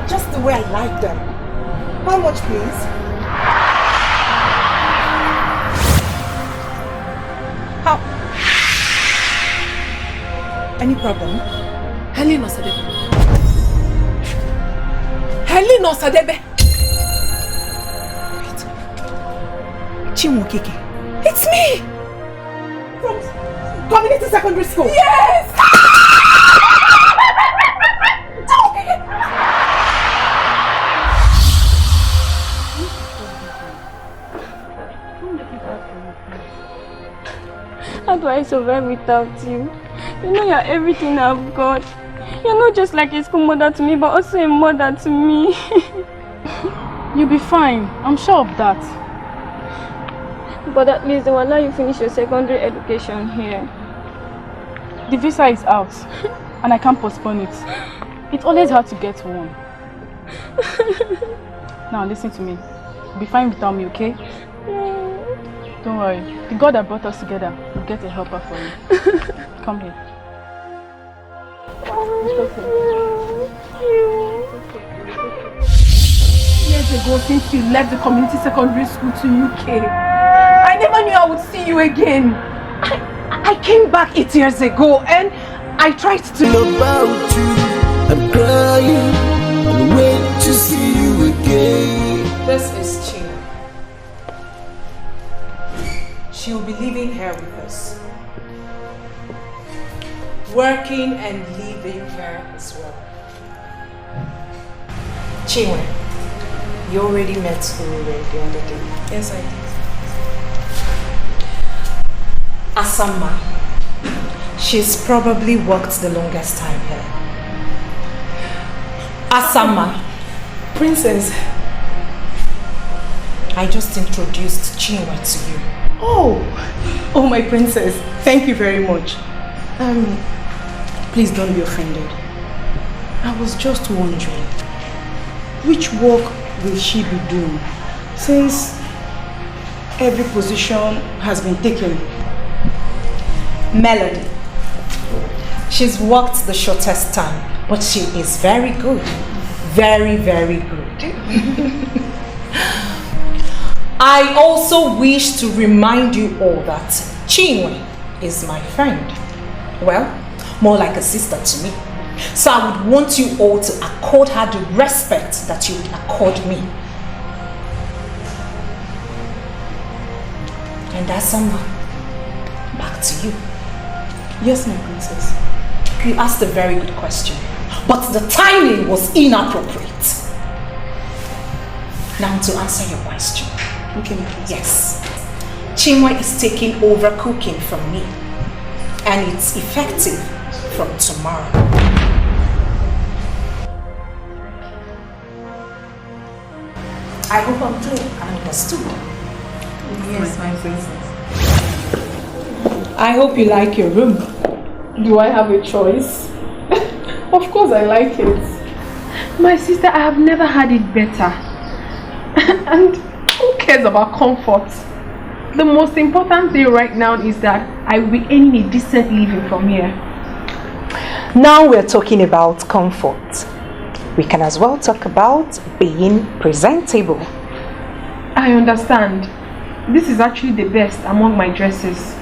just the way I like them. How much, please? How? Any problem? Helen Osadebe. Helen Osadebe. Wait. Chinenye. It's me! From community secondary school? Yes! How do I survive without you? You know you're everything I've got. You're not just like a school mother to me, but also a mother to me. You'll be fine. I'm sure of that. But at least they will allow you finish your secondary education here. The visa is out, and I can't postpone it. It's always hard to get one. Now listen to me. You'll be fine without me, okay? Don't worry. The God that brought us together will get a helper for you. Come here. Years ago, since you left the community secondary school to UK, I never knew I would see you again. I came back 8 years ago and I tried to about you. I'm crying and wait to see you again. This is Chinenye. She'll be living here with us. Working and living here as well. Chinenye, you already met Ure the other day. Yes, I did. Asama, she's probably worked the longest time here. Asama, Princess, I just introduced Chinenye to you. Oh, my princess, thank you very much. Please don't be offended. I was just wondering, which work will she be doing since every position has been taken? Melody. She's worked the shortest time, but she is very good. Very, very good. I also wish to remind you all that Chinenye is my friend. Well, more like a sister to me. So I would want you all to accord her the respect that you would accord me. And Asama, back to you. Yes, my princess. You asked a very good question, but the timing was inappropriate. Now to answer your question. Okay, my princess. Yes. Chinenye is taking over cooking from me, and it's effective from tomorrow. I hope I'm clear and understood. Yes, my princess. I hope you like your room. Do I have a choice? Of course I like it. My sister, I have never had it better. And who cares about comfort? The most important thing right now is that I will be earning a decent living from here. Now we're talking about comfort. We can as well talk about being presentable. I understand. This is actually the best among my dresses.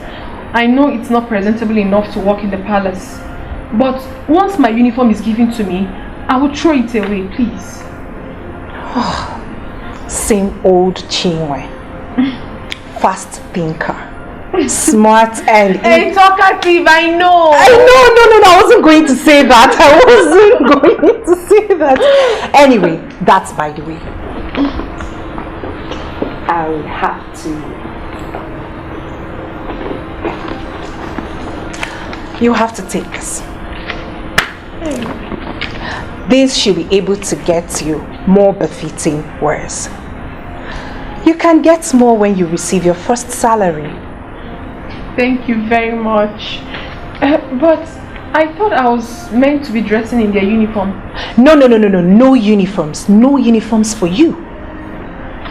I know it's not presentable enough to work in the palace, but once my uniform is given to me, I will throw it away, please. Same old Chinenye. Fast thinker. Smart and... Hey, talkative, I know! No, I wasn't going to say that. Anyway, that's by the way. I will have to... You have to take this. This should be able to get you more befitting wears. You can get more when you receive your first salary. Thank you very much. But I thought I was meant to be dressing in their uniform. No uniforms. No uniforms for you.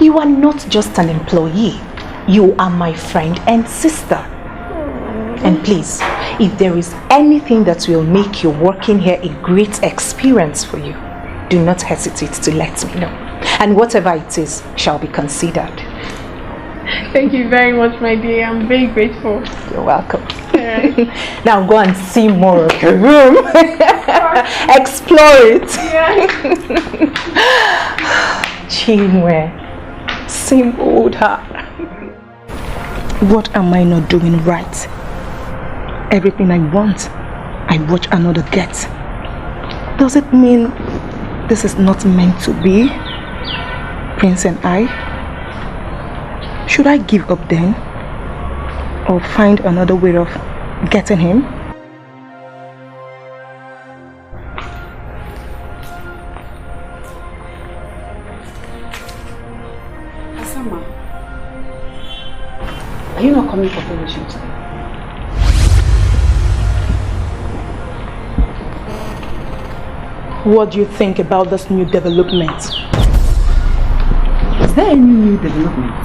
You are not just an employee. You are my friend and sister. And please, if there is anything that will make your working here a great experience for you, do not hesitate to let me know. And whatever it is shall be considered. Thank you very much, my dear. I'm very grateful. You're welcome. Alright. Now go and see more of the room. Explore it. Yeah. Chinenye, same old her. What am I not doing right? Everything I want, I watch another get. Does it mean this is not meant to be? Prince and I? Should I give up then? Or find another way of getting him? Asama, are you not coming for fellowship today? What do you think about this new development? Is there any new development?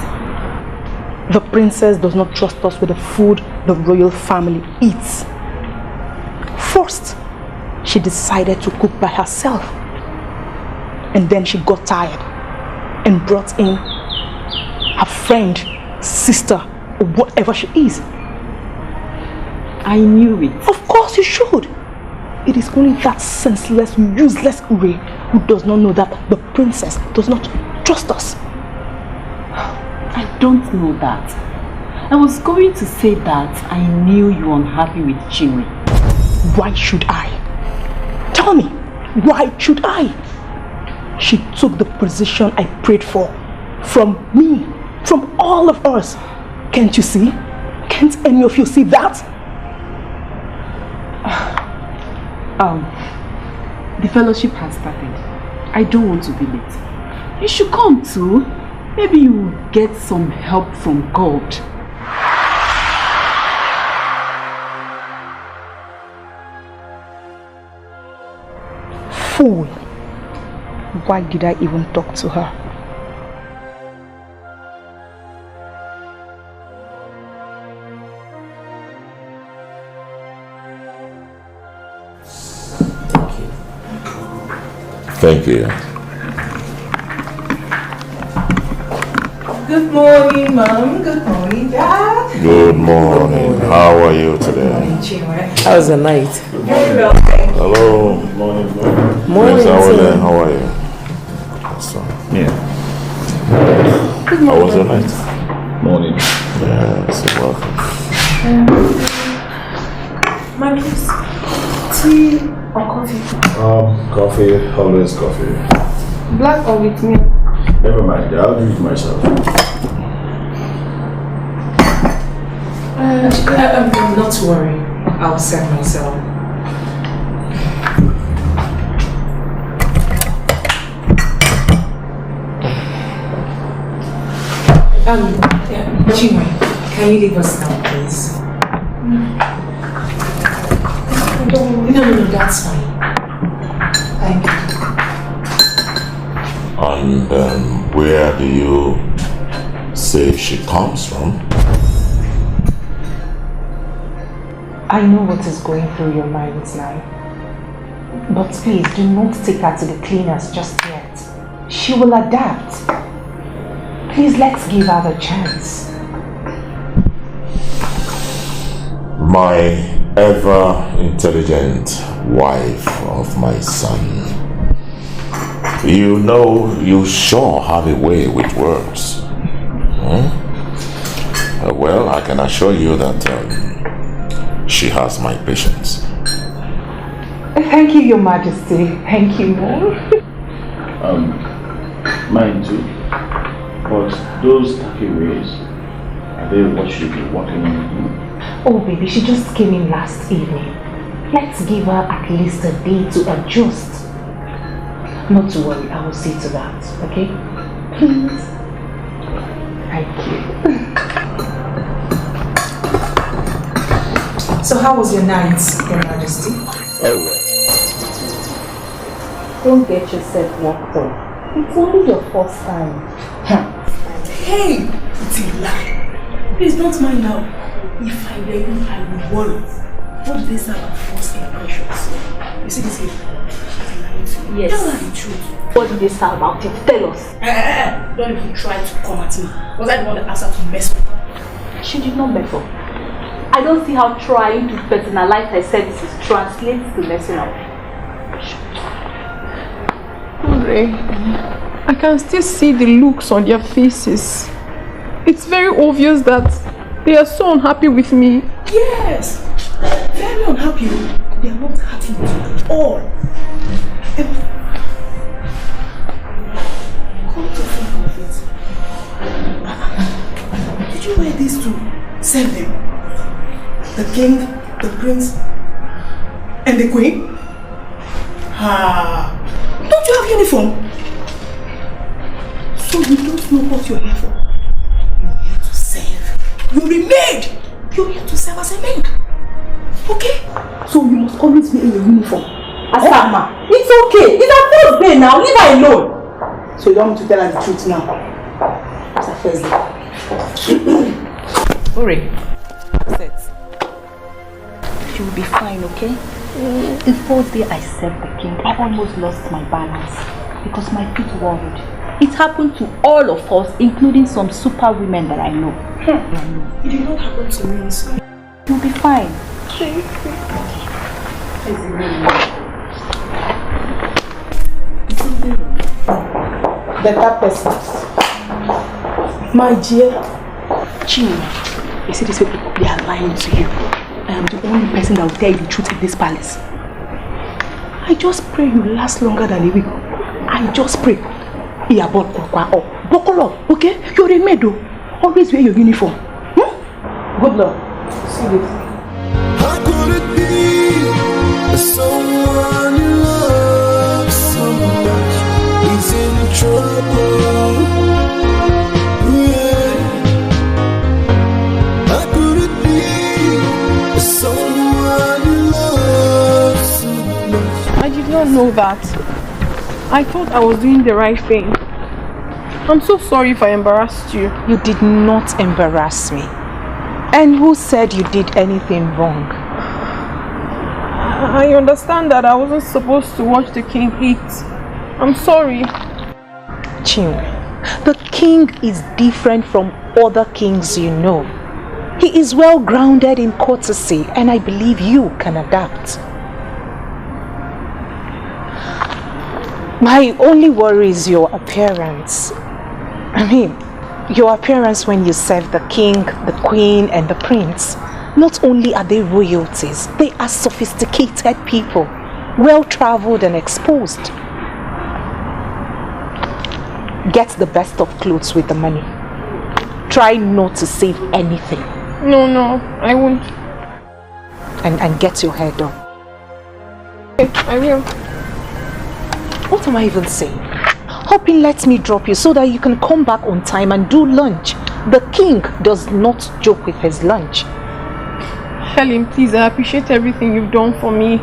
The princess does not trust us with the food the royal family eats. First, she decided to cook by herself. And then she got tired and brought in her friend, sister, or whatever she is. I knew it. Of course you should. It is only that senseless, useless Ure who does not know that the princess does not trust us. I don't know that. I was going to say that I knew you were unhappy with Chinenye. Why should I? Tell me, why should I? She took the position I prayed for from me, from all of us. Can't you see? Can't any of you see that? The fellowship has started. I don't want to be late. You should come too. Maybe you will get some help from God. Fool. Why did I even talk to her? Thank you. Good morning, Mom. Good morning, Dad. Good morning. How are you today? How's the night? Very well, thank you. Hello. Morning. Morning. How are you? Yeah. How was your night? Morning. Yes, welcome. My please. Tea or coffee? Coffee. Always coffee. Black or with milk? Never mind. I'll do it myself. Not to worry. I'll serve myself. Chinenye, can you leave us now, please? No, that's fine. Thank you. And where do you say she comes from? I know what is going through your minds now. But please, do not take her to the cleaners just yet. She will adapt. Please, let's give her the chance. My ever-intelligent wife of my son. You know, you sure have a way with words. Well, I can assure you that she has my patience. Thank you, Your Majesty. Thank you, Mom. Mine too. But those takeaways, are they what should be working on you? Oh, baby, she just came in last evening. Let's give her at least a day to adjust. Not to worry, I will see to that, okay? Please. Thank you. So how was your night, Your Majesty? Oh, Don't get yourself worked up. It's only your first time. Hey, it's a lie. Please don't mind now. If I were you, I would worry. What these are our first impressions. You see this here? It's a lie. lying to you. Yes. Tell her the truth. What did they say about it? Tell us. Don't even try to come at me. Was I the one that asked her to mess with? She did not mess up. I don't see how trying to personalize her services translates to messing up. Ure, I can still see the looks on their faces. It's very obvious that they are so unhappy with me. Yes! Very unhappy. They are not happy with you at all. Come to think of it. Did you wear these to serve them? The king, the prince, and the queen? Don't you have uniform? So you don't know what you're here for? You're here to serve. You're a maid! You're here to serve as a maid. Okay? So you must always be in your uniform. Asama, it's okay. It's her first day now. Leave her alone. So you don't want me to tell her the truth now? It's her first day. Ure, set. She will be fine, okay? The first day I served the king, I almost lost my balance because my feet worried. It happened to all of us, including some super women that I know. It did not happen to me, so you'll be fine. Thank you. Better persons. My dear Chinenye, you see these people, they are lying to you. I am the only person that will tell you the truth in this palace. I just pray you last longer than a week. I just pray. Buckle up, okay? You're a maid though. Always wear your uniform. Good luck. See you. How could it be someone you love so much is in trouble? Yeah. How could it be someone you love so much? I did not know that. I thought I was doing the right thing. I'm so sorry if I embarrassed you. You did not embarrass me. And who said you did anything wrong? I understand that I wasn't supposed to watch the king eat. I'm sorry. Chinenye, the king is different from other kings you know. He is well grounded in courtesy, and I believe you can adapt. My only worry is your appearance. I mean, your appearance when you serve the king, the queen, and the prince. Not only are they royalties, they are sophisticated people, well-traveled and exposed. Get the best of clothes with the money. Try not to save anything. No, I won't. And get your hair done. Okay, I will. What am I even saying? Hoping let me drop you so that you can come back on time and do lunch. The king does not joke with his lunch. Helen, please, I appreciate everything you've done for me.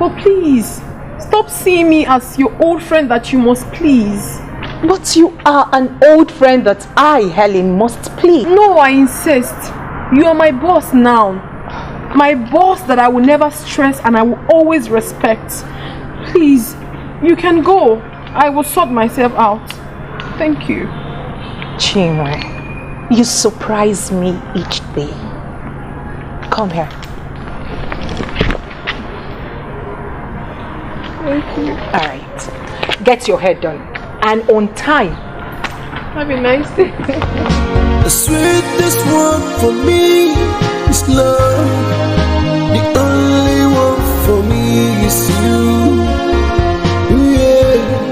But please, stop seeing me as your old friend that you must please. But you are an old friend that I, Helen, must please. No, I insist. You are my boss now. My boss that I will never stress and I will always respect. Please, you can go. I will sort myself out. Thank you. Chinenye, you surprise me each day. Come here. Thank you. Alright. Get your hair done. And on time. Have a nice day. The sweetest one for me is love. The only one for me is you. Yeah.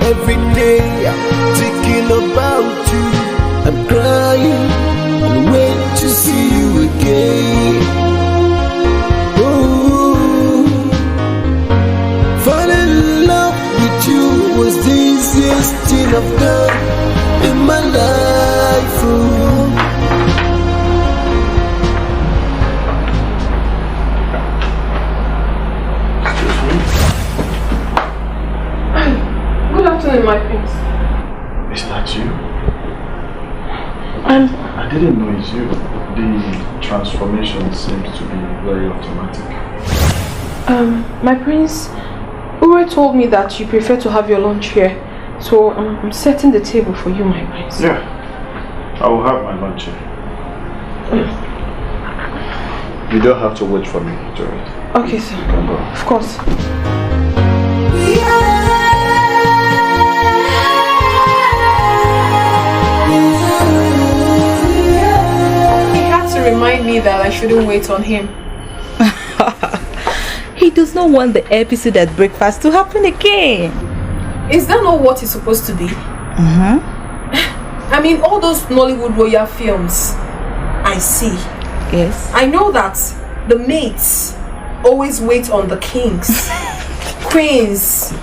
Every day I'm thinking about you. I'm crying and wait to see you again. Oh, falling in love with you was the easiest thing I've done in my life. Oh. Good afternoon, my prince. Is that you? I didn't know it's you. The transformation seems to be very automatic. My prince, Ubah told me that you prefer to have your lunch here. So I'm setting the table for you, my prince. Yeah, I will have my lunch here. You don't have to wait for me to eat. Okay, sir. You can go. Of course. He had to remind me that I shouldn't wait on him. He does not want the episode at breakfast to happen again. Is that not what it's supposed to be? I mean, all those Nollywood royal films, I see. Yes. I know that the maids always wait on the kings, queens,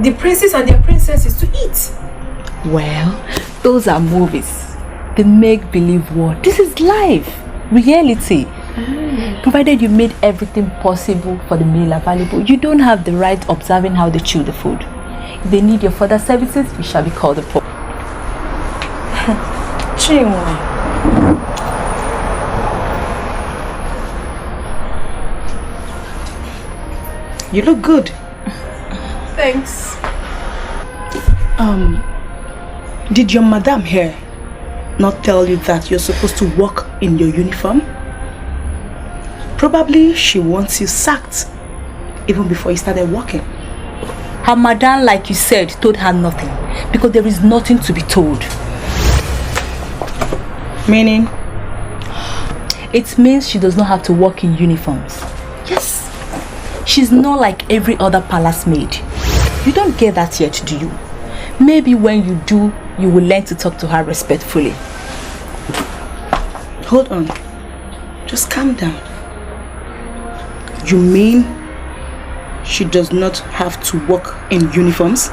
the princes and their princesses to eat. Well, those are movies. The make-believe world. This is life, reality. Provided you made everything possible for the meal available, you don't have the right observing how they chew the food. If they need your further services, you shall be called upon. Chinenye. You look good. Thanks. Did your madam here not tell you that you're supposed to work in your uniform? Probably she wants you sacked even before you started working. Her madam, like you said, told her nothing because there is nothing to be told. Meaning? It means she does not have to work in uniforms. Yes. She's not like every other palace maid. You don't get that yet, do you? Maybe when you do, you will learn to talk to her respectfully. Hold on. Just calm down. You mean she does not have to work in uniforms?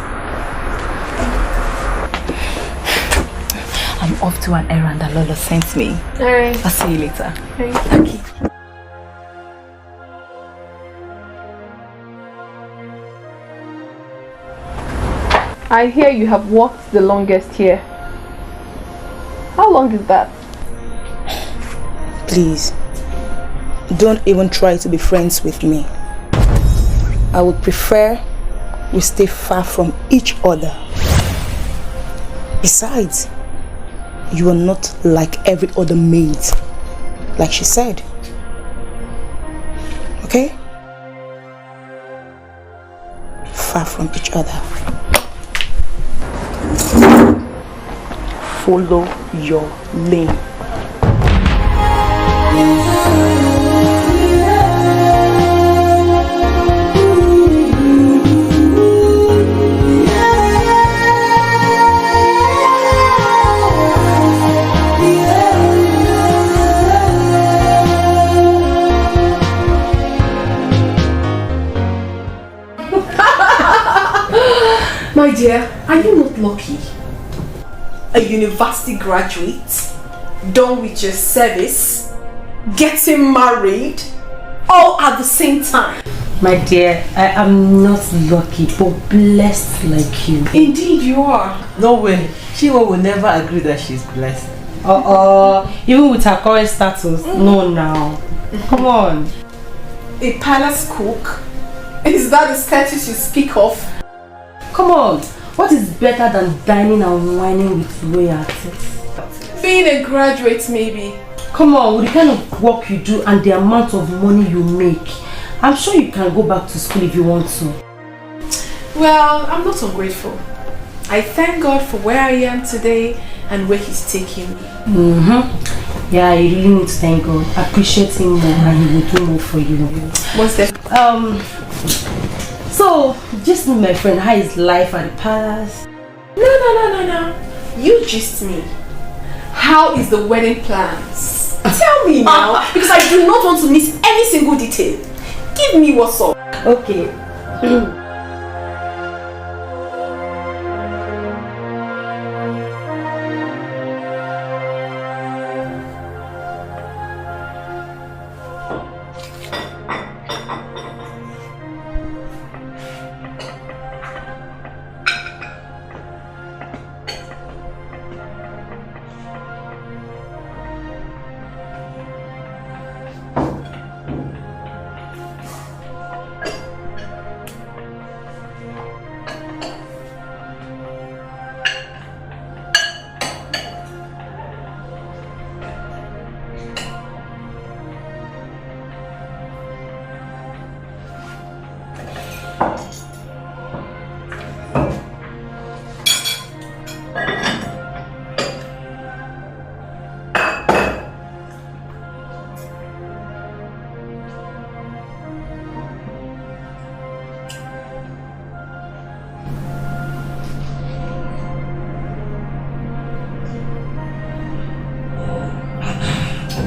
I'm off to an errand that Lola sent me. Alright. I'll see you later. Okay. I hear you have walked the longest here. How long is that? Please, don't even try to be friends with me. I would prefer we stay far from each other. Besides, you are not like every other maid, like she said. Okay? Far from each other. Follow your lane. My dear, are you not lucky? A university graduate, done with your service, getting married, all at the same time. My dear, I am not lucky but blessed like you. Indeed you are. No way. She will never agree that she's blessed. Even with her current status. No now. Come on. A palace cook? Is that the status you speak of? Come on. What is better than dining and whining with royalties? Being a graduate maybe. Come on, with the kind of work you do and the amount of money you make, I'm sure you can go back to school if you want to. Well, I'm not ungrateful. I thank God for where I am today and where He's taking me. Yeah, you really need to thank God. Appreciate Him more and He will do more for you. What's that? So, just meet my friend. How is life at the palace? No. You gist me. How is the wedding plans? Tell me now, because I do not want to miss any single detail. Give me what's up. Okay.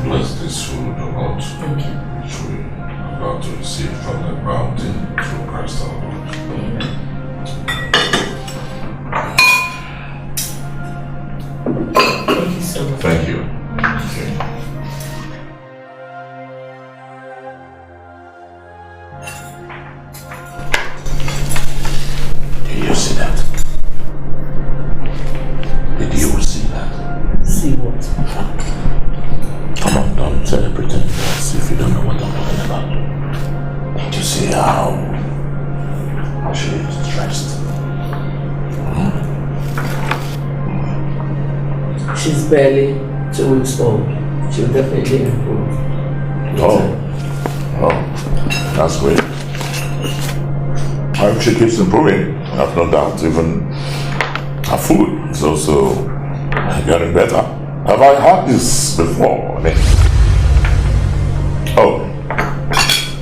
Bless this food, O Lord, which we are about to receive from the bounty through Christ our Lord. Thank you so much. Thank you. Okay. Did you see that? Did you see that? See what? Come on, don't pretend as if you don't know what I'm talking about. Did you see how she is dressed? She's barely 2 weeks old. She'll definitely improve. Oh, that's great. I hope she keeps improving. I have no doubt. Even her food is also getting better. Have I had this before? Oh,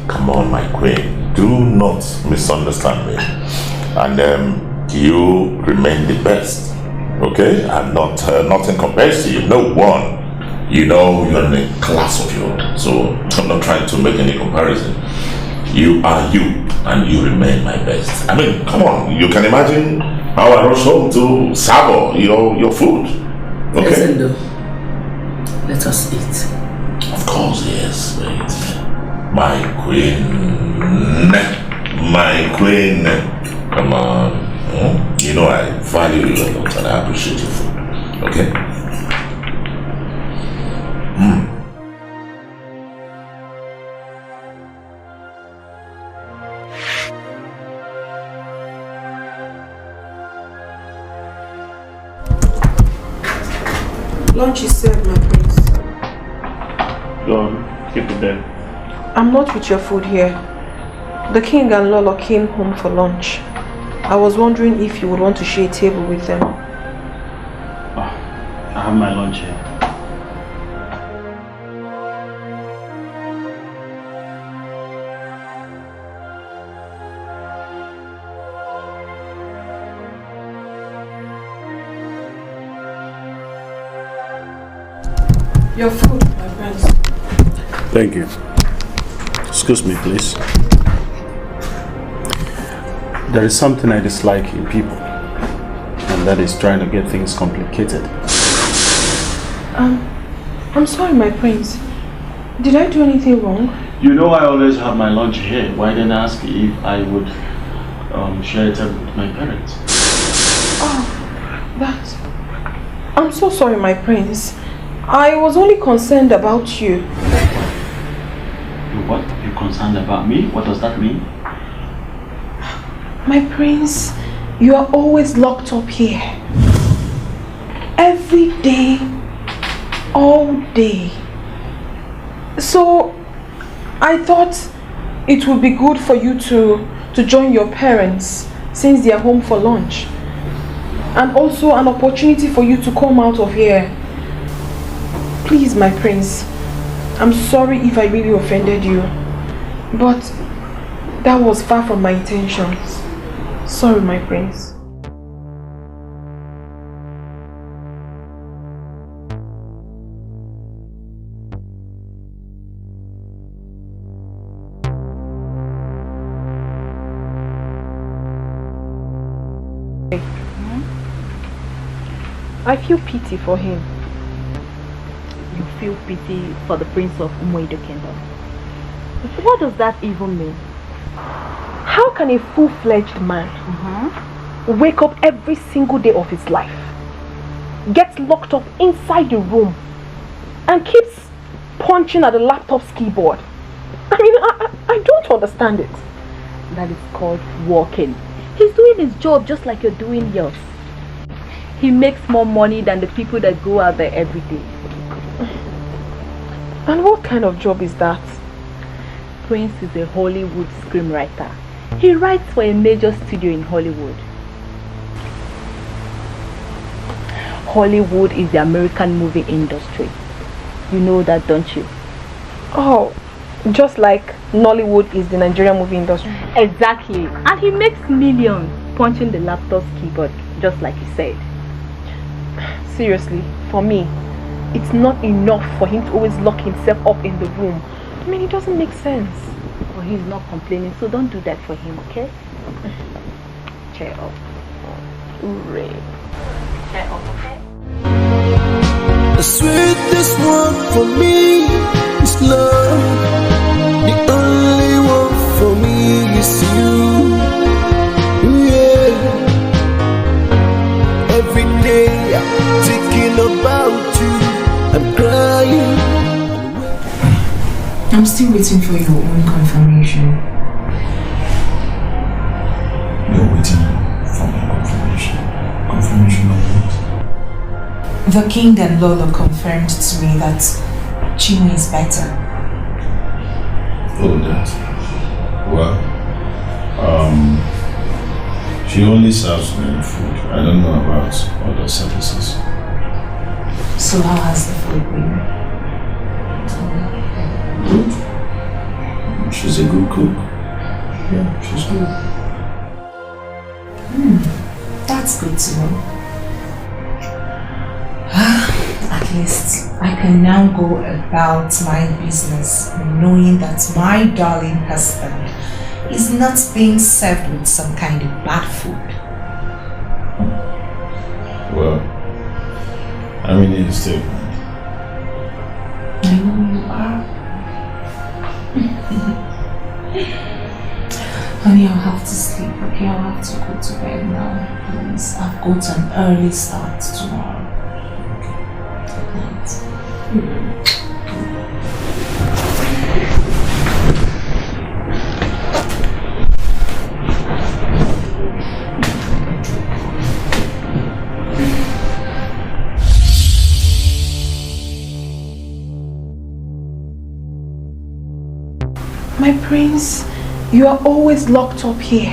come on, my queen. Do not misunderstand me. And you remain the best. Okay? And nothing compares to you. No one. You know you're in a class of your own. So I'm not trying to make any comparison. You are you, and you remain my best. I mean, come on. You can imagine how I rush home to savor your food. Okay? Listen though. Let us eat. Of course, yes. Wait. My queen. My queen. Come on. You know I value you a lot and I appreciate your food. Okay? Lunch is served, my prince. Go on, keep it there. I'm not with your food here. The king and Lolo came home for lunch. I was wondering if you would want to share a table with them. I have my lunch here. Your food, my prince. Thank you. Excuse me, please. There is something I dislike in people, and that is trying to get things complicated. I'm sorry, my prince. Did I do anything wrong? You know I always have my lunch here. Why didn't I ask if I would share it with my parents? Oh, that... I'm so sorry, my prince. I was only concerned about you. What? You're concerned about me? What does that mean? My prince, you are always locked up here. Every day, all day. So, I thought it would be good for you to join your parents since they are home for lunch. And also an opportunity for you to come out of here. Please, my prince, I'm sorry if I really offended you. But that was far from my intentions. Sorry, my prince. I feel pity for him. You feel pity for the prince of Umuedo Kingdom. What does that even mean? How can a full-fledged man wake up every single day of his life, gets locked up inside the room, and keeps punching at the laptop's keyboard? I mean, I don't understand it. That is called working. He's doing his job just like you're doing yours. He makes more money than the people that go out there every day. And what kind of job is that? Prince is a Hollywood screenwriter. He writes for a major studio in Hollywood. Hollywood is the American movie industry. You know that, don't you? Oh, just like Nollywood is the Nigerian movie industry. Exactly. And he makes millions punching the laptop's keyboard, just like you said. Seriously, for me, it's not enough for him to always lock himself up in the room. I mean, it doesn't make sense. Well, he's not complaining, so don't do that for him, okay? Cheer up. Hooray. Cheer up, okay? The sweetest one for me is love. The only one for me is you. Yeah. Every day I'm thinking about you. I'm crying. I'm still waiting for your own confirmation. You're waiting for my confirmation. Confirmation of what? The king and Lolo confirmed to me that Chinenye is better. Oh, that. Well, she only serves me food. I don't know about other services. So how has the food been? Good. She's a good cook. Yeah, she's good. That's good to know. At least I can now go about my business knowing that my darling husband is not being served with some kind of bad food. Well, I mean, it's still. I know you are. Honey, I'll have to sleep, okay? I'll have to go to bed now, please. I've got an early start tomorrow. Good night. My prince, you are always locked up here.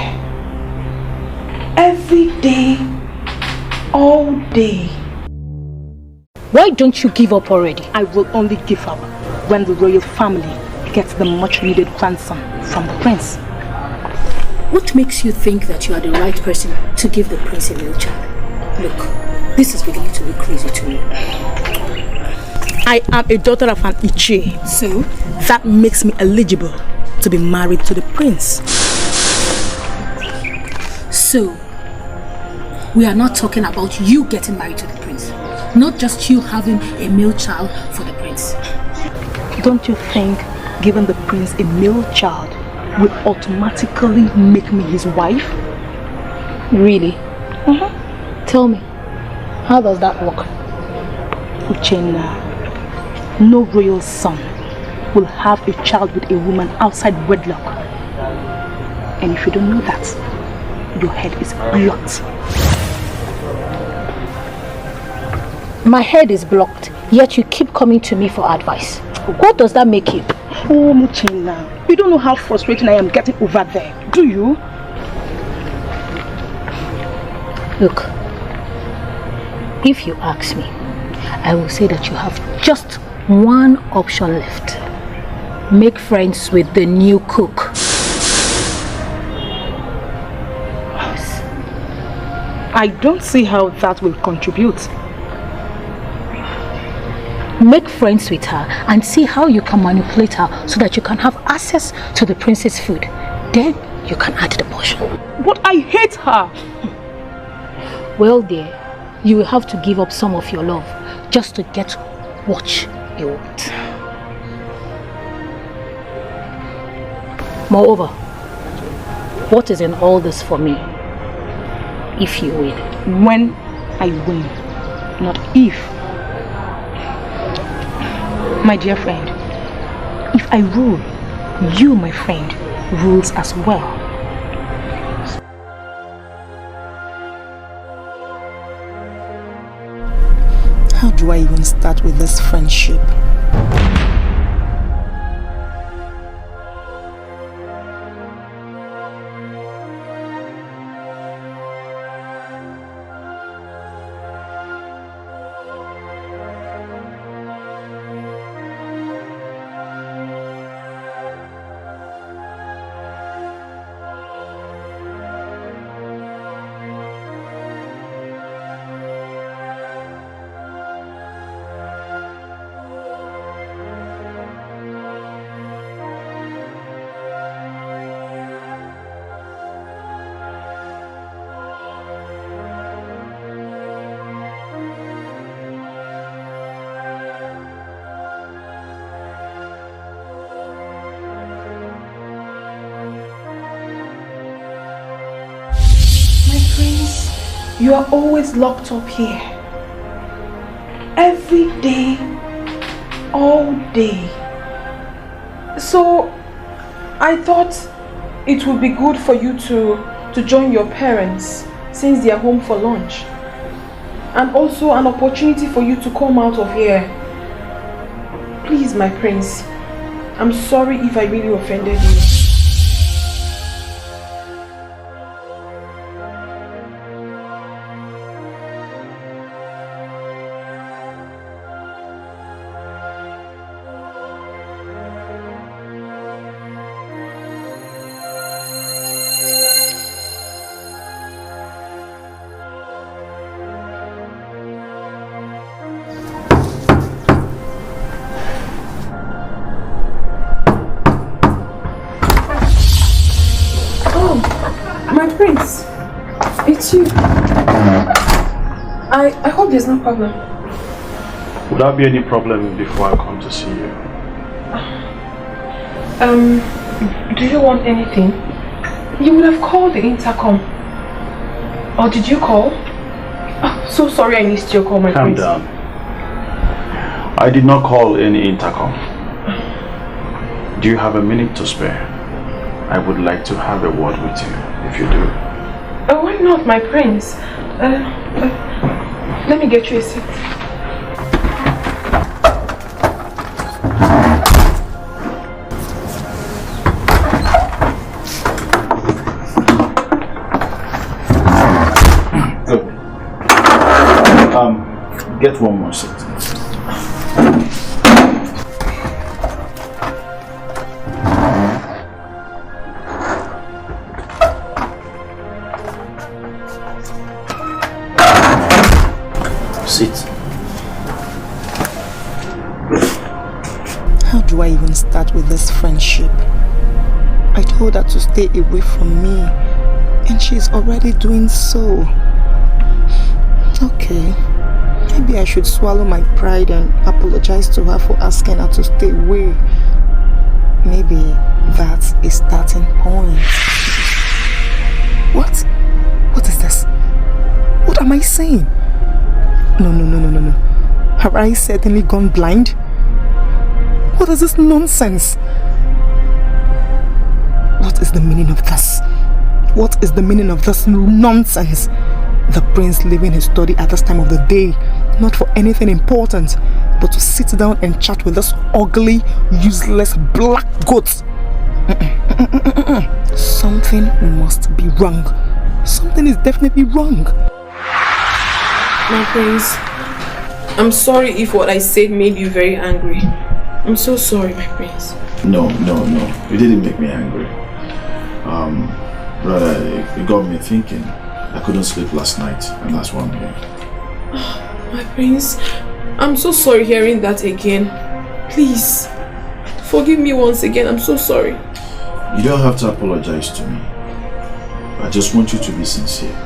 Every day, all day. Why don't you give up already? I will only give up when the royal family gets the much needed ransom from the prince. What makes you think that you are the right person to give the prince a male child? Look, this is beginning to look crazy to me. I am a daughter of an Ichie. So? That makes me eligible to be married to the prince. So, we are not talking about you getting married to the prince. Not just you having a male child for the prince. Don't you think giving the prince a male child will automatically make me his wife? Really? Tell me, how does that work? Uchenna, no royal son will have a child with a woman outside wedlock. And if you don't know that, your head is blocked. My head is blocked, yet you keep coming to me for advice. What does that make you? Oh, Uchenna, you don't know how frustrating I am getting over there, do you? Look, if you ask me, I will say that you have just one option left. Make friends with the new cook. I don't see how that will contribute. Make friends with her and see how you can manipulate her so that you can have access to the prince's food. Then you can add the portion. But I hate her. Well, dear, you will have to give up some of your love just to get what you want. Moreover, what is in all this for me if you win? When I win, not if. My dear friend, if I rule, you, my friend, rules as well. How do I even start with this friendship? You are always locked up here. Every day, all day. So, I thought it would be good for you to join your parents since they are home for lunch. And also an opportunity for you to come out of here. Please, my prince, I'm sorry if I really offended you. Prince, it's you. I hope there's no problem. Would there be any problem before I come to see you? Do you want anything? You would have called the intercom. Or did you call? Oh, so sorry I missed your call, my Calm prince. down. I did not call any intercom. Do you have a minute to spare? I would like to have a word with you, if you do. Why not, my prince? Let me get you a seat. Good. Get one more seat. How do I even start with this friendship? I told her to stay away from me, and she's already doing so. Okay, maybe I should swallow my pride and apologize to her for asking her to stay away. Maybe that's a starting point. What? What is this? What am I saying? No. Have I certainly gone blind? What is this nonsense? What is the meaning of this? What is the meaning of this nonsense? The prince leaving his study at this time of the day, not for anything important, but to sit down and chat with this ugly, useless black goat. Something must be wrong. Something is definitely wrong. My prince, I'm sorry if what I said made you very angry. I'm so sorry, my prince. No. You didn't make me angry. Rather, it got me thinking. I couldn't sleep last night, and that's why I'm here. My prince, I'm so sorry hearing that again. Please, forgive me once again. I'm so sorry. You don't have to apologize to me. I just want you to be sincere.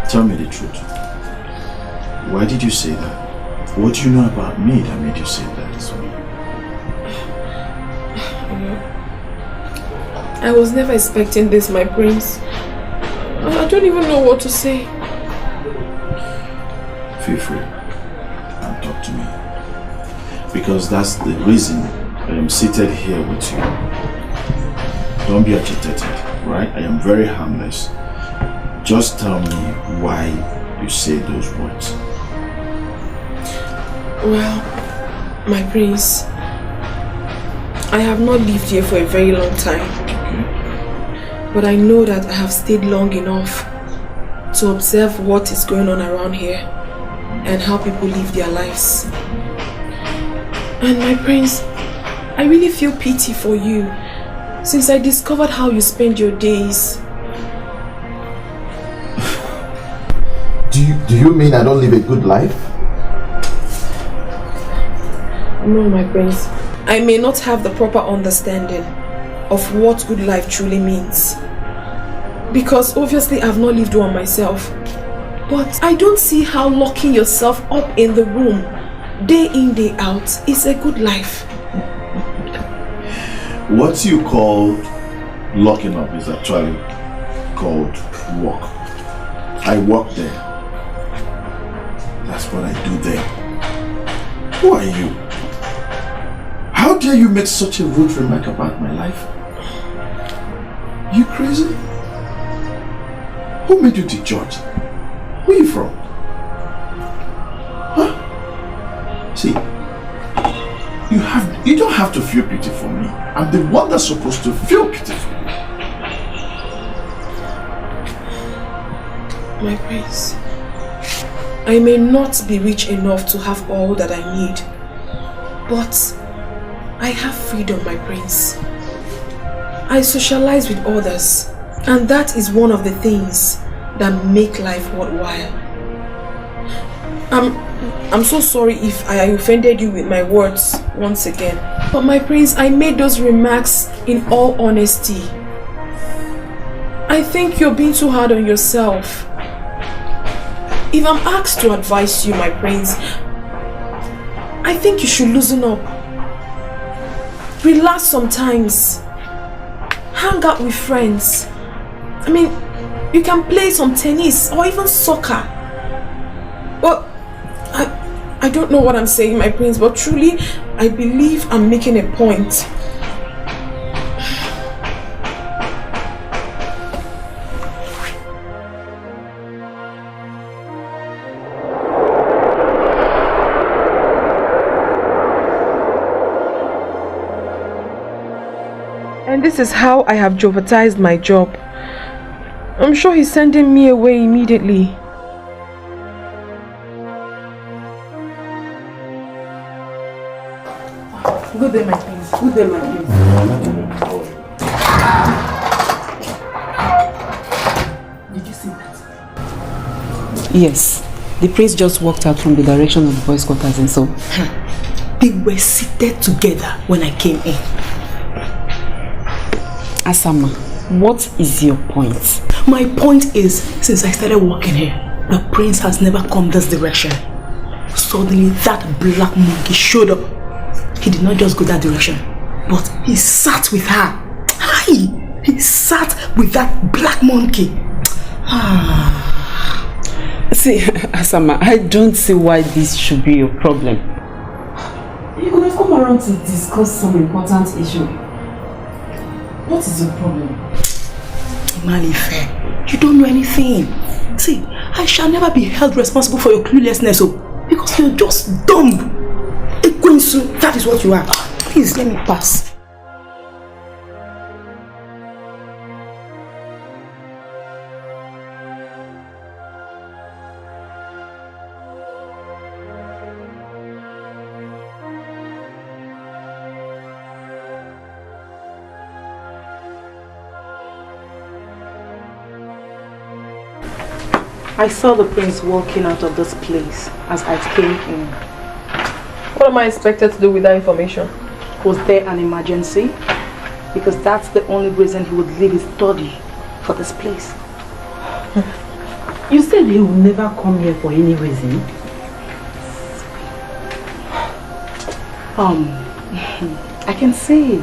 Tell me the truth. Why did you say that? What do you know about me that made you say that? I was never expecting this, my prince. I don't even know what to say. Feel free and talk to me. Because that's the reason I am seated here with you. Don't be agitated, right? I am very harmless. Just tell me why you say those words. Well, my prince, I have not lived here for a very long time. But I know that I have stayed long enough to observe what is going on around here and how people live their lives. And my prince, I really feel pity for you since I discovered how you spend your days. Do you mean I don't live a good life? No, my prince. I may not have the proper understanding of what good life truly means. Because obviously I've not lived one myself. But I don't see how locking yourself up in the room day in, day out is a good life. What you call locking up is actually called work. I work there. That's what I do there. Who are you? How dare you make such a rude remark about my life? You crazy? Who made you the judge? Where are you from? Huh? See, you don't have to feel pity for me. I'm the one that's supposed to feel pity for you. My prince, I may not be rich enough to have all that I need, but I have freedom, my prince. I socialize with others, and that is one of the things that make life worthwhile. I'm so sorry if I offended you with my words once again, but my prince, I made those remarks in all honesty. I think you're being too hard on yourself. If I'm asked to advise you, my prince, I think you should loosen up. Relax sometimes. Hang out with friends. I mean, you can play some tennis or even soccer. Well, I don't know what I'm saying, my prince, but truly, I believe I'm making a point. And this is how I have jeopardized my job. I'm sure he's sending me away immediately. Good day, my prince. Good day, my prince. Did you see that? Yes. The prince just walked out from the direction of the boys' quarters and so. They were seated together when I came in. Asama, what is your point? My point is, since I started working here, the prince has never come this direction. Suddenly, that black monkey showed up. He did not just go that direction, but he sat with her. Hi! He sat with that black monkey. See, Asama, I don't see why this should be your problem. You could have come around to discuss some important issue. What is your problem? Malife, you don't know anything. See, I shall never be held responsible for your cluelessness, because you're just dumb. That is what you are. Please, let me pass. I saw the prince walking out of this place as I came in. What am I expected to do with that information? Was there an emergency? Because that's the only reason he would leave his study for this place. You said he would never come here for any reason. I can see.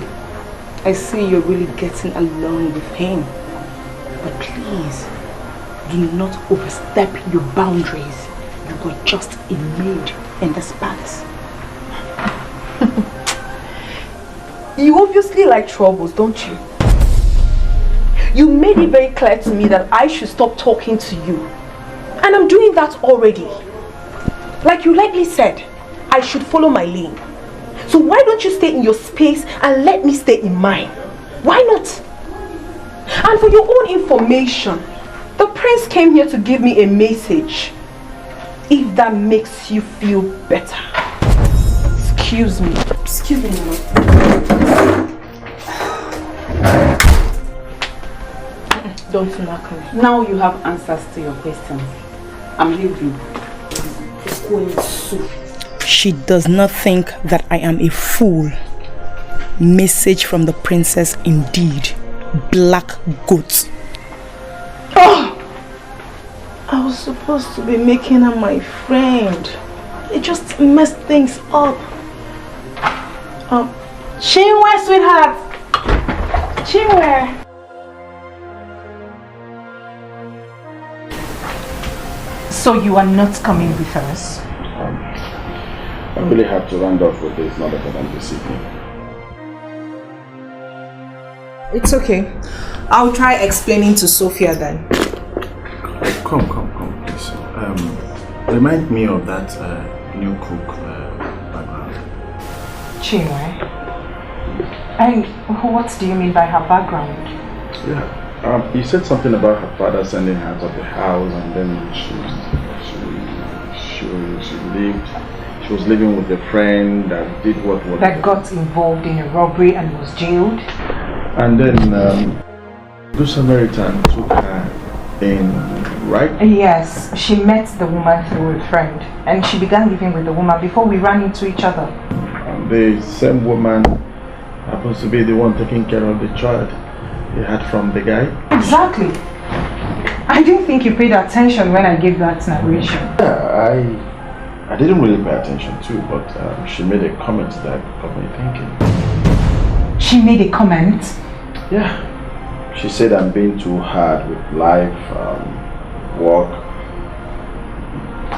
I see you're really getting along with him. But please, do not overstep your boundaries. You were just a maid in this palace. You obviously like troubles, don't you? You made it very clear to me that I should stop talking to you. And I'm doing that already. Like you rightly said, I should follow my lane. So why don't you stay in your space and let me stay in mine? Why not? And for your own information, the prince came here to give me a message. If that makes you feel better. Excuse me. Excuse me, Mama. Don't knock me. Now you have answers to your questions. I'm leaving. She does not think that I am a fool. Message from the princess indeed. Black goat. Oh! I was supposed to be making her my friend. It just messed things up. Chinenye, sweetheart. Chinenye. So you are not coming with us? I really have to round off with this, not better than this evening. It's okay. I'll try explaining to Sophia then. Come, please. Remind me of that new cook background. Chinenye? And what do you mean by her background? Yeah. You said something about her father sending her out of the house, and then she was living with a friend that did what that got involved in a robbery and was jailed. And then Good Samaritan took her in, right? Yes, she met the woman through a friend, and she began living with the woman before we ran into each other. And the same woman happens to be the one taking care of the child they had from the guy. Exactly. I didn't think you paid attention when I gave that narration. Yeah, I didn't really pay attention too, but she made a comment that got me thinking. She made a comment? Yeah. She said I'm being too hard with life, work,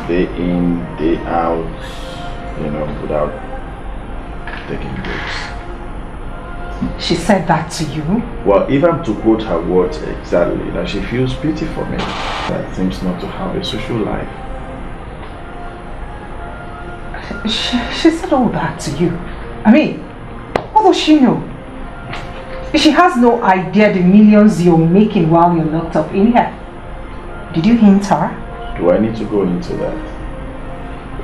day in, day out, without taking breaks. She said that to you? Well, if I'm to quote her words exactly, that she feels pity for me, that seems not to have a social life. She said all that to you? I mean, what does she know? She has no idea the millions you're making while you're locked up in here. Did you hint her? Do I need to go into that?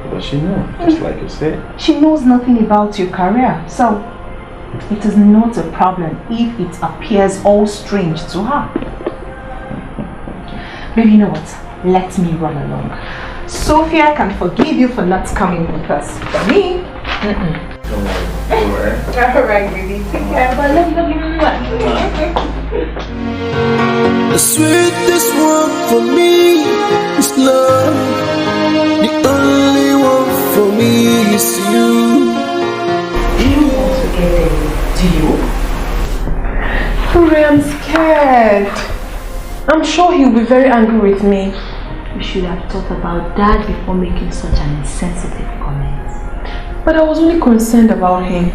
Does she know? Just like you said. She knows nothing about your career, so it is not a problem if it appears all strange to her. Maybe you know what? Let me run along. Sophia can forgive you for not coming with us. For me, Don't worry. Alright, baby. Take care. But love you. The sweetest one for me is love. The only one for me is you. Do you want to get away? Do you? Hooray, I'm scared. I'm sure he'll be very angry with me. You should have thought about that before making such an insensitive comment. But I was only concerned about him.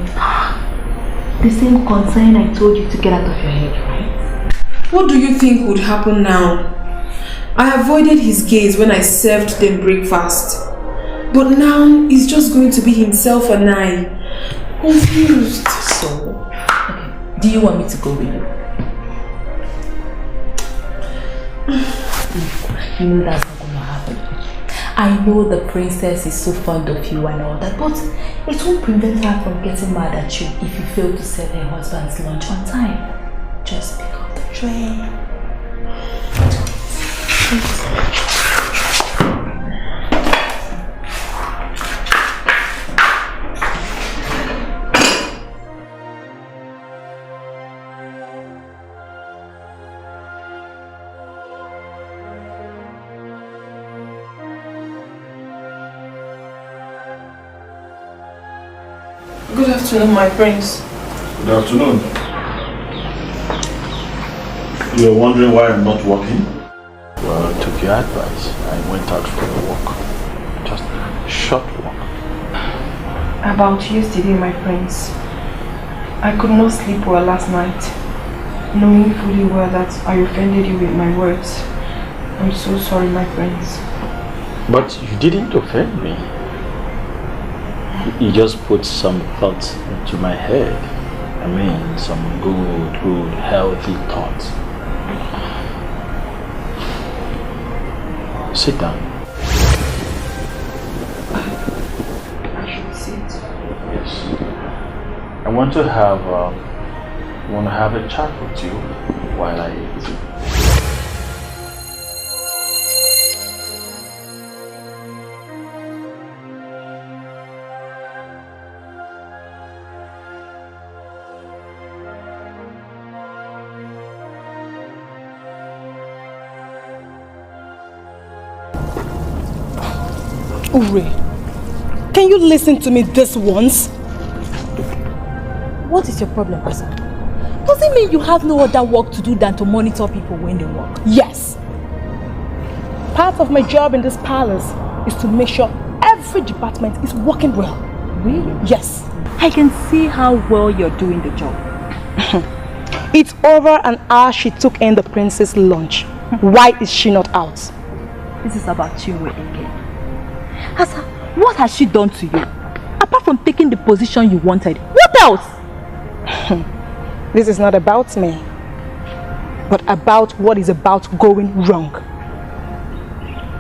The same concern I told you to get out of your head, right? What do you think would happen now? I avoided his gaze when I served them breakfast. But now it's just going to be himself and I. Confused. So, okay. Do you want me to go with you? You know that's not going to happen. I know the princess is so fond of you and all that, but it won't prevent her from getting mad at you if you fail to serve her husband's lunch on time. Just pick up the tray. Good afternoon, my prince. Good afternoon. You're wondering why I'm not working? Well, I took your advice. I went out for a walk. Just a short walk. About yesterday, my prince. I could not sleep well last night, knowing fully well that I offended you with my words. I'm so sorry, my prince. But you didn't offend me. You just put some thoughts into my head. I mean, some good, healthy thoughts. Sit down. I should sit. Yes. I want to have a chat with you while I eat. Ure, can you listen to me this once? What is your problem, Asa? Does it mean you have no other work to do than to monitor people when they work? Yes. Part of my job in this palace is to make sure every department is working well. Really? Yes. I can see how well you're doing the job. It's over an hour she took in the princess lunch. Why is she not out? This is about Chinenye again. Asa, what has she done to you? Apart from taking the position you wanted, what else? This is not about me, but about what is about going wrong.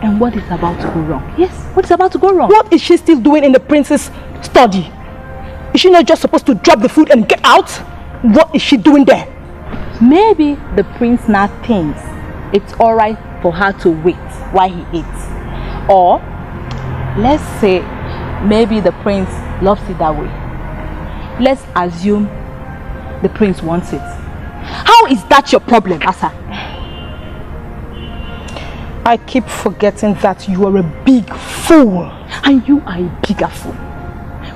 And what is about to go wrong? Yes, what is about to go wrong? What is she still doing in the prince's study? Is she not just supposed to drop the food and get out? What is she doing there? Maybe the prince now thinks it's alright for her to wait while he eats. Or, let's say, maybe the prince loves it that way. Let's assume the prince wants it. How is that your problem, Asa? I keep forgetting that you are a big fool. And you are a bigger fool.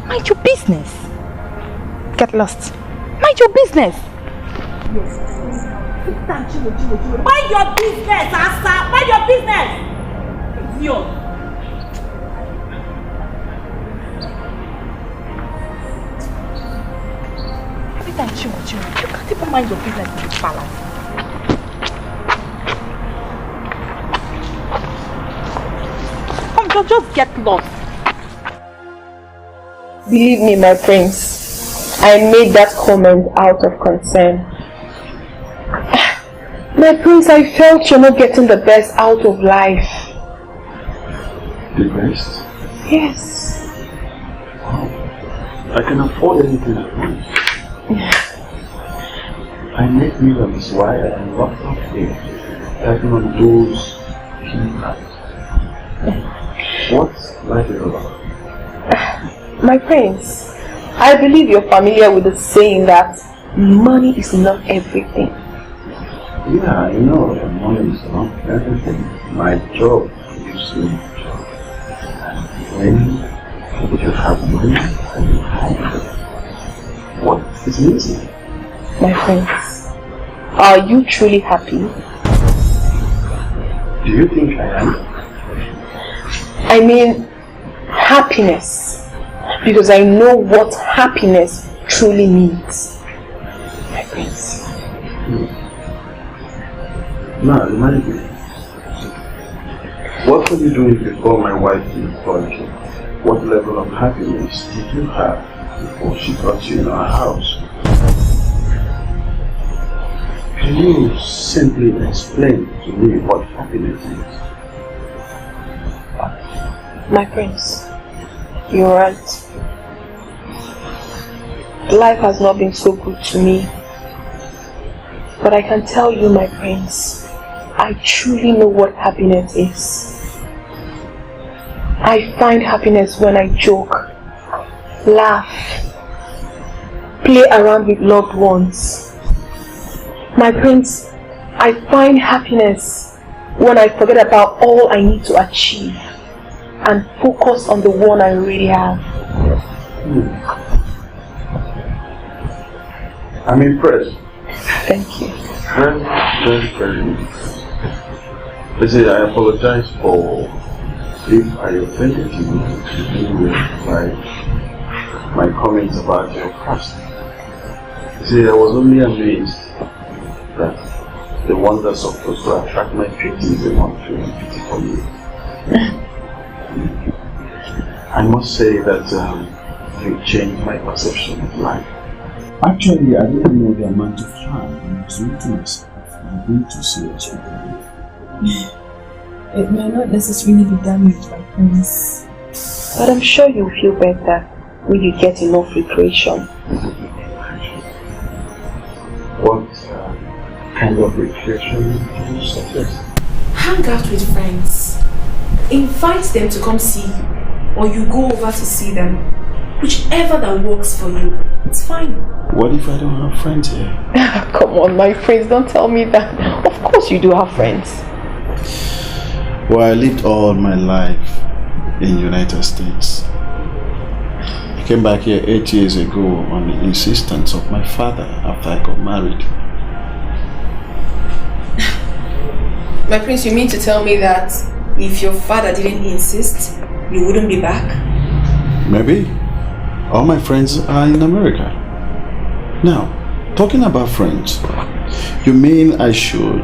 Mind your business. Get lost. Mind your business. Yes. Mind your business, Asa. Mind your business. Idiot. You can't even mind your business in this palace. Come, just get lost. Believe me, my prince, I made that comment out of concern. My prince, I felt you're not getting the best out of life. The best? Yes. Wow. I can afford anything I want. I make millions while I am locked up here, helping on those people. What's life about? My prince, I believe you're familiar with the saying that money is not everything. Yeah, I know that money is not everything. My job is my job. When you have money, what is missing? My prince, are you truly happy? Do you think I am? I mean, happiness. Because I know what happiness truly means. My prince. Now, remind me. What were you doing before my wife employed you? What level of happiness did you have before she brought you in our house? Can you simply explain to me what happiness is? My prince, you're right. Life has not been so good to me. But I can tell you, my prince, I truly know what happiness is. I find happiness when I joke, laugh, play around with loved ones. My prince, I find happiness when I forget about all I need to achieve and focus on the one I really have. I'm impressed. Thank you. Very impressed. Lizzy, I apologize for if I offended you by my comments about your past. See, I was only amazed that the one that's supposed to attract my pity is the one feeling pity for you. I must say that you changed my perception of life. Actually, I didn't know the amount of harm I was doing to myself. I'm going to serious with you. It may not necessarily be damaged by things. But I'm sure you'll feel better when you get enough recreation. What kind of recreation do you suggest? Hang out with friends. Invite them to come see you. Or you go over to see them. Whichever that works for you. It's fine. What if I don't have friends here? Come on, my friends, don't tell me that. Of course you do have friends. Well, I lived all my life in the United States. I came back here 8 years ago on the insistence of my father after I got married. My prince, you mean to tell me that If your father didn't insist, you wouldn't be back? Maybe. All my friends are in America. Now, talking about friends, you mean I should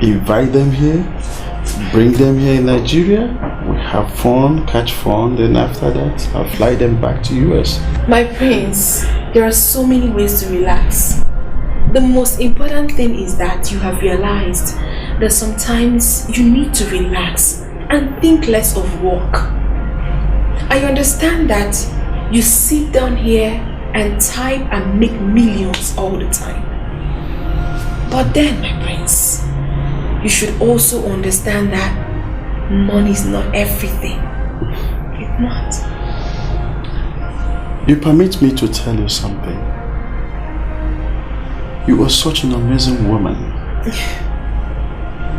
invite them here? Bring them here in Nigeria? We have fun, catch fun, then after that, I'll fly them back to US. My prince, there are so many ways to relax. The most important thing is that you have realized that sometimes you need to relax and think less of work. I understand that you sit down here and type and make millions all the time. But then, my prince, you should also understand that money is not everything. It's not. You permit me to tell you something. You are such an amazing woman.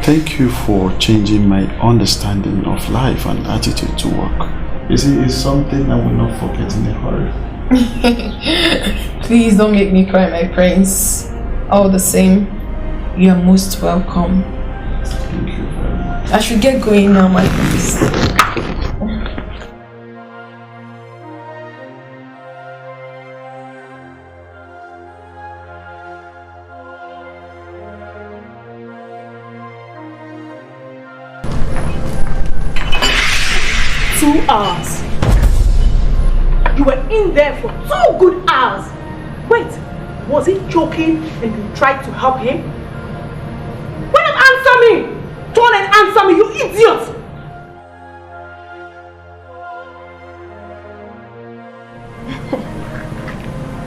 Thank you for changing my understanding of life and attitude to work. You see, it's something I will not forget in a hurry. Please don't make me cry, my prince. All the same, you are most welcome. Thank you very much. I should get going now, my prince. 2 hours. You were in there for 2 good hours. Wait, was he joking and you tried to help him? Why not answer me? Turn and answer me, you idiot!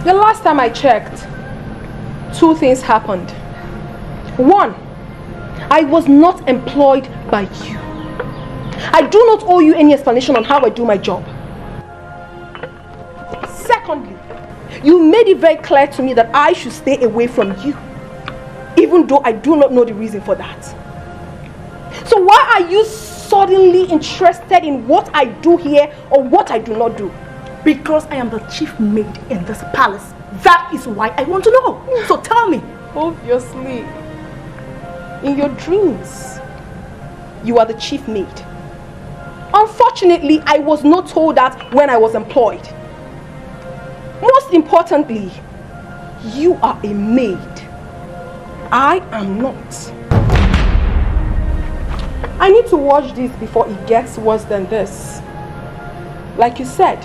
The last time I checked, 2 things happened. 1, I was not employed by you. I do not owe you any explanation on how I do my job. Secondly, you made it very clear to me that I should stay away from you, even though I do not know the reason for that. So why are you suddenly interested in what I do here or what I do not do? Because I am the chief maid in this palace. That is why I want to know. So tell me. Obviously, in your dreams, you are the chief maid. Unfortunately, I was not told that when I was employed. Most importantly, you are a maid. I am not. I need to watch this before it gets worse than this. Like you said,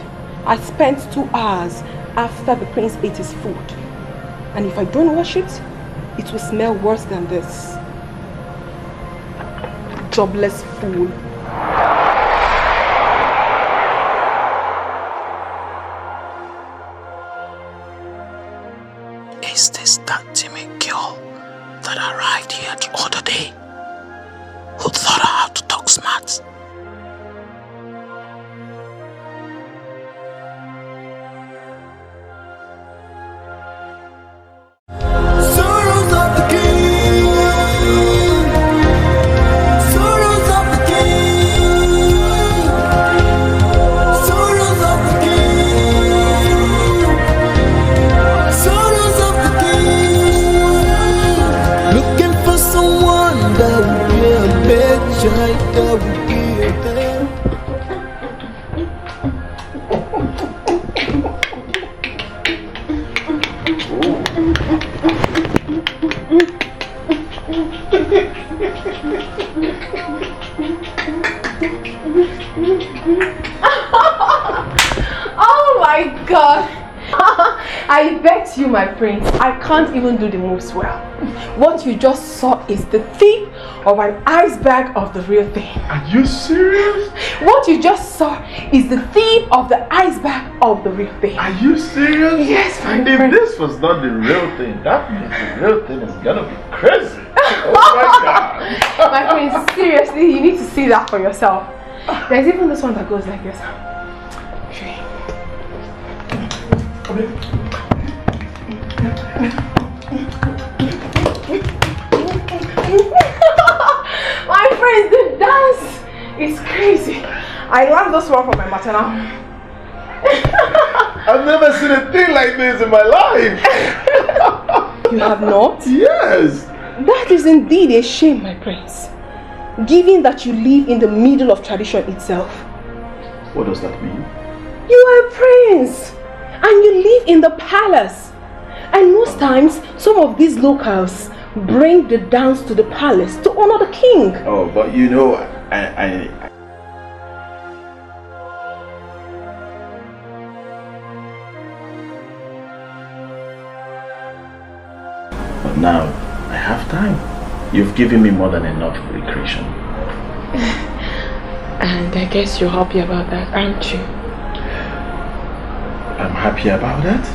I spent 2 hours after the prince ate his food. And if I don't wash it, it will smell worse than this. Jobless fool. Is this that timid girl that arrived here the other day, who taught her how to talk smart? Oh my God! I bet you, my prince, I can't even do the moves well. What you just saw is the tip of an iceberg of the real thing. Are you serious? What you just saw is the tip of the iceberg of the real thing. Are you serious? Yes, my If friend. this was not the real thing, that means the real thing is gonna be crazy. Oh my God. My prince, seriously, you need to see that for yourself. There's even this one that goes like this. My friends, the dance is crazy. I learned this one from my maternal. I've never seen a thing like this in my life. You have not? Yes. That is indeed a shame, my prince. given that you live in the middle of tradition itself. What does that mean? You are a prince and you live in the palace. And most times, some of these locals bring the dance to the palace to honor the king. Oh, but you know, But now, I have time. You've given me more than enough recreation. And I guess you're happy about that, aren't you? I'm happy about that?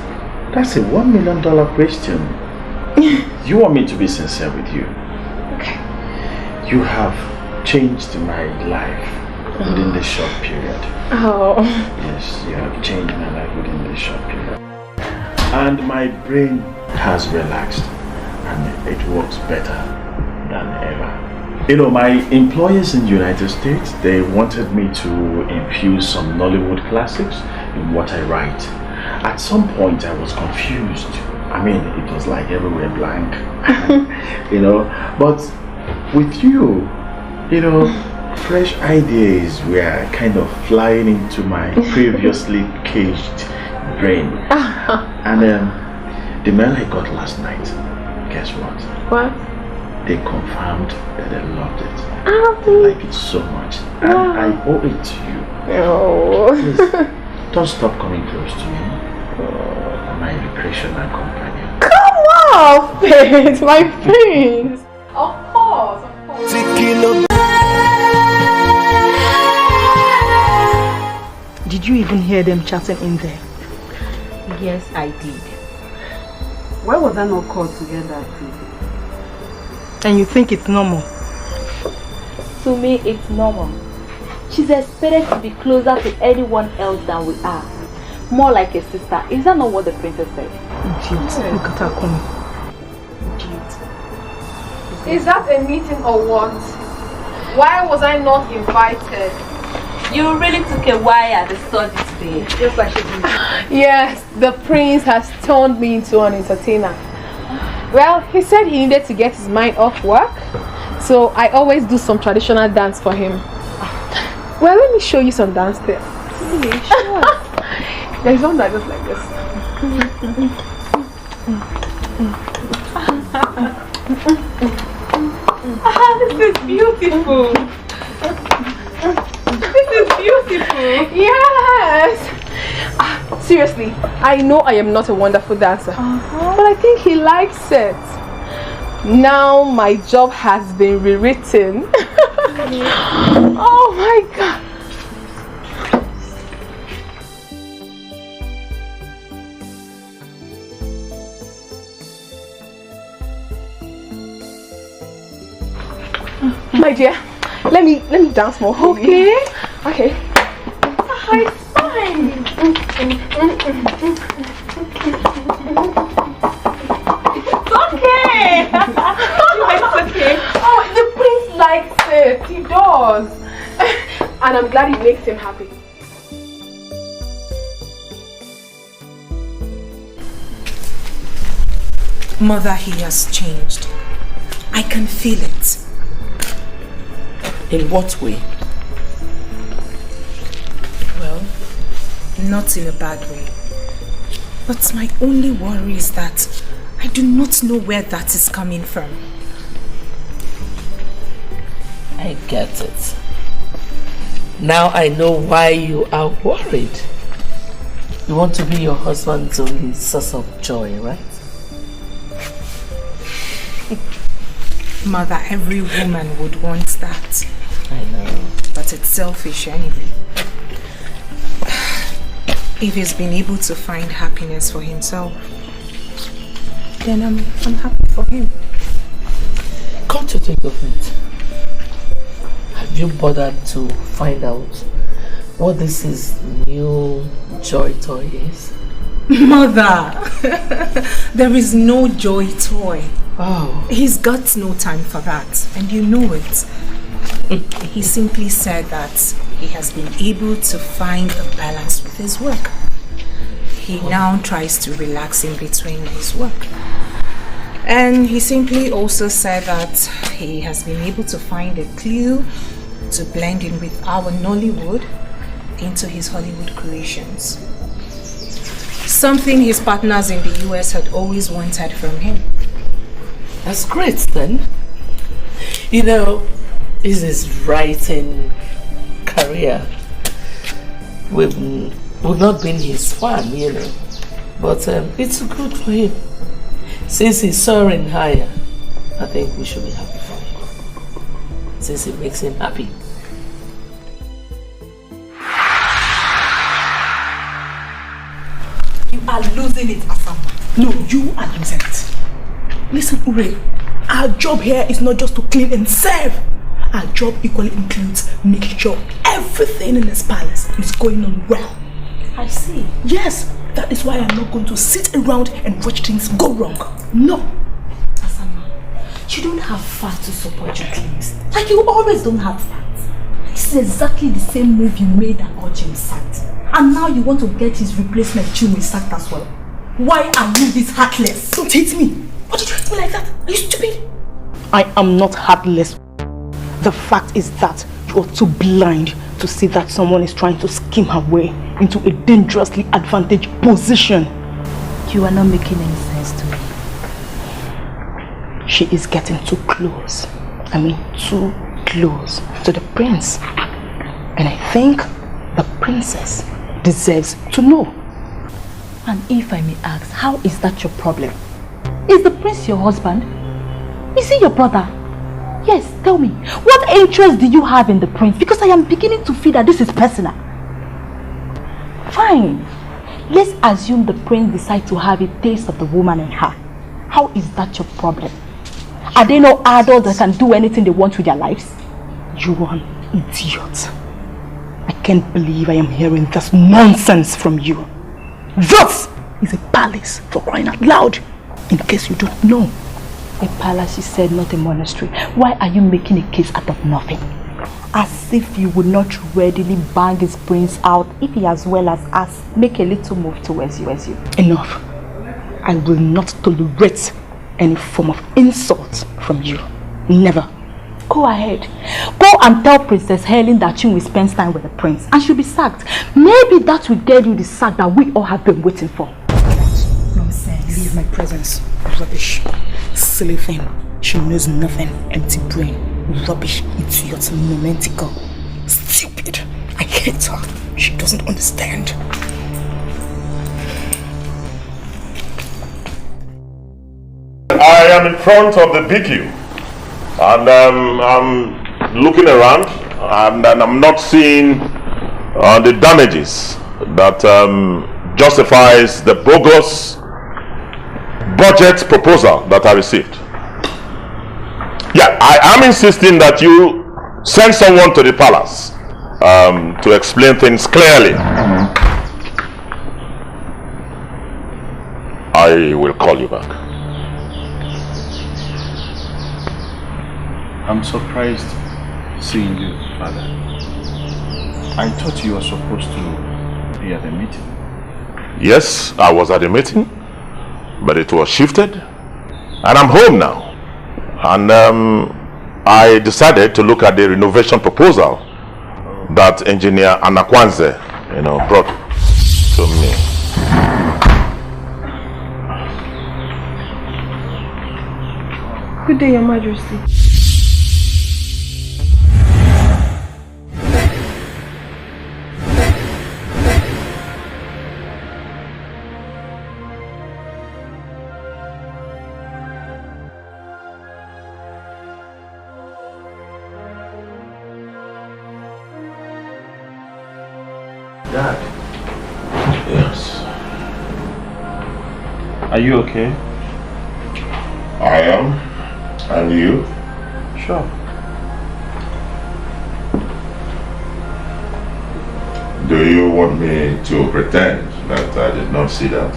That's a $1 million question. You want me to be sincere with you? Okay. You have changed my life within this short period. Oh. Yes, you have changed my life within this short period. And my brain has relaxed and it works better than ever. You know, my employers in the United States, they wanted me to infuse some Nollywood classics in what I write. At some point I was confused. I mean, it was like everywhere blank. You know, but with you, you know, fresh ideas were kind of flying into my previously caged brain. And the mail I got last night, guess what? What? They confirmed that they loved it. They like it so much. And I owe it to you. Oh. Please, don't stop coming close to me. My recreational companion. Come on, Prince, my prince. Of course, of course. Did you even hear them chatting in there? Yes, I did. Why was that not called together, please? And you think it's normal? To me, it's normal. She's expected to be closer to anyone else than we are. More like a sister. Is that not what the princess said? Idiot. Look at her coming. Is that a meeting or what? Why was I not invited? You really took a while at the study today. Just like she did. Yes, the prince has turned me into an entertainer. Well, he said he needed to get his mind off work, so I always do some traditional dance for him. Well, let me show you some dance steps. Really? Sure. There's one that goes like this. This is beautiful. This is beautiful. Yes. Seriously, I know I am not a wonderful dancer, but I think he likes it. Now my job has been rewritten. Oh my God. My dear, let me dance more. Okay. Okay. It's fine. It's okay. It's okay. Oh, the prince likes it. He does. And I'm glad it makes him happy. Mother, he has changed. I can feel it. In what way? Well, not in a bad way. But my only worry is that I do not know where that is coming from. I get it. Now I know why you are worried. You want to be your husband's only source of joy, right? Mother, every woman would want that. I know. But it's selfish anyway. If he's been able to find happiness for himself, then I'm happy for him. Come to think of it, have you bothered to find out what this is new joy toy is? Mother, there is no joy toy. Oh. He's got no time for that, and you know it. He simply said that he has been able to find a balance with his work. He now tries to relax in between his work. And he simply also said that he has been able to find a clue to blend in with our Nollywood into his Hollywood creations. Something his partners in the US had always wanted from him. That's great then. You know, this is writing career. We've not been his fan, you know. But it's good for him. Since he's soaring higher, I think we should be happy for him. Since it makes him happy. You are losing it, Asama. No, you are losing it. Listen, Ure, our job here is not just to clean and serve. Our job equally includes making sure everything in this palace is going on well. I see. Yes, that is why I'm not going to sit around and watch things go wrong. No. Asama, you don't have fat to support your claims. Like you always don't have fat. This is exactly the same move you made that got him sacked. And now you want to get his replacement Chinenye sacked as well. Why are you this heartless? Don't hate me. Why did you hate me like that? Are you stupid? I am not heartless. The fact is that you are too blind to see that someone is trying to scheme her way into a dangerously advantaged position. You are not making any sense to me. She is getting too close. I mean, too close to the prince. And I think the princess deserves to know. And if I may ask, how is that your problem? Is the prince your husband? Is he your brother? Yes, tell me. What interest do you have in the prince? Because I am beginning to feel that this is personal. Fine. Let's assume the prince decides to have a taste of the woman in her. How is that your problem? Are they no adults that can do anything they want with their lives? You are an idiot. I can't believe I am hearing this nonsense from you. This is a palace, for crying out loud. In case you don't know. A palace, you said, not a monastery. Why are you making a case out of nothing? As if you would not readily bang his prince out if he as well as us make a little move towards you. Enough. I will not tolerate any form of insult from you. Never. Go ahead. Go and tell Princess Helen that Chinenye spends time with the prince and she'll be sacked. Maybe that will get you the sack that we all have been waiting for. Nonsense. Leave my presence. Rubbish. Silly thing. She knows nothing. Empty brain. Rubbish. Idiot. Momentical. Stupid. I hate her. She doesn't understand. I am in front of the BQ and I'm looking around and I'm not seeing the damages that justifies the bogus budget proposal that I received. Yeah, I am insisting that you send someone to the palace to explain things clearly. I will call you back. I'm surprised seeing you, Father. I thought you were supposed to be at the meeting. Yes, I was at the meeting, but it was shifted, and I'm home now. And I decided to look at the renovation proposal that engineer Anakwanze, brought to me. Good day, Your Majesty. Dad. Yes. Are you okay? I am. And you? Sure. Do you want me to pretend that I did not see that?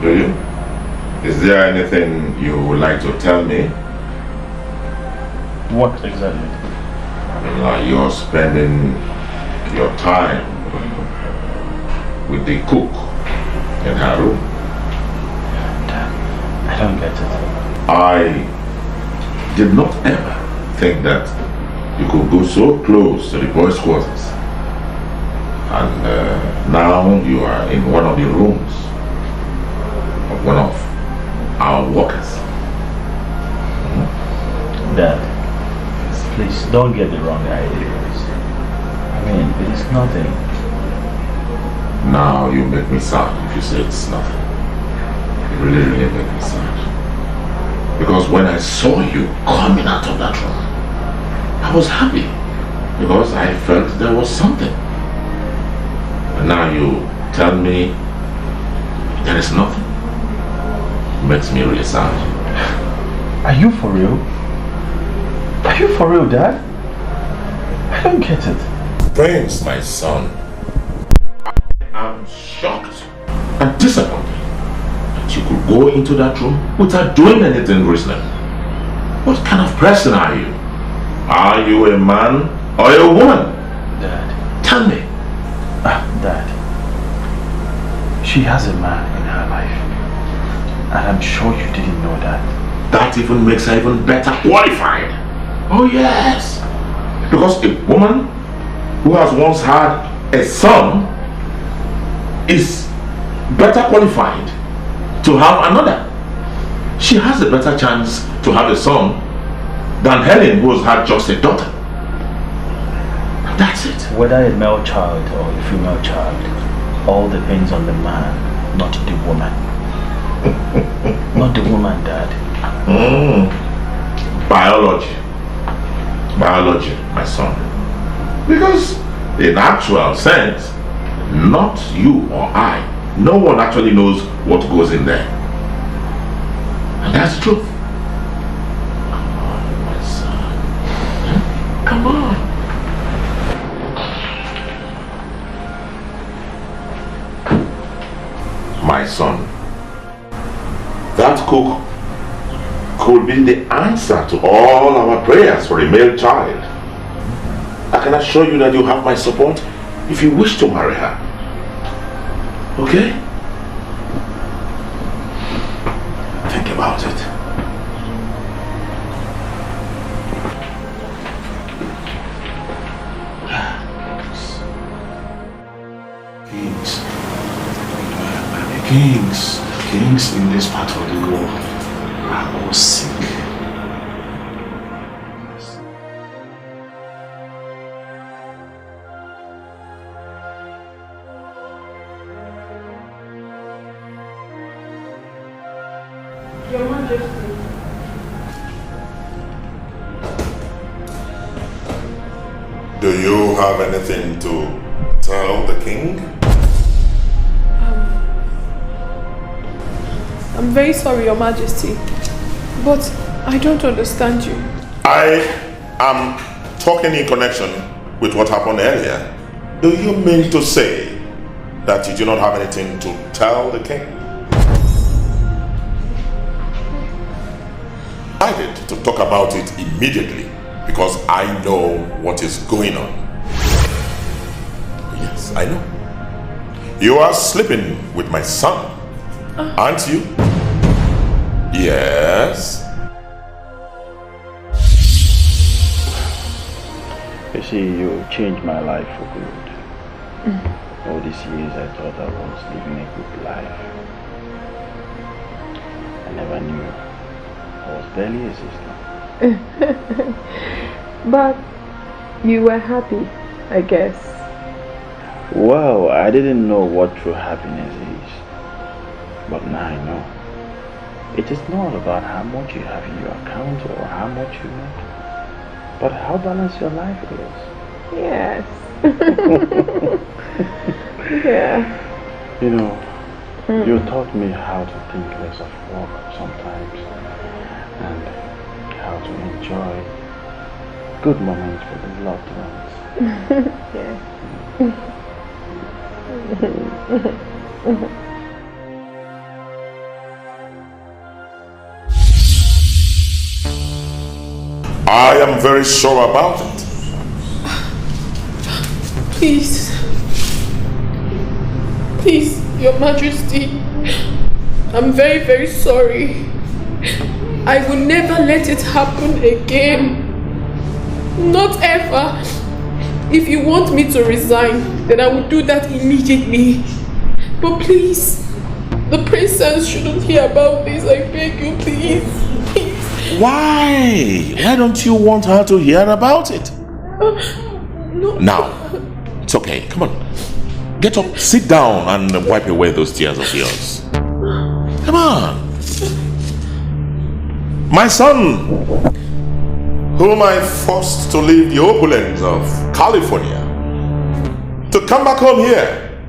Do you? Is there anything you would like to tell me? What exactly? Like you're spending your time with the cook in her room. I don't get it. I did not ever think that you could go so close to the boys' quarters. And now you are in one of the rooms of one of our workers. Dad, please don't get the wrong ideas. I mean, it is nothing. Now you make me sad if you say it's nothing. You really, really make me sad. Because when I saw you coming out of that room, I was happy. Because I felt there was something. And now you tell me there is nothing. It makes me really sad. Are you for real? Are you for real, Dad? I don't get it. Prince, my son, I am shocked and disappointed that you could go into that room without doing anything reasonable. What kind of person are you? Are you a man or a woman? Dad. Tell me. Dad, she has a man in her life. And I'm sure you didn't know that. That even makes her even better qualified. Oh yes. Because a woman who has once had a son is better qualified to have another. She has a better chance to have a son than Helen, who has had just a daughter. That's it. Whether a male child or a female child, all depends on the man, not the woman. Not the woman, Dad. Biology. Biology, my son. Because in actual sense, not you or I, no one actually knows what goes in there. And that's the truth. Come on, my son. Come on. My son, that cook could be the answer to all our prayers for a male child. I can assure you that you have my support if you wish to marry her. Okay? Think about it. Kings in this part of the world are all sick. Your Majesty. Do you have anything to tell the king? I'm very sorry, Your Majesty, but I don't understand you. I am talking in connection with what happened earlier. Do you mean to say that you do not have anything to tell the king? I did to talk about it immediately because I know what is going on. Yes, I know. You are sleeping with my son, aren't you? Yes. You see, you changed my life for good. All these years I thought I was living a good life. I never knew I was barely a sister. But you were happy, I guess. Well, I didn't know what true happiness is. But now I know. It is not about how much you have in your account or how much you make, but how balanced your life is. Yes. Yeah. You know, you taught me how to think less of work sometimes and how to enjoy good moments with the loved ones. Yeah. I am very sure about it. Please, Your Majesty, I'm very, very sorry. I will never let it happen again. Not ever. If you want me to resign, then I will do that immediately. But please, the princess shouldn't hear about this. I beg you, please. Why? Why don't you want her to hear about it? No. Now, it's okay. Come on. Get up, sit down, and wipe away those tears of yours. Come on. My son, whom I forced to leave the opulence of California, to come back home here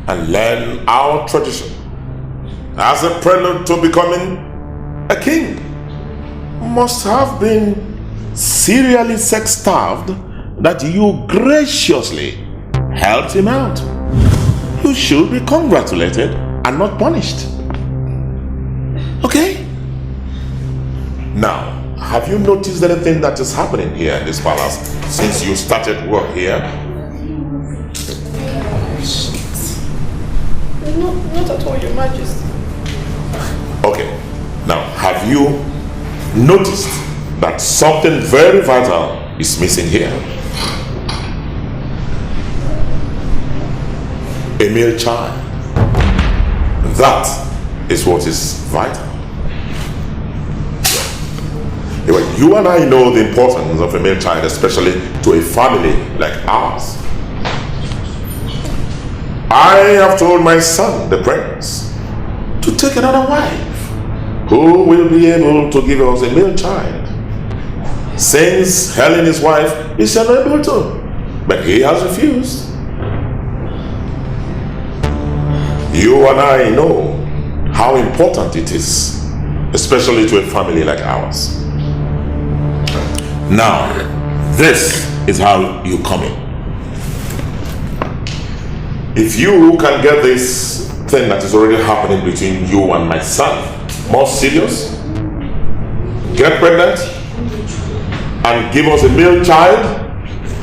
and learn our tradition as a prelude to becoming a king, must have been serially sex-starved that you graciously helped him out. You should be congratulated and not punished. Okay? Now, have you noticed anything that is happening here in this palace since you started work here? Not at all, Your Majesty. Okay. Now, have you noticed that something very vital is missing here? A male child. That is what is vital. Anyway, you and I know the importance of a male child, especially to a family like ours. I have told my son, the prince, to take another wife who will be able to give us a male child. Since Helen, his wife, is unable to, but he has refused. You and I know how important it is, especially to a family like ours. Now, this is how you come in. If you can get this thing that is already happening between you and my son more serious, get pregnant, and give us a male child,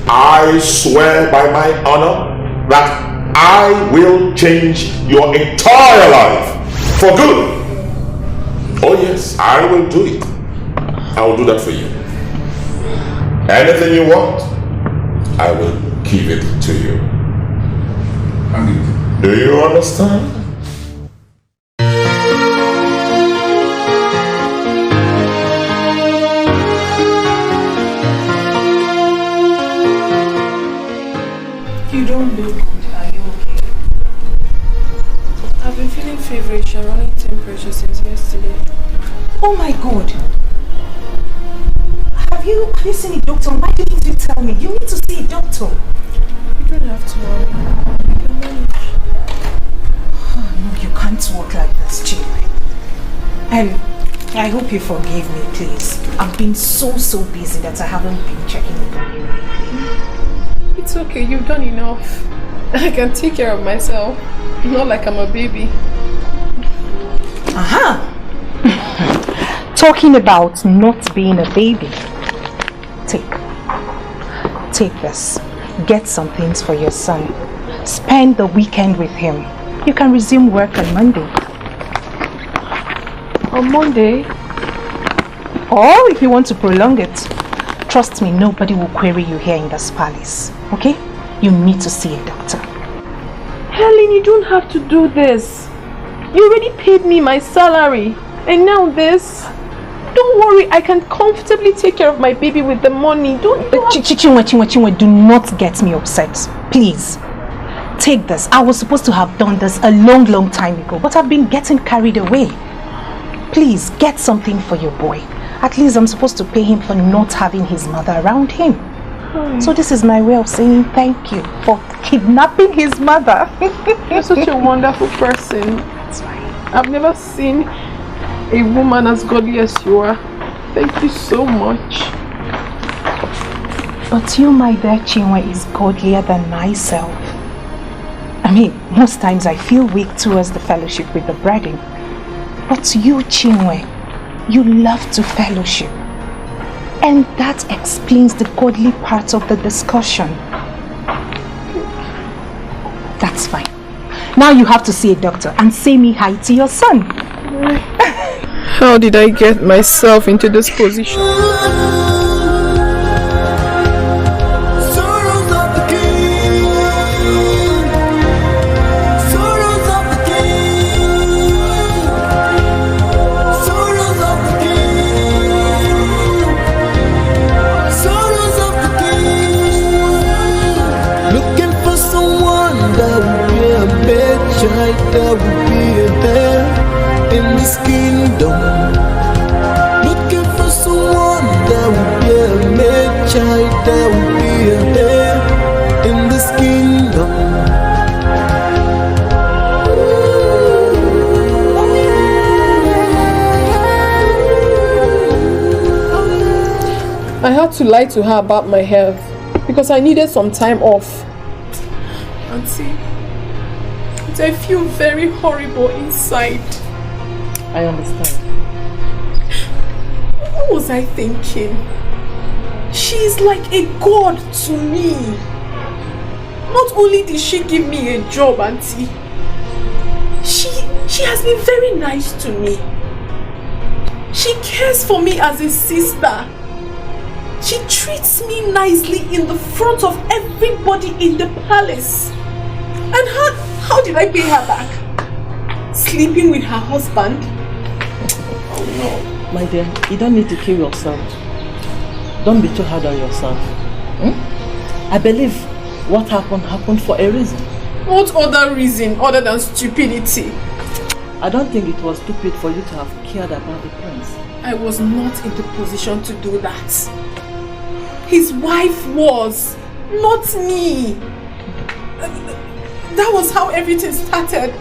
I swear by my honor that I will change your entire life for good. Oh yes, I will do it. I will do that for you. Anything you want, I will give it to you. Do you understand? You don't look good. Are you okay? I've been feeling feverish and running temperature since yesterday. Oh my God. Have you seen a doctor? Why didn't you tell me? You need to see a doctor. You don't have to worry. You can manage. Oh, no, you can't walk like this, Chinenye. And I hope you forgive me, please. I've been so busy that I haven't been checking up on you. It's okay, you've done enough. I can take care of myself. Not like I'm a baby. Aha! Talking about not being a baby. Take this. Get some things for your son. Spend the weekend with him. You can resume work on Monday. On Monday? Or if you want to prolong it. Trust me, nobody will query you here in this palace. Okay? You need to see a doctor. Helen, you don't have to do this. You already paid me my salary. And now this. Don't worry, I can comfortably take care of my baby with the money. Chinenye, do not get me upset. Please. Take this. I was supposed to have done this a long time ago, but I've been getting carried away. Please, get something for your boy. At least I'm supposed to pay him for not having his mother around him. So this is my way of saying thank you for kidnapping his mother. You're such a wonderful person. That's right. I've never seen a woman as godly as you are. Thank you so much. But you, my dear Chinenye, is godlier than myself. I mean, most times I feel weak towards the fellowship with the brethren. But you, Chinenye, you love to fellowship. And that explains the godly part of the discussion. That's fine. Now you have to see a doctor and say me hi to your son. How did I get myself into this position? There will be a heir in this kingdom. Looking for someone that will be a male child. There will be a heir in this kingdom. I had to lie to her about my health because I needed some time off. Auntie, I feel very horrible inside. I understand. What was I thinking? She's like a god to me. Not only did she give me a job, Auntie, she has been very nice to me. She cares for me as a sister. She treats me nicely in the front of everybody in the palace. And how did I pay her back? Sleeping with her husband? Oh no. My dear, you don't need to kill yourself. Don't be too hard on yourself. I believe what happened for a reason. What other reason other than stupidity? I don't think it was stupid for you to have cared about the prince. I was not in the position to do that. His wife was, not me. That was how everything started.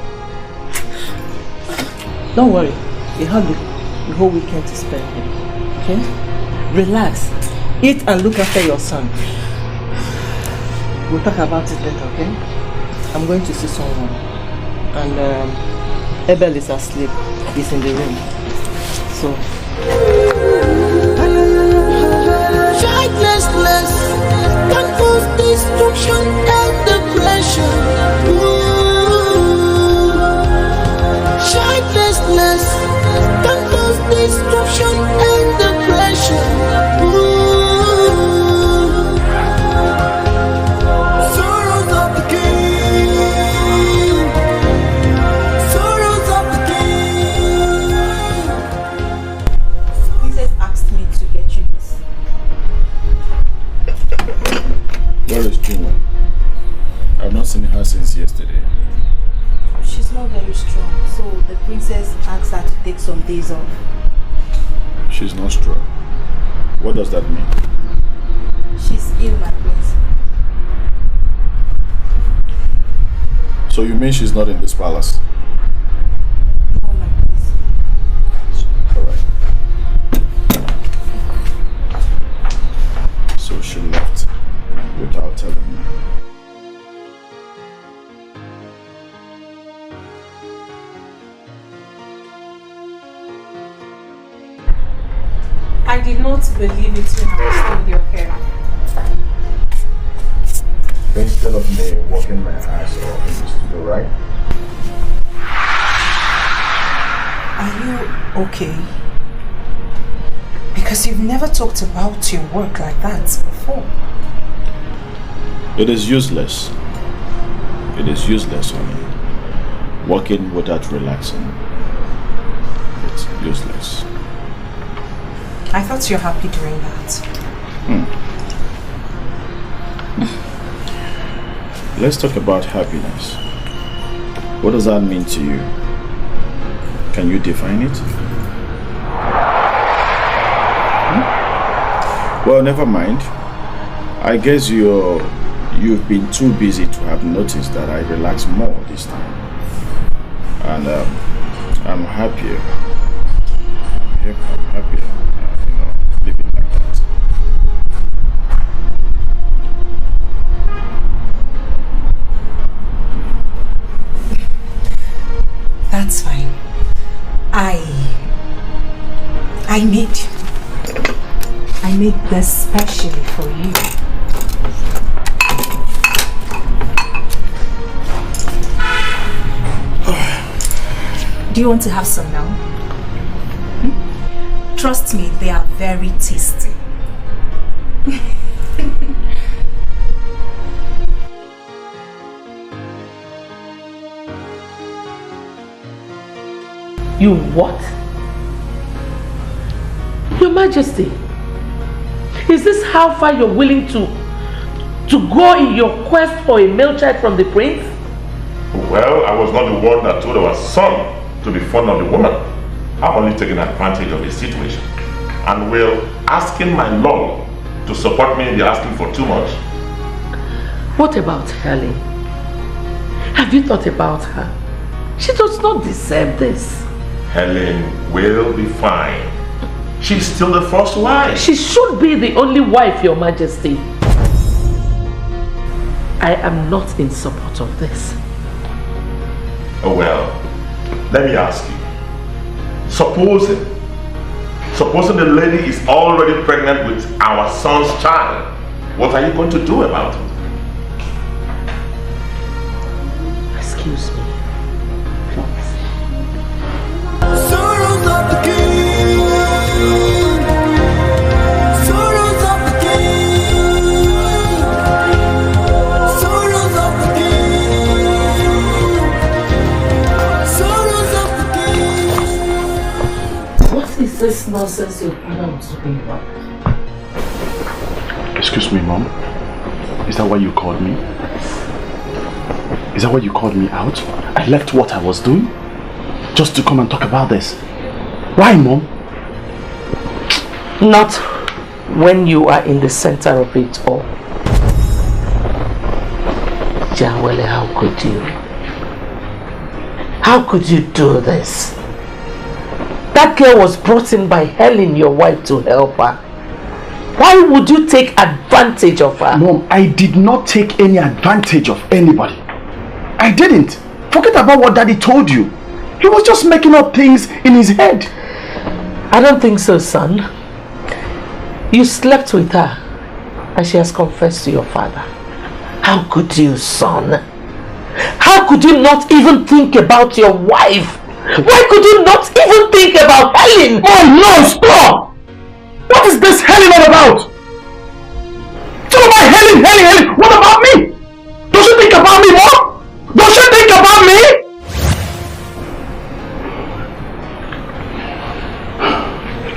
Don't worry, you have the whole weekend to spend here, okay? Relax, eat and look after your son. We'll talk about it later, okay? I'm going to see someone. And Abel is asleep, he's in the room. So... Childlessness can cause destruction and depression. Childlessness can cause destruction and depression. Sorrows of the king. Sorrows of the king. Princess asked me to get you this. Where is Chinenye? I've not seen her since yesterday. She's not very strong, so the princess asked her to take some days off. She's not strong. What does that mean? She's ill, my prince. So you mean she's not in this palace? No, my prince. Alright. So she left without telling me. I did not believe it when I was told your hair. Instead of me walking my ass off in the studio, right? Are you okay? Because you've never talked about your work like that before. It is useless. It is useless, honey. Working without relaxing. It's useless. I thought you were happy doing that. Let's talk about happiness. What does that mean to you? Can you define it? Well, never mind. I guess you've been too busy to have noticed that I relax more this time. And I'm happier. I'm happier. Living like that. That's fine. I made this specially for you. Do you want to have some now? trust me, they are very tasty. You what? Your Majesty, is this how far you're willing to go in your quest for a male child from the prince? Well, I was not the one that told our son to be fond of the woman. I'm only taking advantage of the situation. And will asking my lord to support me in the asking for too much? What about Helen? Have you thought about her? She does not deserve this. Helen will be fine. She's still the first wife. She should be the only wife, Your Majesty. I am not in support of this. Oh well, let me ask you. Supposing the lady is already pregnant with our son's child, what are you going to do about it? Excuse me. Sorrows of the king. Sorrows of the king. Sorrows of the king. Sorrows of the king. What is this nonsense your father was talking about? Excuse me, Mom. Is that why you called me? Is that why you called me out? I left what I was doing just to come and talk about this. Why, Mom? Not when you are in the center of it all. Jawele, how could you? How could you do this? That girl was brought in by Helen, your wife, to help her. Why would you take advantage of her? Mom, I did not take any advantage of anybody. I didn't. Forget about what Daddy told you. He was just making up things in his head. I don't think so, son. You slept with her and she has confessed to your father. How could you, son? How could you not even think about your wife? Why could you not even think about Helen? Mom, no, stop! What is this Helen all about? Talk about Helen! What about me? Does she think about me, Mom? Does she think about me?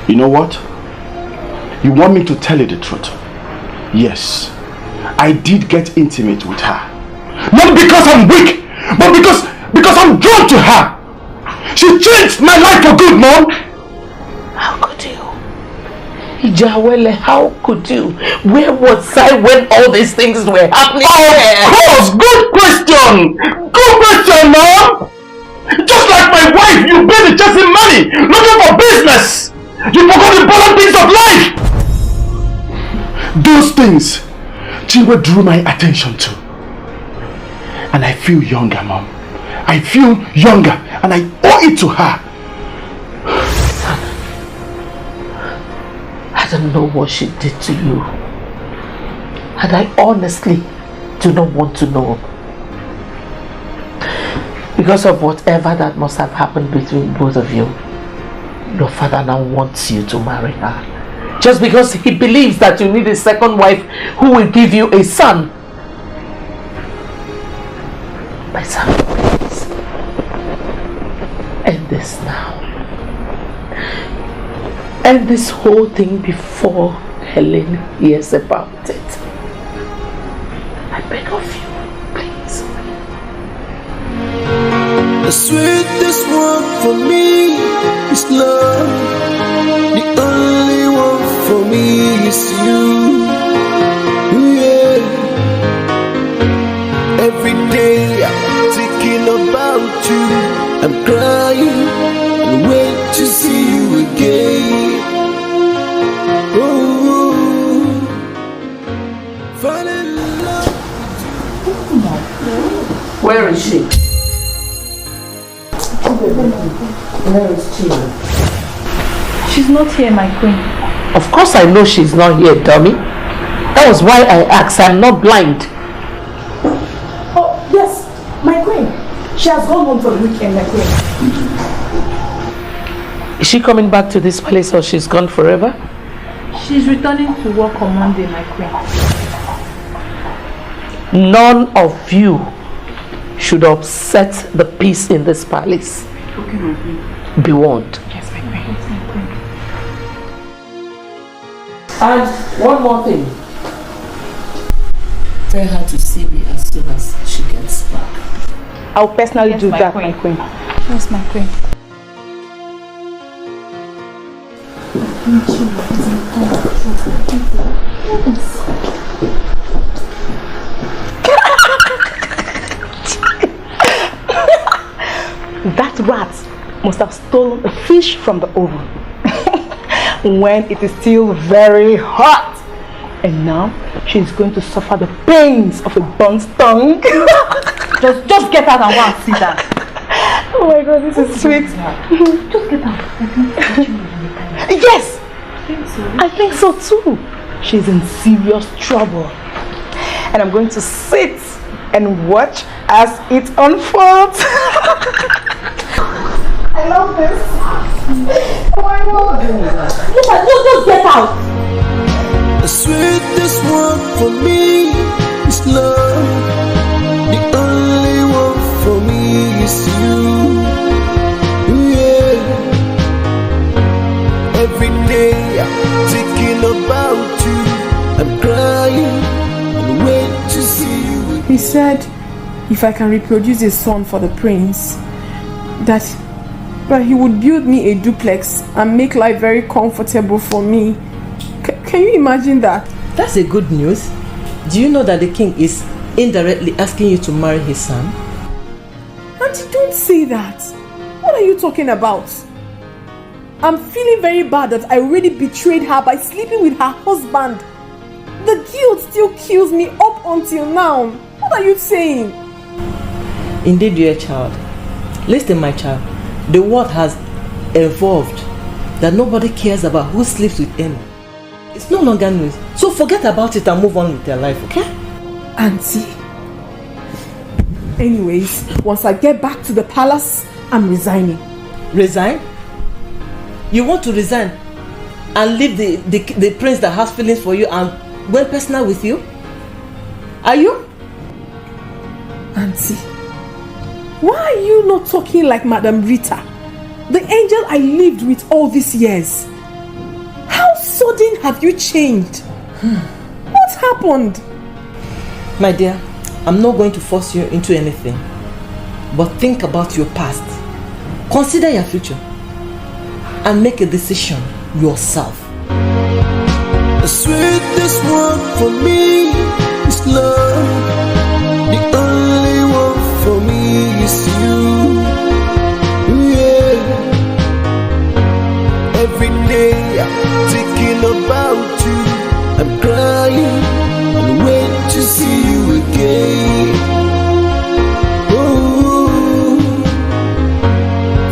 You know what? You want me to tell you the truth? Yes, I did get intimate with her. Not because I'm weak, but because I'm drawn to her. She changed my life for good, Mom. How could you? Jawele, how could you? Where was I when all these things were happening? Of course! Good question! Good question, Mom! Just like my wife, you've been chasing money, looking for business! You forgot the important things of life! Those things Chinwe drew my attention to. And I feel younger, Mom. I feel younger and I owe it to her. I don't know what she did to you. And I honestly do not want to know. Because of whatever that must have happened between both of you, your father now wants you to marry her. Just because he believes that you need a second wife who will give you a son. My son, please. End this now. End this whole thing before Helen hears about it. I beg of you, please. The sweetest one for me is love. The only one for me is you. Yeah. Every day I'm thinking about you. I'm crying and wait to see you again. Oh, fall in love. Where is she? Where is she? She's not here, my queen. Of course I know she's not here, dummy. That was why I asked. I'm not blind. Oh, yes, my queen. She has gone home for the weekend, my queen. Is she coming back to this place or she's gone forever? She's returning to work on Monday, my queen. None of you should upset the peace in this palace. Okay, my queen. Be warned. Yes, my queen. Yes, my queen. And one more thing. Tell her to see me as soon as she gets back. I'll personally do that, my queen. Yes, my queen. That rat must have stolen a fish from the oven when it is still very hot. And now she's going to suffer the pains of a burnt tongue. just get out and go and sit down. Oh my god, this is sweet. Just get out. Yes! I think so too. She's in serious trouble. And I'm going to sit and watch as it unfolds. I love this. Oh my god. Just get out. The sweetest one for me is love. The only one for me is you. Yeah. Every day I'm thinking about you. I'm crying and wait to see you. He said if I can reproduce a son for the prince, that he would build me a duplex and make life very comfortable for me. Can you imagine that? That's a good news. Do you know that the king is indirectly asking you to marry his son? Auntie, don't say that. What are you talking about? I'm feeling very bad that I already betrayed her by sleeping with her husband. The guilt still kills me up until now. What are you saying? Indeed, dear child. Listen, my child. The world has evolved that nobody cares about who sleeps with him. It's no longer news. So forget about it and move on with your life, okay? Auntie. Anyways, once I get back to the palace, I'm resigning. Resign? You want to resign and leave the prince that has feelings for you and went personal with you? Are you? Auntie, why are you not talking like Madam Rita, the angel I lived with all these years? How sudden have you changed? What happened? My dear, I'm not going to force you into anything. But think about your past. Consider your future. And make a decision yourself. The sweetest one for me is love. The only one for me is you. Yeah. Every day I'm thinking about you. I'm crying and wait to see you again. Oh,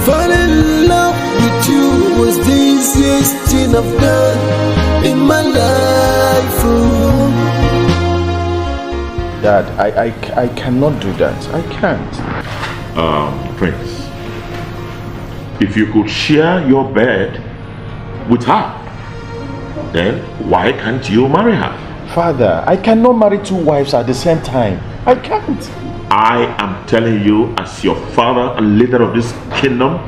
fall in love with you was the easiest thing I've done in my life. Oh. Dad, I cannot do that. I can't. Prince, if you could share your bed with her, then why can't you marry her? Father, I cannot marry two wives at the same time. I can't. I am telling you as your father and leader of this kingdom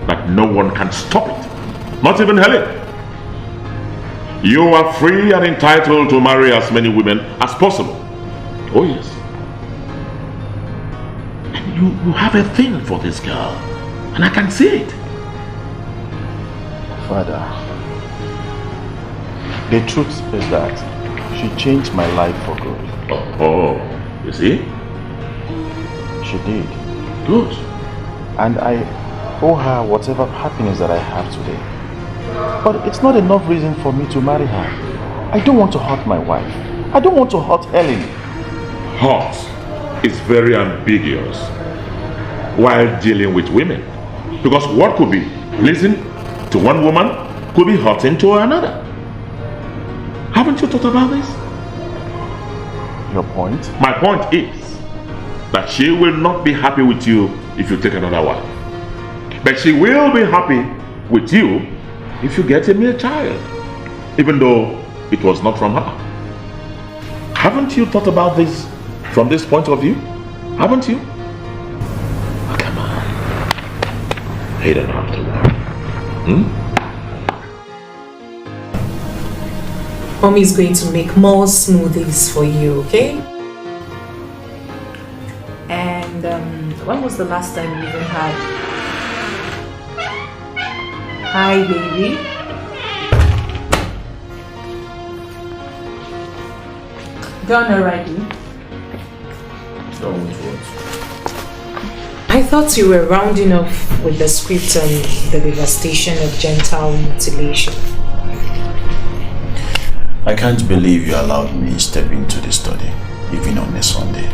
that no one can stop it. Not even Helen. You are free and entitled to marry as many women as possible. Oh yes. And you have a thing for this girl. And I can see it. Father, the truth is that she changed my life for good. Oh, you see? She did. Good. And I owe her whatever happiness that I have today. But it's not enough reason for me to marry her. I don't want to hurt my wife. I don't want to hurt Helen. Hurt is very ambiguous while dealing with women. Because what could be pleasing to one woman could be hurting to another. Haven't you thought about this? Your point? My point is that she will not be happy with you if you take another wife. But she will be happy with you if you get a male child, even though it was not from her. Haven't you thought about this from this point of view? Haven't you? Oh, come on. You don't have to worry. Mommy is going to make more smoothies for you, okay? And when was the last time you even had? Hi, baby. Done already? Done with what? I thought you were rounding off with the script on the devastation of genital mutilation. I can't believe you allowed me step into the study, even on a Sunday.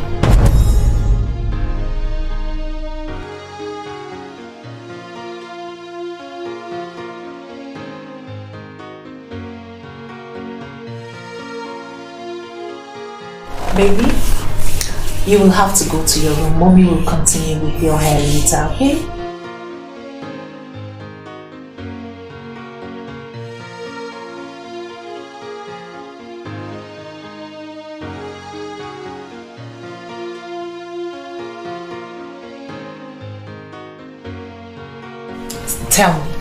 Baby, you will have to go to your room. Mommy will continue with your hair later, okay? Tell me,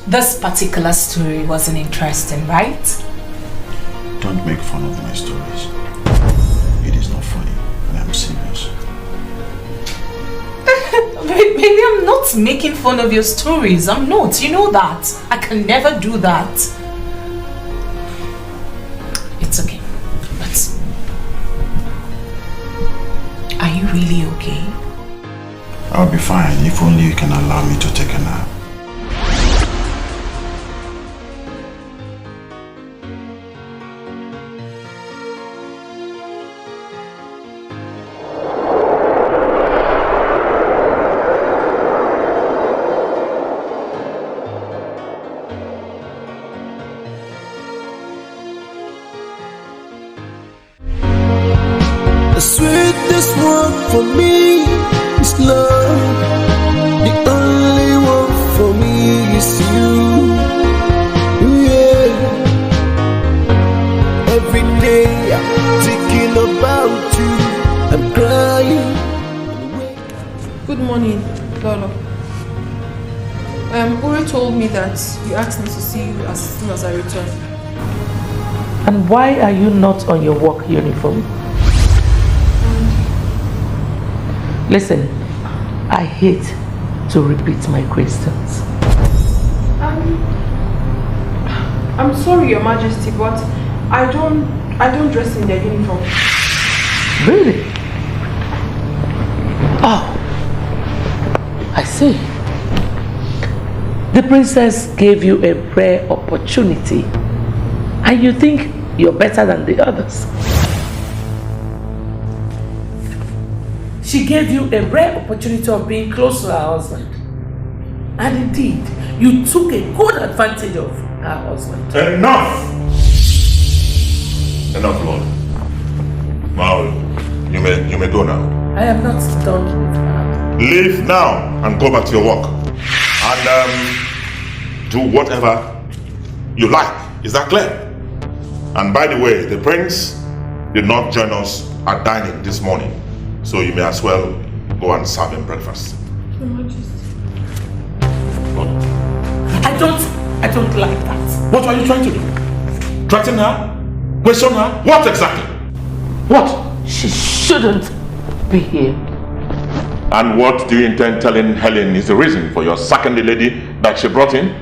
this particular story wasn't interesting, right? Don't make fun of my stories. It is not funny, and I'm serious. Baby, I'm not making fun of your stories. I'm not. You know that. I can never do that. It's okay. But are you really okay? I'll be fine if only you can allow me to take a nap. The sweetest one for me is love. The only one for me is you. Yeah. Every day I'm thinking about you. I'm crying. Good morning, Lolo. Uri told me that you asked me to see you as soon as I return. And why are you not on your work uniform? Listen, I hate to repeat my questions. I'm sorry, Your Majesty, but I don't dress in their uniform. Really? Oh, I see. The princess gave you a rare opportunity, and you think you're better than the others. She gave you a rare opportunity of being close to her husband. And indeed, you took a good advantage of her husband. Enough! Enough, Lord. Now, you may go now. I am not done with her. Leave now and go back to your work. And do whatever you like. Is that clear? And by the way, the prince did not join us at dining this morning. So you may as well go and serve him breakfast. Your Majesty. I don't like that. What are you trying to do? Threaten her? Question her? What exactly? What? She shouldn't be here. And what do you intend telling Helen is the reason for your sacking the lady that she brought in?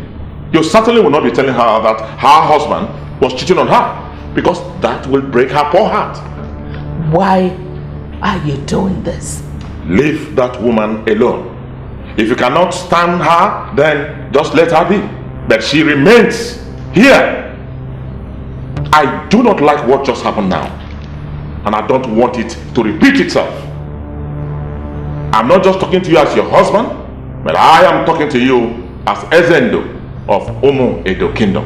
You certainly will not be telling her that her husband was cheating on her, because that will break her poor heart. Why are you doing this? Leave that woman alone. If you cannot stand her, then just let her be. But she remains here. I do not like what just happened now, and I don't want it to repeat itself. I'm not just talking to you as your husband, but I am talking to you as Ezendo of Umu Edo Kingdom.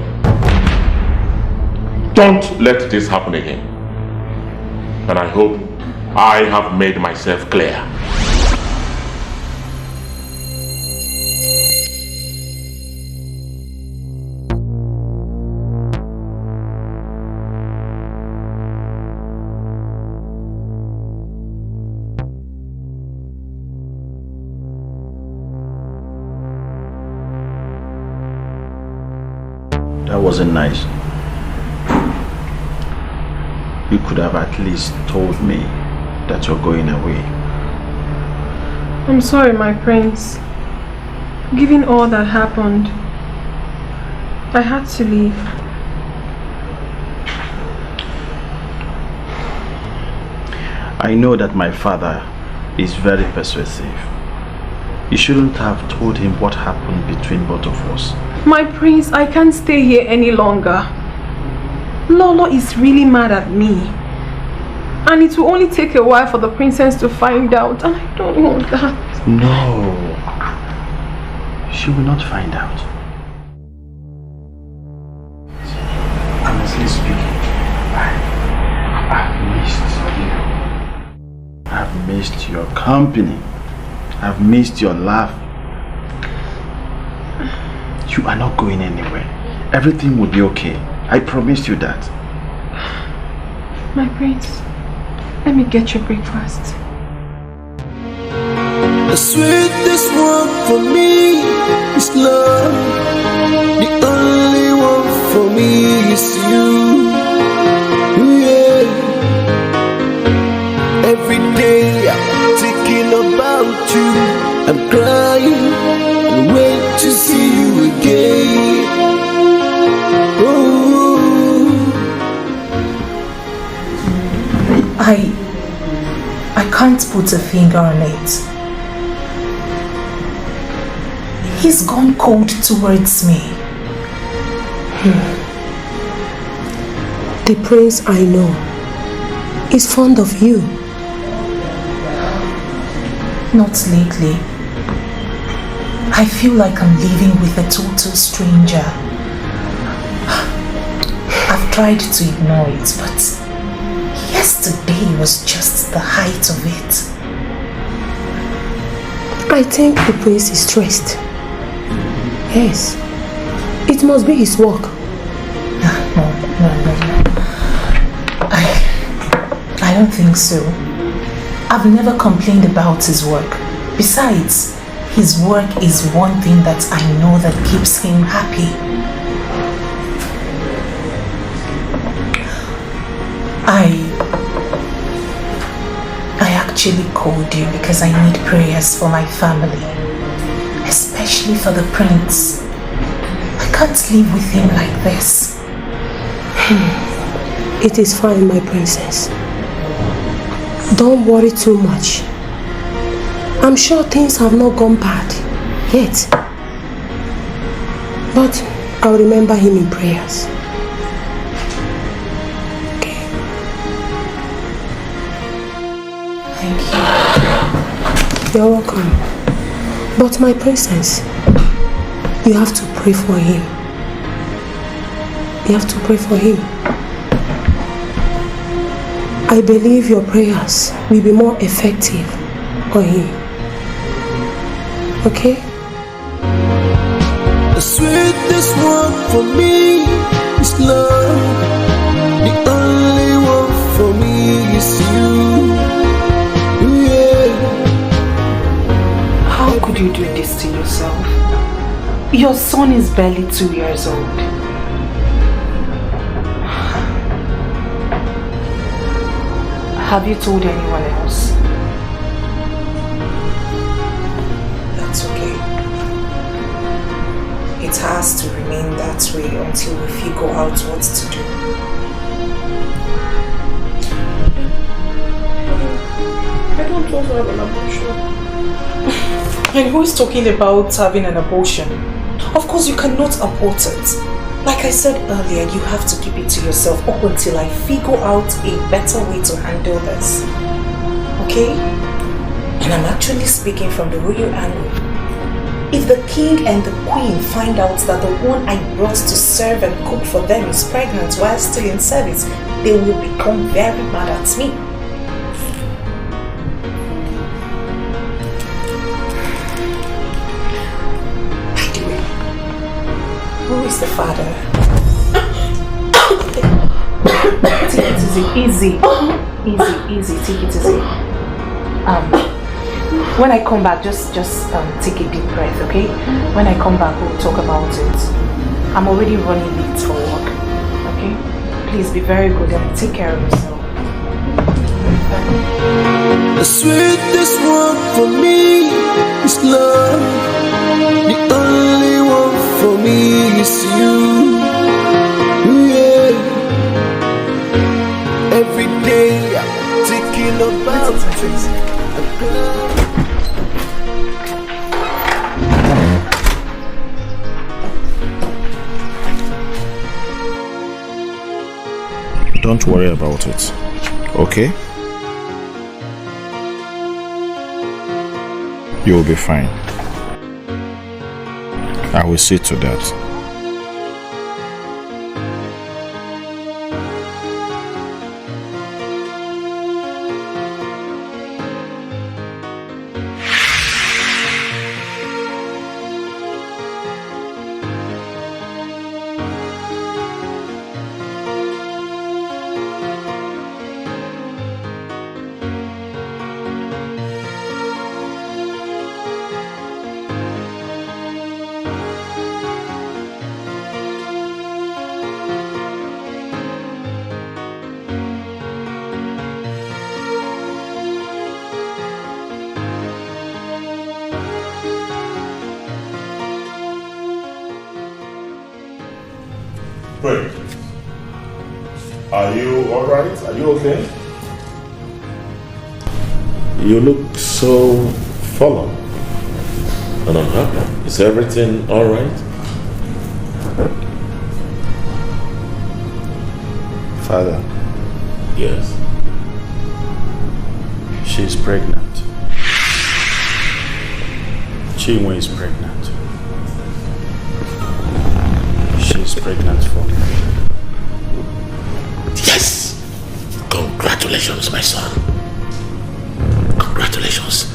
Don't let this happen again. And I hope I have made myself clear. wasn't nice. You could have at least told me that you're going away. I'm sorry, my prince. Given all that happened, I had to leave. I know that my father is very persuasive. You shouldn't have told him what happened between both of us. My prince, I can't stay here any longer. Lolo is really mad at me. And it will only take a while for the princess to find out, and I don't want that. No. She will not find out. Honestly speaking, I've missed you. I've missed your company. I've missed your laugh. You are not going anywhere. Everything will be okay. I promised you that. My prince, let me get your breakfast. The sweetest one for me is love. The only one for me is you. Yeah. Every day I'm thinking about you. I'm crying and wait to see you again. Ooh. I can't put a finger on it. He's gone cold towards me. The prince I know is fond of you. Not lately. I feel like I'm living with a total stranger. I've tried to ignore it, but yesterday was just the height of it. I think the prince is stressed. Yes, it must be his work. No. I don't think so. I've never complained about his work. Besides, his work is one thing that I know that keeps him happy. I actually called you because I need prayers for my family. Especially for the prince. I can't live with him like this. It is fine, my princess. Don't worry too much. I'm sure things have not gone bad yet. But I'll remember him in prayers. Okay. Thank you. You're welcome. But my princess, you have to pray for him. You have to pray for him. I believe your prayers will be more effective on him. Okay? The sweetest one for me is love. The only one for me is you. Yeah. How could you do this to yourself? Your son is barely 2 years old. Have you told anyone else? That's okay. It has to remain that way until we figure out what to do. I don't want to have an abortion. And who is talking about having an abortion? Of course you cannot abort it. Like I said earlier, you have to keep it to yourself up until I figure out a better way to handle this. Okay? And I'm actually speaking from the royal angle. If the king and the queen find out that the one I brought to serve and cook for them is pregnant while still in service, they will become very mad at me. Who is the father? Take it easy. Easy. Take it easy. When I come back, just take a deep breath, okay? When I come back, we'll talk about it. I'm already running late for work. Okay? Please be very good and take care of yourself. The sweetest one for me is love. The only one for me is you. Yeah. Every day I'm thinking about you. Don't worry about it, okay? You will be fine. I will see to that. Wait. Are you alright? Are you okay? You look so fallen and unhappy. Is everything alright? Father. Yes. She's pregnant. Chinenye is pregnant. She's pregnant for me. Yes! Congratulations, my son. Congratulations.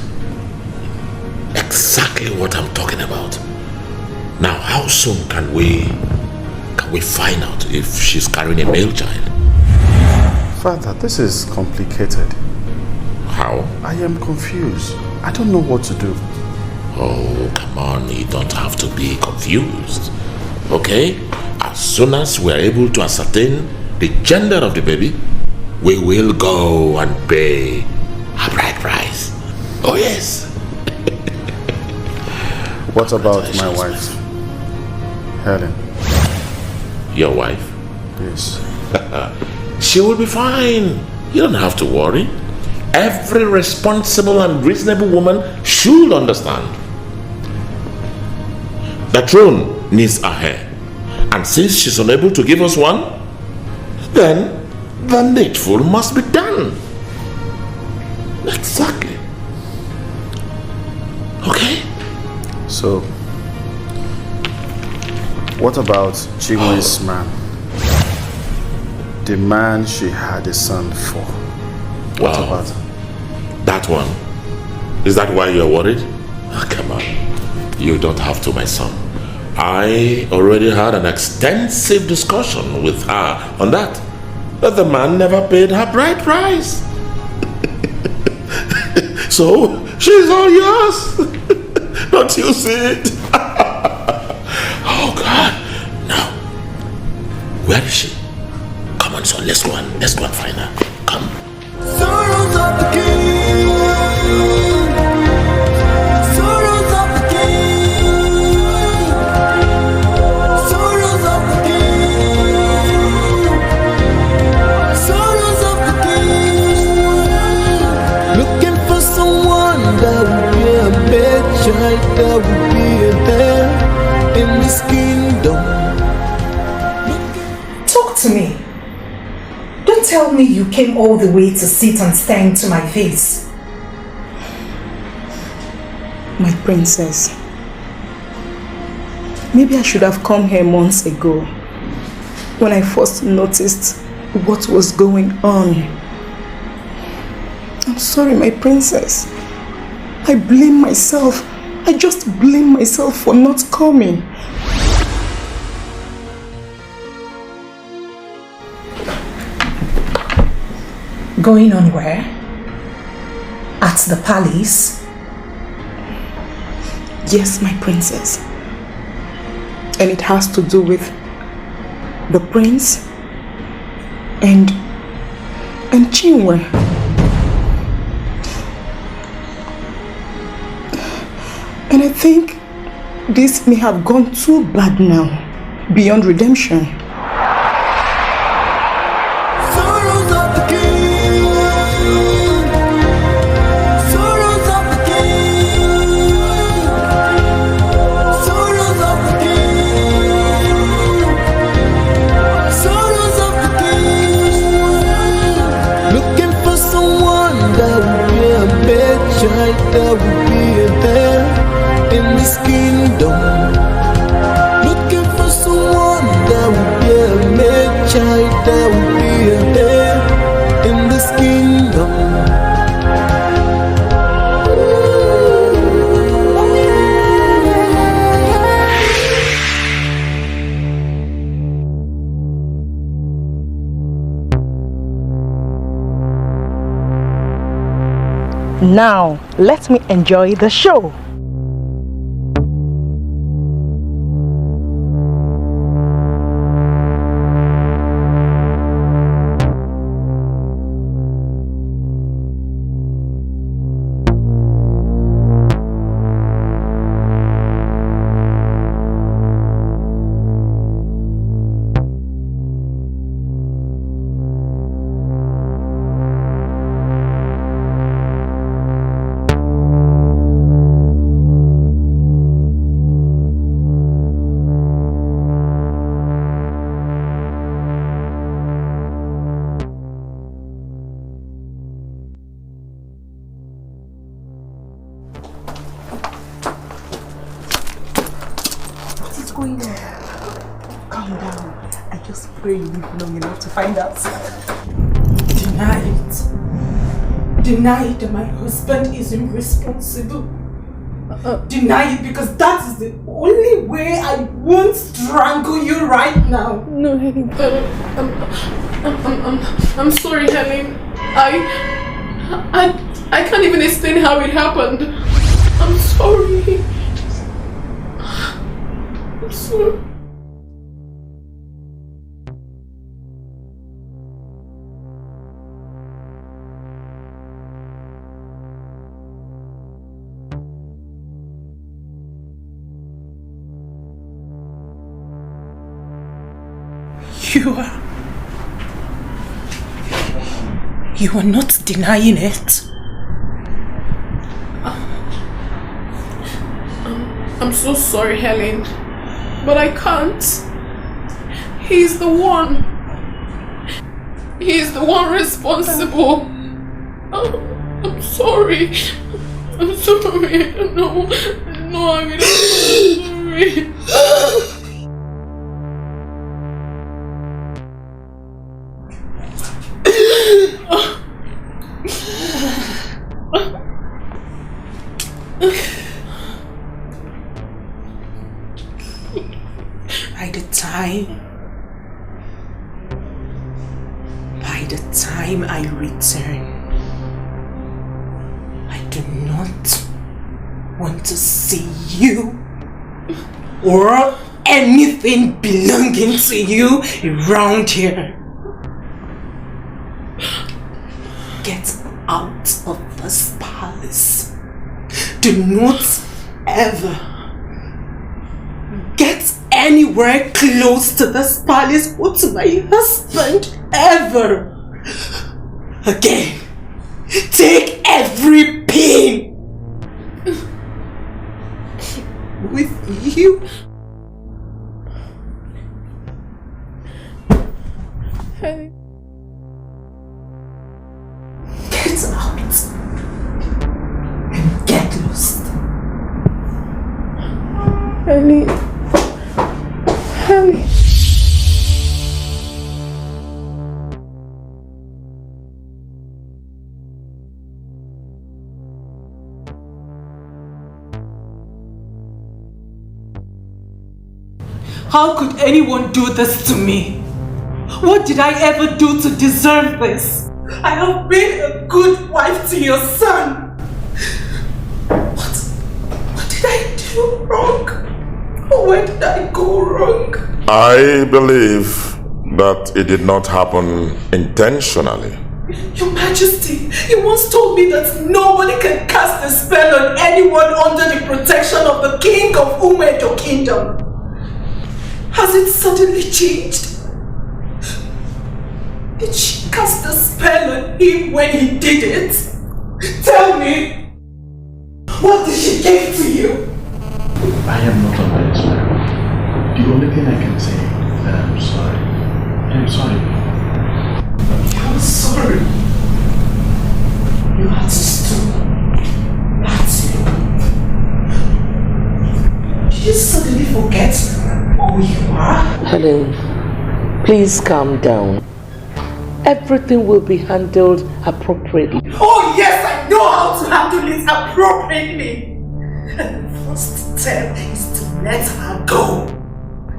Exactly what I'm talking about. Now, how soon can we find out if she's carrying a male child? Father, this is complicated. How? I am confused. I don't know what to do. Oh, come on. You don't have to be confused. Okay? As soon as we're able to ascertain the gender of the baby, we will go and pay a bride price. Oh, yes. What about my wife? Helen. Your wife? Yes. She will be fine. You don't have to worry. Every responsible and reasonable woman should understand. The throne needs a heir. And since she's unable to give us one, then the needful must be done. Exactly. Okay? So, what about Chinenye's man? The man she had a son for. What about that one? Is that why you're worried? Oh, come on. You don't have to, my son. I already had an extensive discussion with her on that. But the man never paid her bride price. So, she's all yours. Don't you see it? Oh, God. Now, where is she? Come on, son. Let's go and find her. Come. Sorrows of the king. Sorrows of the king. Sorrows of the king. Sorrows of the king. Looking for someone that would be a bad child, that would be a bear in this kingdom. Talk to me. Don't tell me you came all the way to sit and stare into my face. My princess, maybe I should have come here months ago when I first noticed what was going on. I'm sorry, my princess. I blame myself. I just blame myself for not coming. Going on where? At the palace? Yes, my princess. And it has to do with the prince and Chinenye. And I think this may have gone too bad now, beyond redemption. Sorrows of the king. Sorrows of the king. Sorrows of the king. Sorrows of the king. Looking for someone that will be a bad child, that will be a heir in this kingdom. Looking for someone that will be a mad child, that will be a heir in this kingdom. Now, let me enjoy the show. Pray you live long enough to find out. Deny it. Deny that my husband is irresponsible. Deny it, because that is the only way I won't strangle you right now. No, Helen. I'm sorry, Helen. I can't even explain how it happened. I'm sorry. I'm sorry. You are not denying it. I'm so sorry, Helen, but I can't. He's the one. He's the one responsible. I'm sorry. I'm sorry. I don't know. No, I mean, I'm sorry. By the time I return, I do not want to see you or anything belonging to you around here. Get out of this palace. Do not ever get anywhere close to this palace or to my husband ever again. Take every pain with you. Hey. Get out and get lost. Ellie. Ellie. How could anyone do this to me? What did I ever do to deserve this? I have been a good wife to your son. What did I do wrong? Where did I go wrong? I believe that it did not happen intentionally. Your Majesty, you once told me that nobody can cast a spell on anyone under the protection of the king of Umedo Kingdom. Has it suddenly changed? Did she cast a spell on him when he did it? Tell me! What did she give to you? I am not under a spell. The only thing I can say is that I'm sorry. I'm sorry. I'm sorry. You had to stop. That's it. Did you suddenly forget who you are? Helen, please calm down. Everything will be handled appropriately. Oh yes, I know how to handle it appropriately. And the first step is to let her go.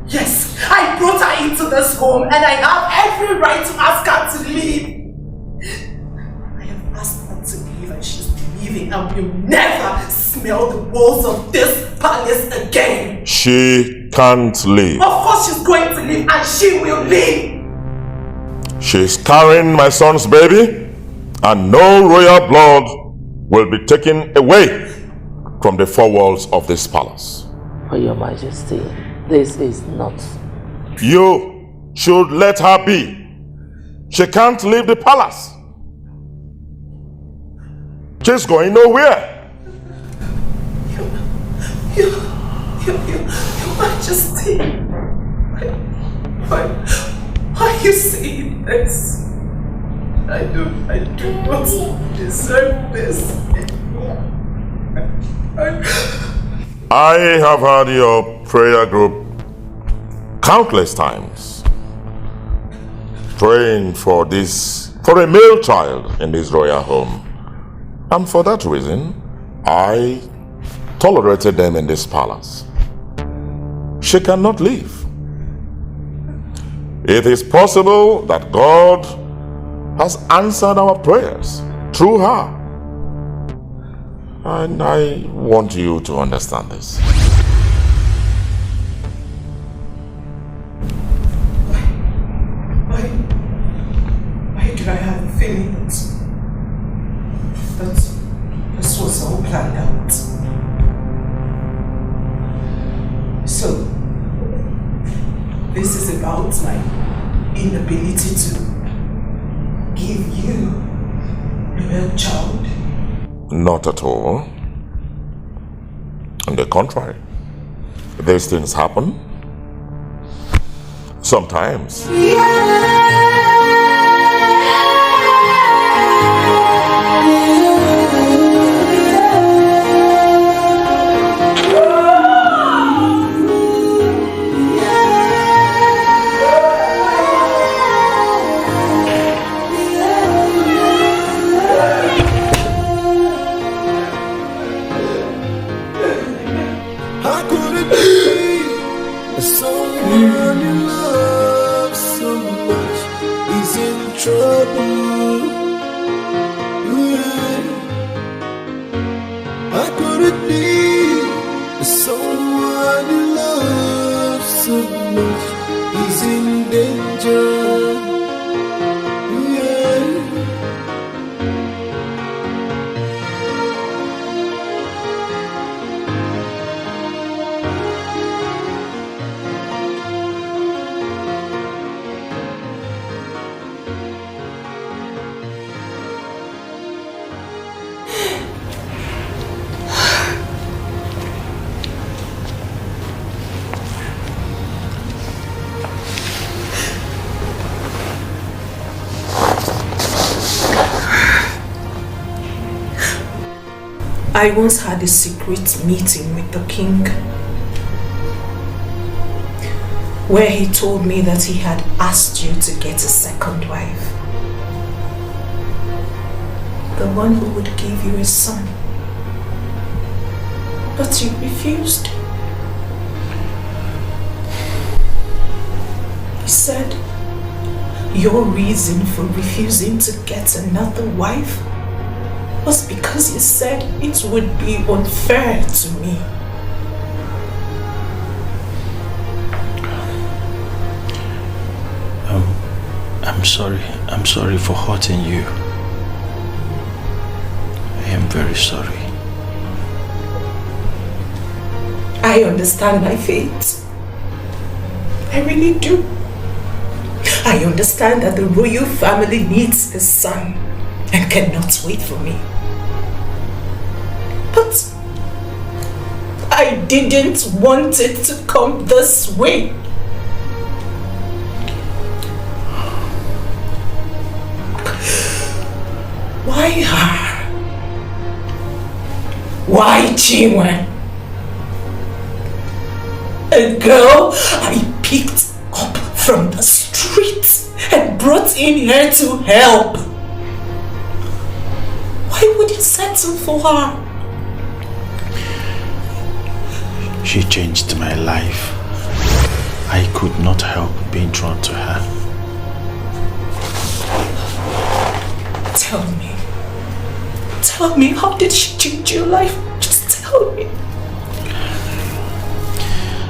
Yes, I brought her into this home and I have every right to ask her to leave. I have asked her to leave and she's leaving and will never smell the walls of this palace again. She can't leave. Of course she's going to leave and she will leave. She's carrying my son's baby, and no royal blood will be taken away from the four walls of this palace. For your Majesty, this is not. You should let her be. She can't leave the palace. She's going nowhere. Your Majesty, why are you saying this? I do not deserve this. I have heard your prayer group countless times praying for a male child in this royal home. And for that reason, I tolerated them in this palace. She cannot leave. It is possible that God has answered our prayers through her. And I want you to understand this. Why do I have a feeling that this was all planned out? So, this is about my inability to give you a male child? Not at all. On the contrary, these things happen. Sometimes. I once had a secret meeting with the king where he told me that he had asked you to get a second wife. The one who would give you a son. But you refused. He said your reason for refusing to get another wife was because you said it would be unfair to me. I'm sorry for hurting you. I am very sorry. I understand my fate. I really do. I understand that the royal family needs a son and cannot wait for me. But I didn't want it to come this way. Why her? Why Chinenye? A girl I picked up from the street and brought in here to help. Why would you settle for her? She changed my life. I could not help being drawn to her. Tell me, how did she change your life? Just tell me.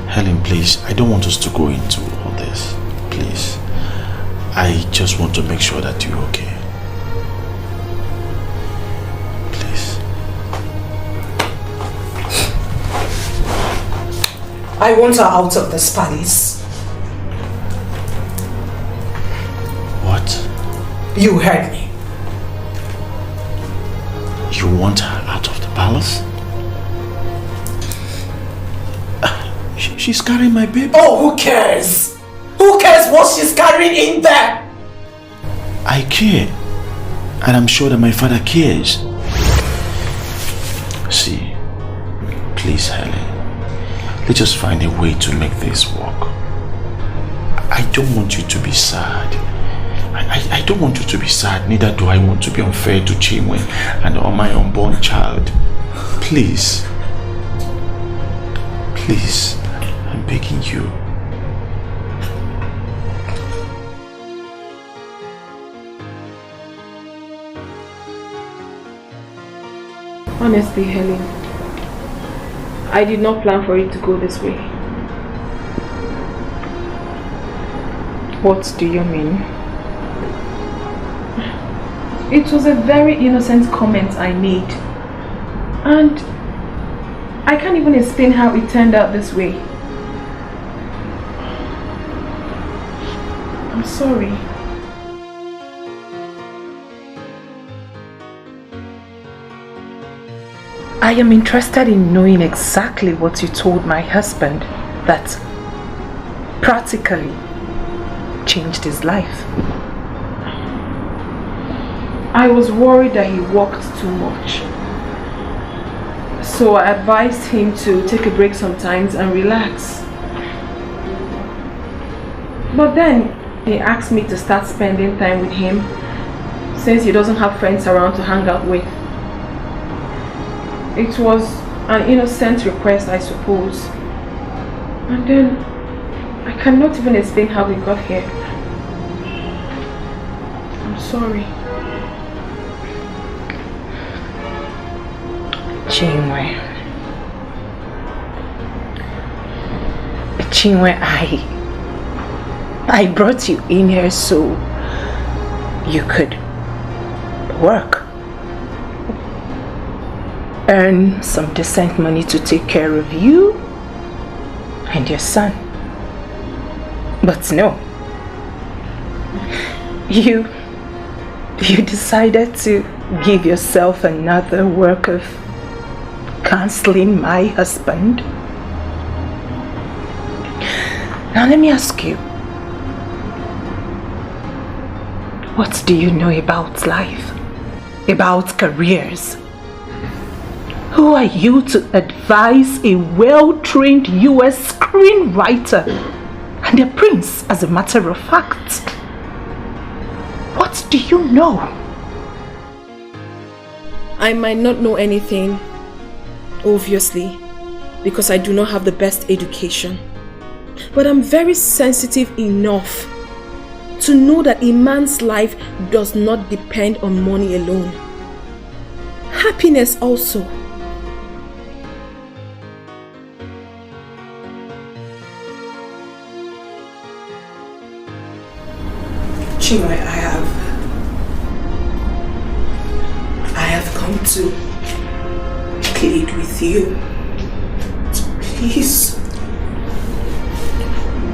Helen, please, I don't want us to go into all this. Please. I just want to make sure that you're okay. Please. I want her out of this palace. What? You heard me. You want her out of the palace? She's carrying my baby. Oh, who cares? Who cares what she's carrying in there? I care. And I'm sure that my father cares. See, please, Helen, let's just find a way to make this work. I don't want you to be sad. I don't want you to be sad, neither do I want to be unfair to Chinenye and on my unborn child. Please. Please, I'm begging you. Honestly, Helen, I did not plan for it to go this way. What do you mean? It was a very innocent comment I made. And I can't even explain how it turned out this way. I'm sorry. I am interested in knowing exactly what you told my husband that practically changed his life. I was worried that he worked too much. So I advised him to take a break sometimes and relax. But then he asked me to start spending time with him since he doesn't have friends around to hang out with. It was an innocent request, I suppose. And then I cannot even explain how we got here. I'm sorry. Chinenye, I brought you in here so you could work, earn some decent money to take care of you and your son. But no, you decided to give yourself another work of counseling my husband. Now let me ask you, what do you know about life? About careers? Who are you to advise a well-trained US screenwriter and a prince, as a matter of fact? What do you know? I might not know anything, obviously, because I do not have the best education. But I'm very sensitive enough to know that a man's life does not depend on money alone. Happiness also. Chinenye, I have come to plead with you. Please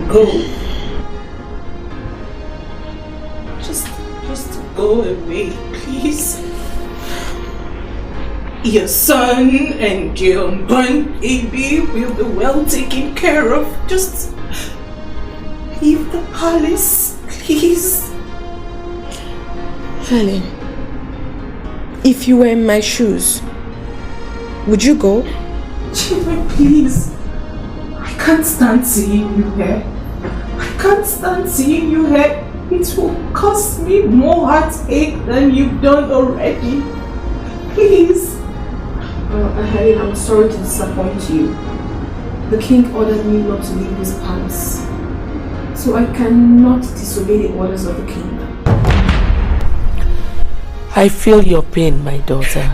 go. Just go away, please. Your son and your unborn baby will be well taken care of. Just leave the palace, please. Helen, if you were in my shoes, would you go? Chinenye, please. I can't stand seeing you here. I can't stand seeing you here. It will cause me more heartache than you've done already. Please. Helen, I'm sorry to disappoint you. The king ordered me not to leave this palace. So I cannot disobey the orders of the king. I feel your pain, my daughter.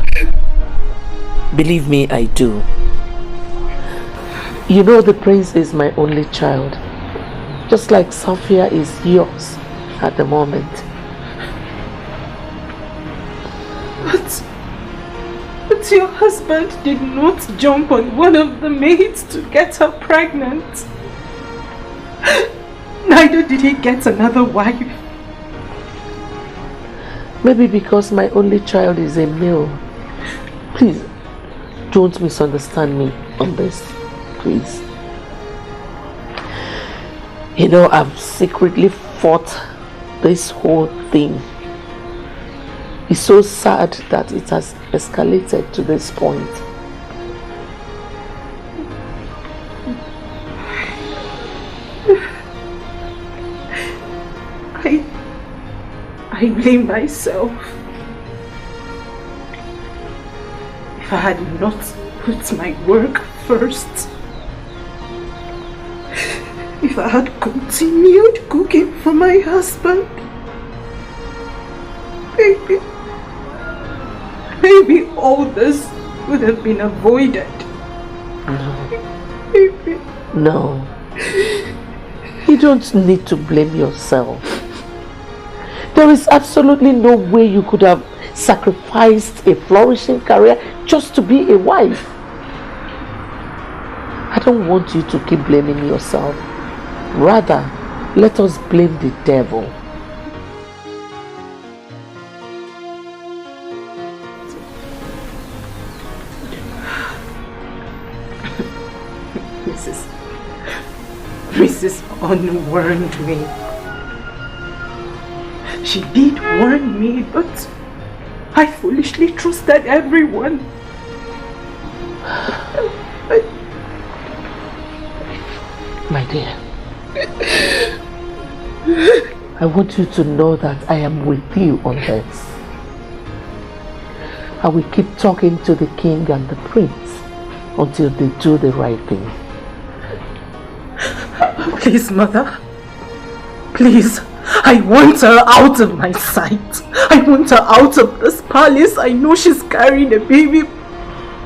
Believe me, I do. You know the prince is my only child. Just like Sophia is yours at the moment. But your husband did not jump on one of the maids to get her pregnant. Neither did he get another wife. Maybe because my only child is a male. Please, don't misunderstand me on this, please. You know, I've secretly fought this whole thing. It's so sad that it has escalated to this point. I blame myself. If I had not put my work first, if I had continued cooking for my husband, maybe all this would have been avoided. No. You don't need to blame yourself. There is absolutely no way you could have sacrificed a flourishing career just to be a wife. I don't want you to keep blaming yourself. Rather, let us blame the devil. Mrs. unwarned me. She did warn me, but I foolishly trusted everyone. My dear, I want you to know that I am with you on this. I will keep talking to the king and the prince until they do the right thing. Please, mother. Please. I want her out of my sight. I want her out of this palace. I know she's carrying a baby.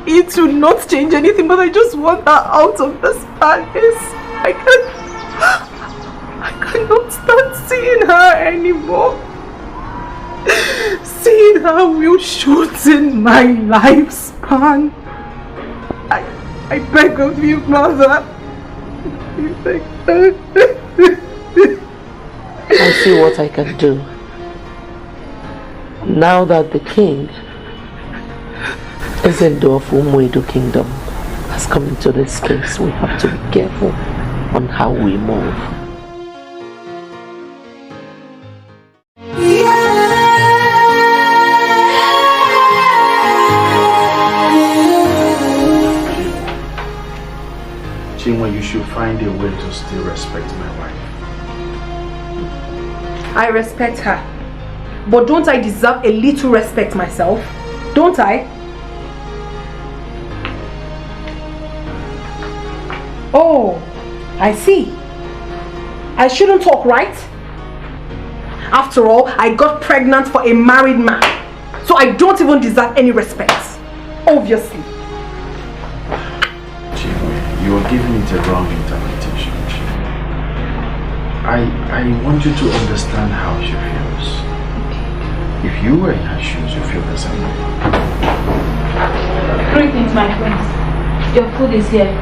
It will not change anything, but I just want her out of this palace. I cannot stand seeing her anymore. Seeing her will shorten my lifespan. I beg of you, mother. I'll see what I can do. Now that the king, Ezendo of Umuedo Kingdom, has come into this case, we have to be careful on how we move. Chinenye, you should find a way to still respect my wife. I respect her. But don't I deserve a little respect myself? Don't I? Oh, I see. I shouldn't talk, right? After all, I got pregnant for a married man. So I don't even deserve any respect. Obviously. Chinenye, you are giving it a wrong interpretation. I want you to understand how she feels. If you were in her shoes, you feel the same way. Greetings, my friends. Your food is here.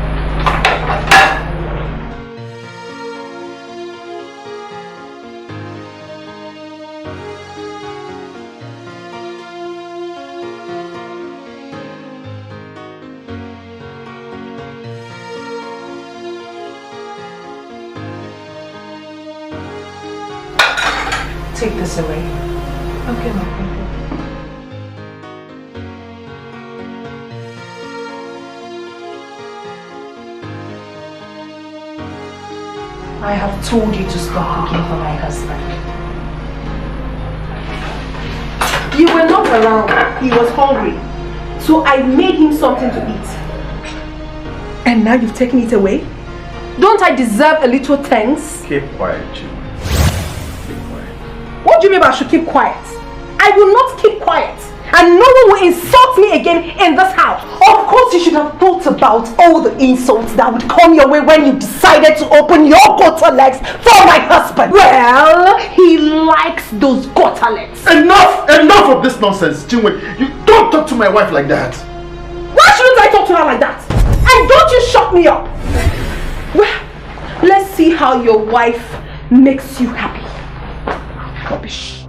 Take this away. Okay, my friend. I have told you to stop cooking for my husband. You were not around. He was hungry. So I made him something to eat. And now you've taken it away? Don't I deserve a little thanks? Keep quiet, Jim. What do you mean I should keep quiet? I will not keep quiet. And no one will insult me again in this house. Of course you should have thought about all the insults that would come your way when you decided to open your gutter legs for my husband. Well, he likes those gutter legs. Enough of this nonsense, Chinwe. You don't talk to my wife like that. Why shouldn't I talk to her like that? And don't you shut me up. Well, let's see how your wife makes you happy. Rubbish.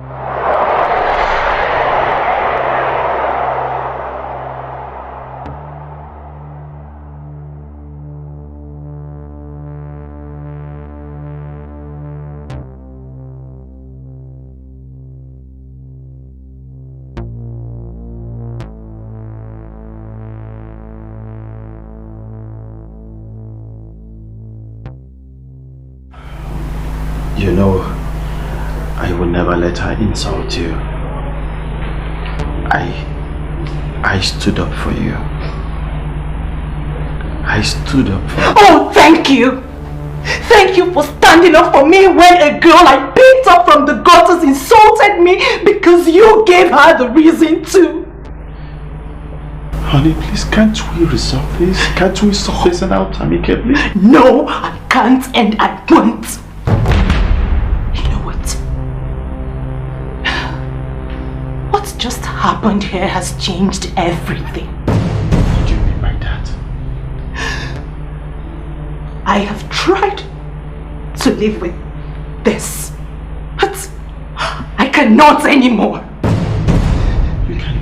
You know, I will never let her insult you. I stood up for you. I stood up for you. Oh, thank you! Thank you for standing up for me when a girl I picked up from the gutters insulted me because you gave her the reason to. Honey, please, can't we resolve this? Can't we sort this out amicably? No, I can't and I won't. What just happened here has changed everything. What do you mean by that? I have tried to live with this, but I cannot anymore.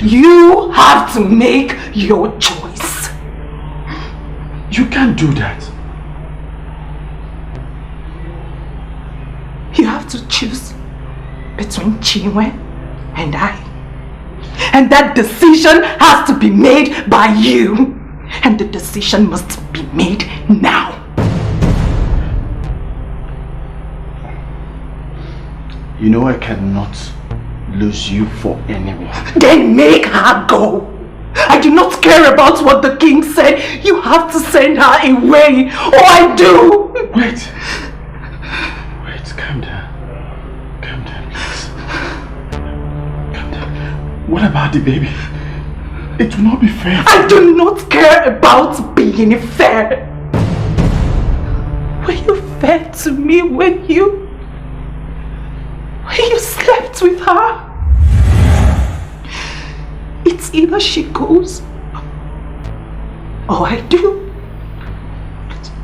You have to make your choice. You can't do that. You have to choose between Chinwe and I. And that decision has to be made by you. And the decision must be made now. You know I cannot lose you for anyone. Then make her go. I do not care about what the king said. You have to send her away. Oh, I do. Wait, calm down. Calm down, please. Calm down. What about the baby? It will not be fair. I do not care about being fair. Were you fair to me when you slept with her? It's either she goes or I do.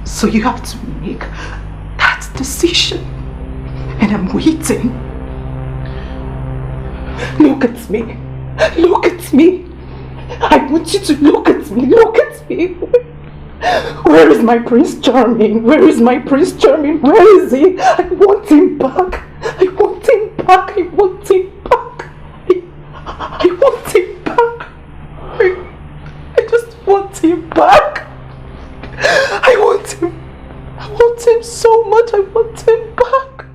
So you have to make that decision. And I'm waiting. Look at me. Look at me. I want you to look at me. Look at me. Where is my Prince Charming? Where is my Prince Charming? Where is he? I want him back. I want him back. I want him back. I want him back. I just want him back. I want him. I want him so much. I want him back.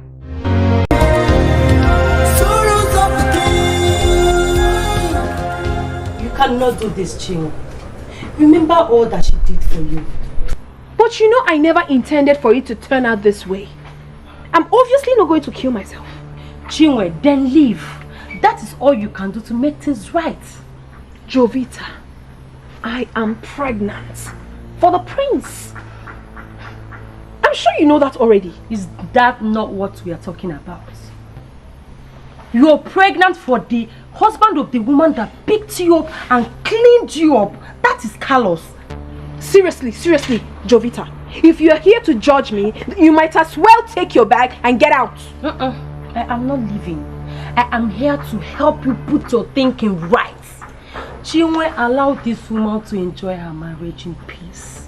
You cannot do this, Chinwe. Remember all that she did for you. But you know I never intended for it to turn out this way. I'm obviously not going to kill myself. Chinwe, then leave. That is all you can do to make things right. Jovita, I am pregnant for the prince. I I'm sure you know that already. Is that not what we are talking about? You're pregnant for the husband of the woman that picked you up and cleaned you up. That is callous. Seriously, Jovita. If you're here to judge me, you might as well take your bag and get out. I am not leaving. I am here to help you put your thinking right. Chinenye allowed this woman to enjoy her marriage in peace.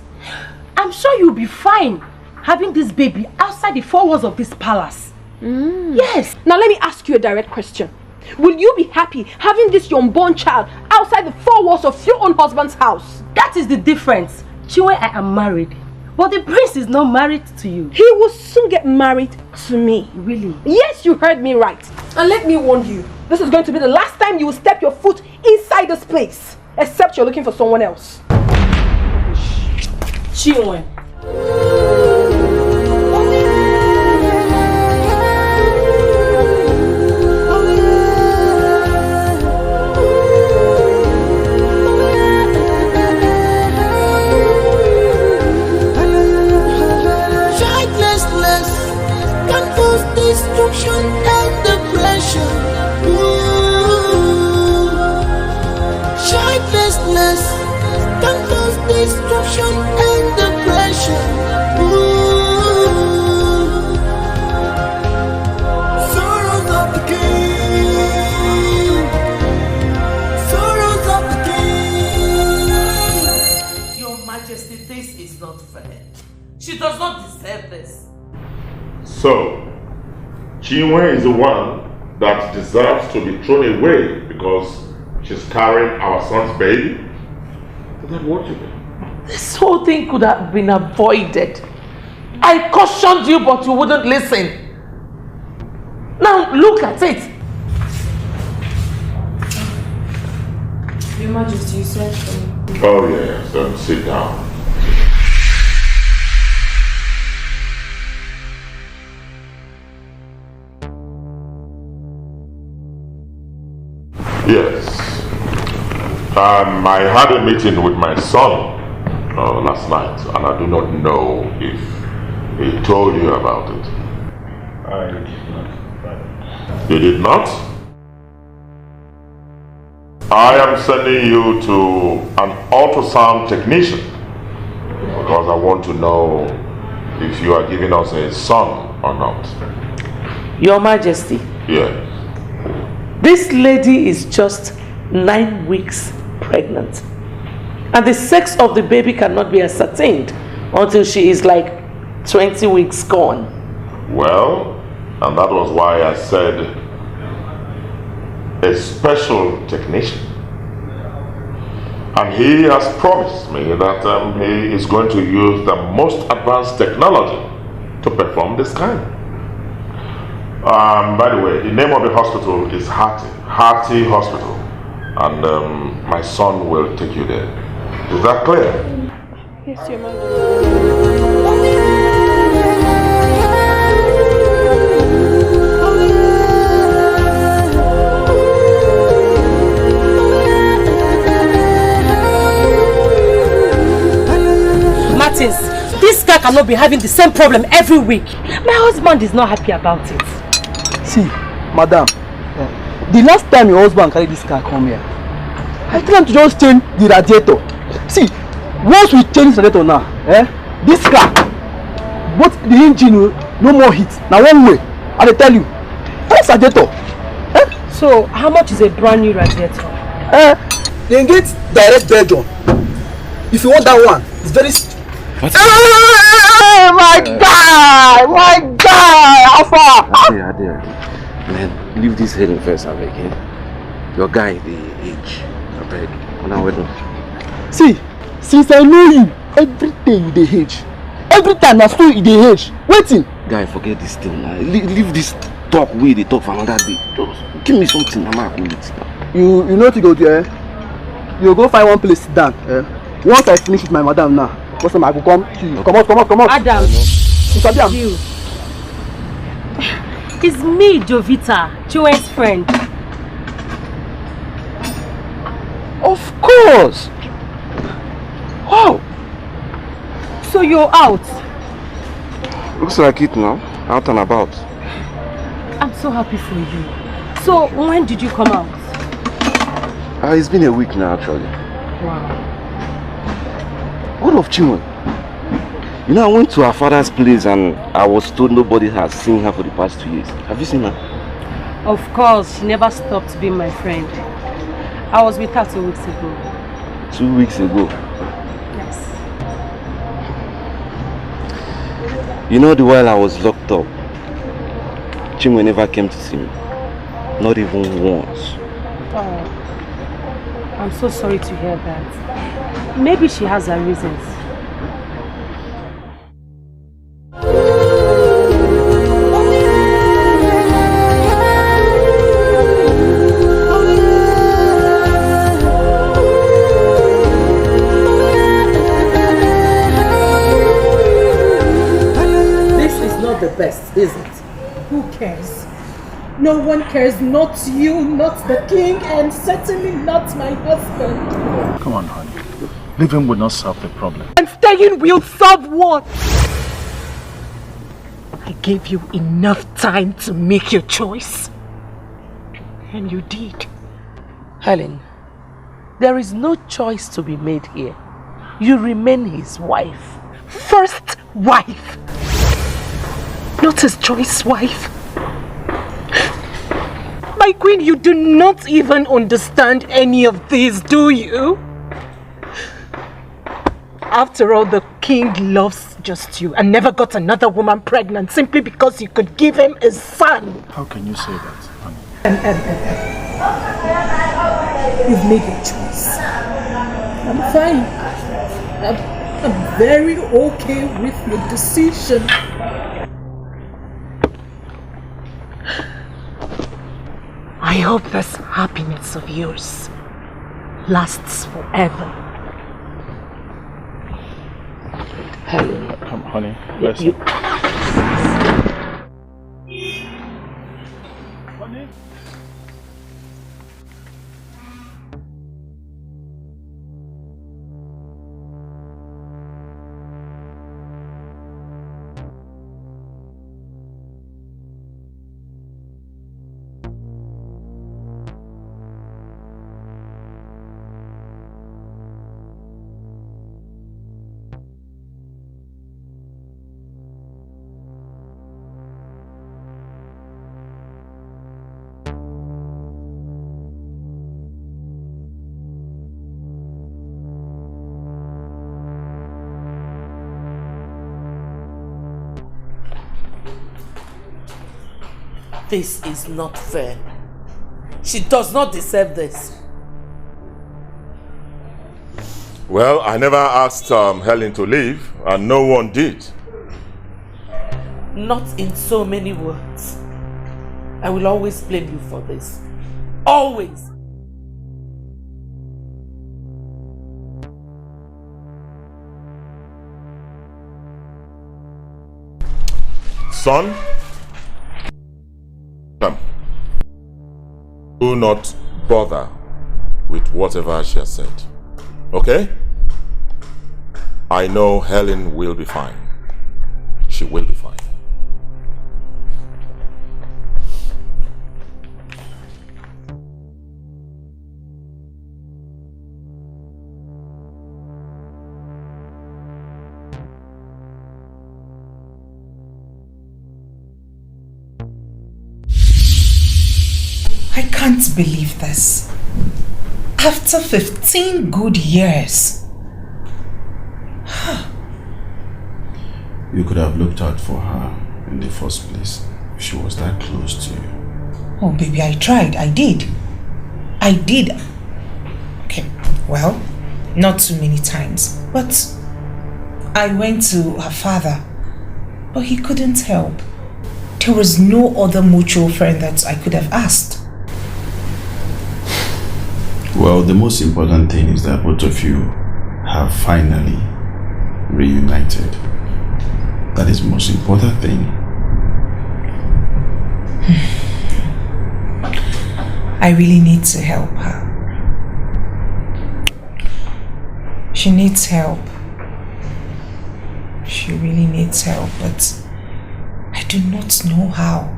I'm sure you'll be fine having this baby outside the four walls of this palace. Yes. Now let me ask you a direct question. Will you be happy having this unborn child outside the four walls of your own husband's house? That is the difference. Chinenye, I am married. But the prince is not married to you. He will soon get married to me. Really? Yes, you heard me right. And let me warn you, this is going to be the last time you will step your foot inside this place. Except you're looking for someone else. Chinenye. Destruction and depression. Childlessness can cause destruction and depression. Sorrows of the king. Sorrows of the king. Your Majesty, this is not fair. She does not deserve this. So, Chinenye is the one that deserves to be thrown away because she's carrying our son's baby? Is that what you mean? This whole thing could have been avoided. I cautioned you, but you wouldn't listen. Now look at it. Your Majesty, you said for me. Oh yes, then sit down. Yes. I had a meeting with my son last night, and I do not know if he told you about it. I did not. You did not? I am sending you to an ultrasound technician because I want to know if you are giving us a son or not. Your Majesty. Yes. This lady is just 9 weeks pregnant. And the sex of the baby cannot be ascertained until she is like 20 weeks gone. Well, and that was why I said a special technician. And he has promised me that he is going to use the most advanced technology to perform this kind. By the way, the name of the hospital is Hearty Hospital, and my son will take you there. Is that clear? Yes, Your Martins, this guy cannot be having the same problem every week. My husband is not happy about it. See, madam, the last time your husband carried this car come here, I tell him to just change the radiator. See, once we change the radiator now, this car, both the engine no more heat. Now one way, I tell you, that's radiator. So, how much is a brand new radiator? They get direct Belgium. If you want that one, it's very. Hey, my guy, Alpha. Ade, man, leave this heading first, I beg. Your guy, the age, I beg. Now we don't. See, since I know you, every day you dey age. Every time I saw you dey age. Waiting. Guy, forget this thing. Leave this talk way they talk for another day. Just give me something, I'm happy with it. You know what to go there? You go find one place sit down. Once I finish with my madam now, customer I go come to you. Come out. Adam, you. It's me, Jovita, Chinenye's friend. Of course. Wow. So you're out? Looks like it now. Out and about. I'm so happy for you. So, when did you come out? It's been a week now, actually. Wow. What of Chinwe? You know, I went to her father's place and I was told nobody has seen her for the past 2 years. Have you seen her? Of course, she never stopped being my friend. I was with her 2 weeks ago. 2 weeks ago? Yes. You know, the while I was locked up, Chinwe never came to see me. Not even once. Oh, I'm so sorry to hear that. Maybe she has her reasons. The best, is it? Who cares? No one cares, not you, not the king, and certainly not my husband. Come on, honey. Leaving will not solve the problem. And staying will solve what? I gave you enough time to make your choice. And you did. Helen, there is no choice to be made here. You remain his wife. First wife. Not his choice wife. My queen, you do not even understand any of this, do you? After all, the king loves just you and never got another woman pregnant simply because you could give him a son. How can you say that, honey? You've made your choice. I'm fine. I'm very okay with your decision. I hope this happiness of yours lasts forever. Helen. Come, honey. Let's... Honey? This is not fair. She does not deserve this. Well, I never asked Helen to leave, and no one did. Not in so many words. I will always blame you for this. Always. Son, do not bother with whatever she has said. Okay? I know Helen will be fine. She will be fine. I can't believe this. After 15 good years. You could have looked out for her in the first place if she was that close to you. Oh, baby, I tried. I did. Okay, well, not too many times. But I went to her father, but he couldn't help. There was no other mutual friend that I could have asked. Well, the most important thing is that both of you have finally reunited. That is the most important thing. I really need to help her. She needs help. She really needs help, but do not know how.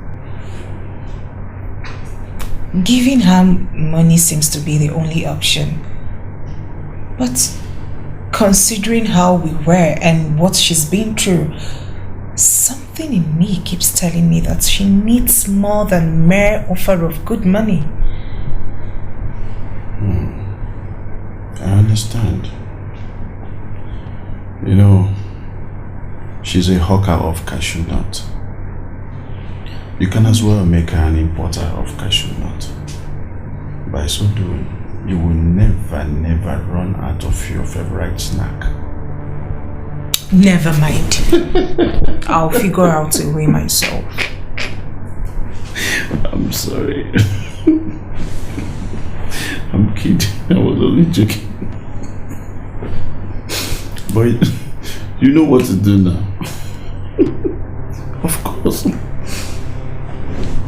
Giving her money seems to be the only option. But considering how we were and what she's been through, something in me keeps telling me that she needs more than mere offer of good money. I understand. You know, she's a hawker of cashew nut. You can as well make her an importer of cashew nut. By so doing, you will never run out of your favorite snack. Never mind. I'll figure out a way myself. I'm sorry. I'm kidding. I was only joking. But you know what to do now. Of course.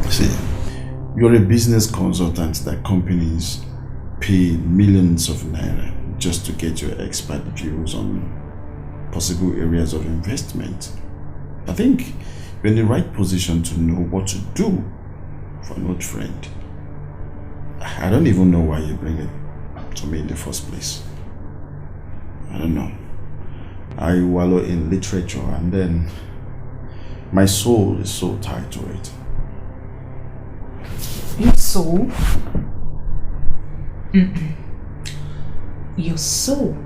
See, you're a business consultant that companies pay millions of naira just to get your expert views on possible areas of investment. I think you're in the right position to know what to do for an old friend. I don't even know why you bring it to me in the first place. I don't know. I wallow in literature and then my soul is so tied to it. Your soul? Your soul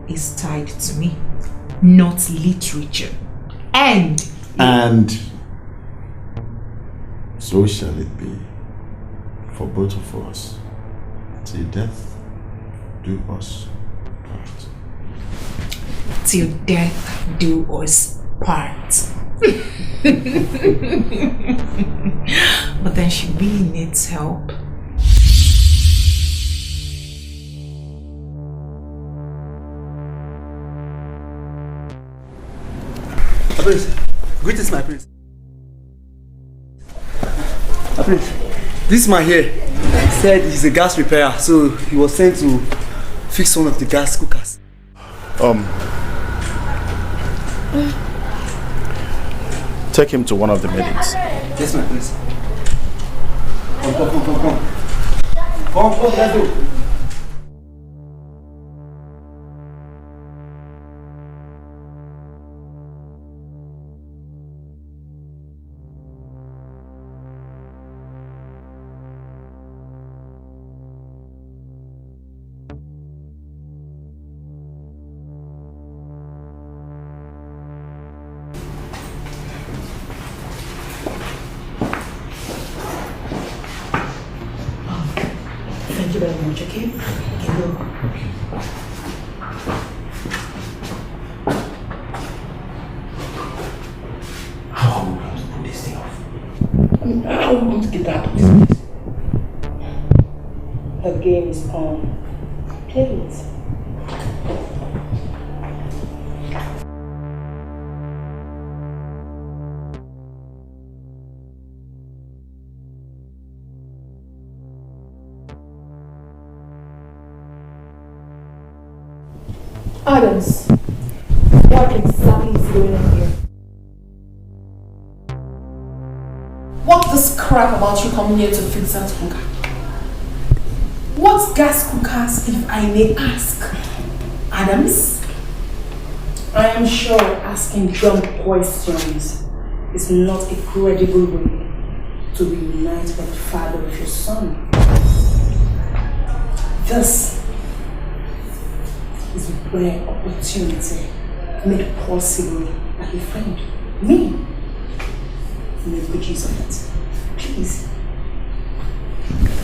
is tied to me, not literature. And so shall it be for both of us, till death do us part. Till death do us part. But then she really needs help. Prince, greetings, my prince. Prince, this man here said he's a gas repairer, so he was sent to fix one of the gas cookers. Take him to one of the meetings. Yes, my prince. Come, let's go. Thank you very much, okay? Okay. How are we going to put this thing off? How are we going to get out of this place? The game is on. Play it. Adams, what exactly is going on here? What's this crap about you coming here to fix that cooker? What's gas cookers, if I may ask? Adams? I am sure asking dumb questions is not a credible way to reunite with the father of your son. This is a rare opportunity made possible by a friend. Me. Make good use of it. Please.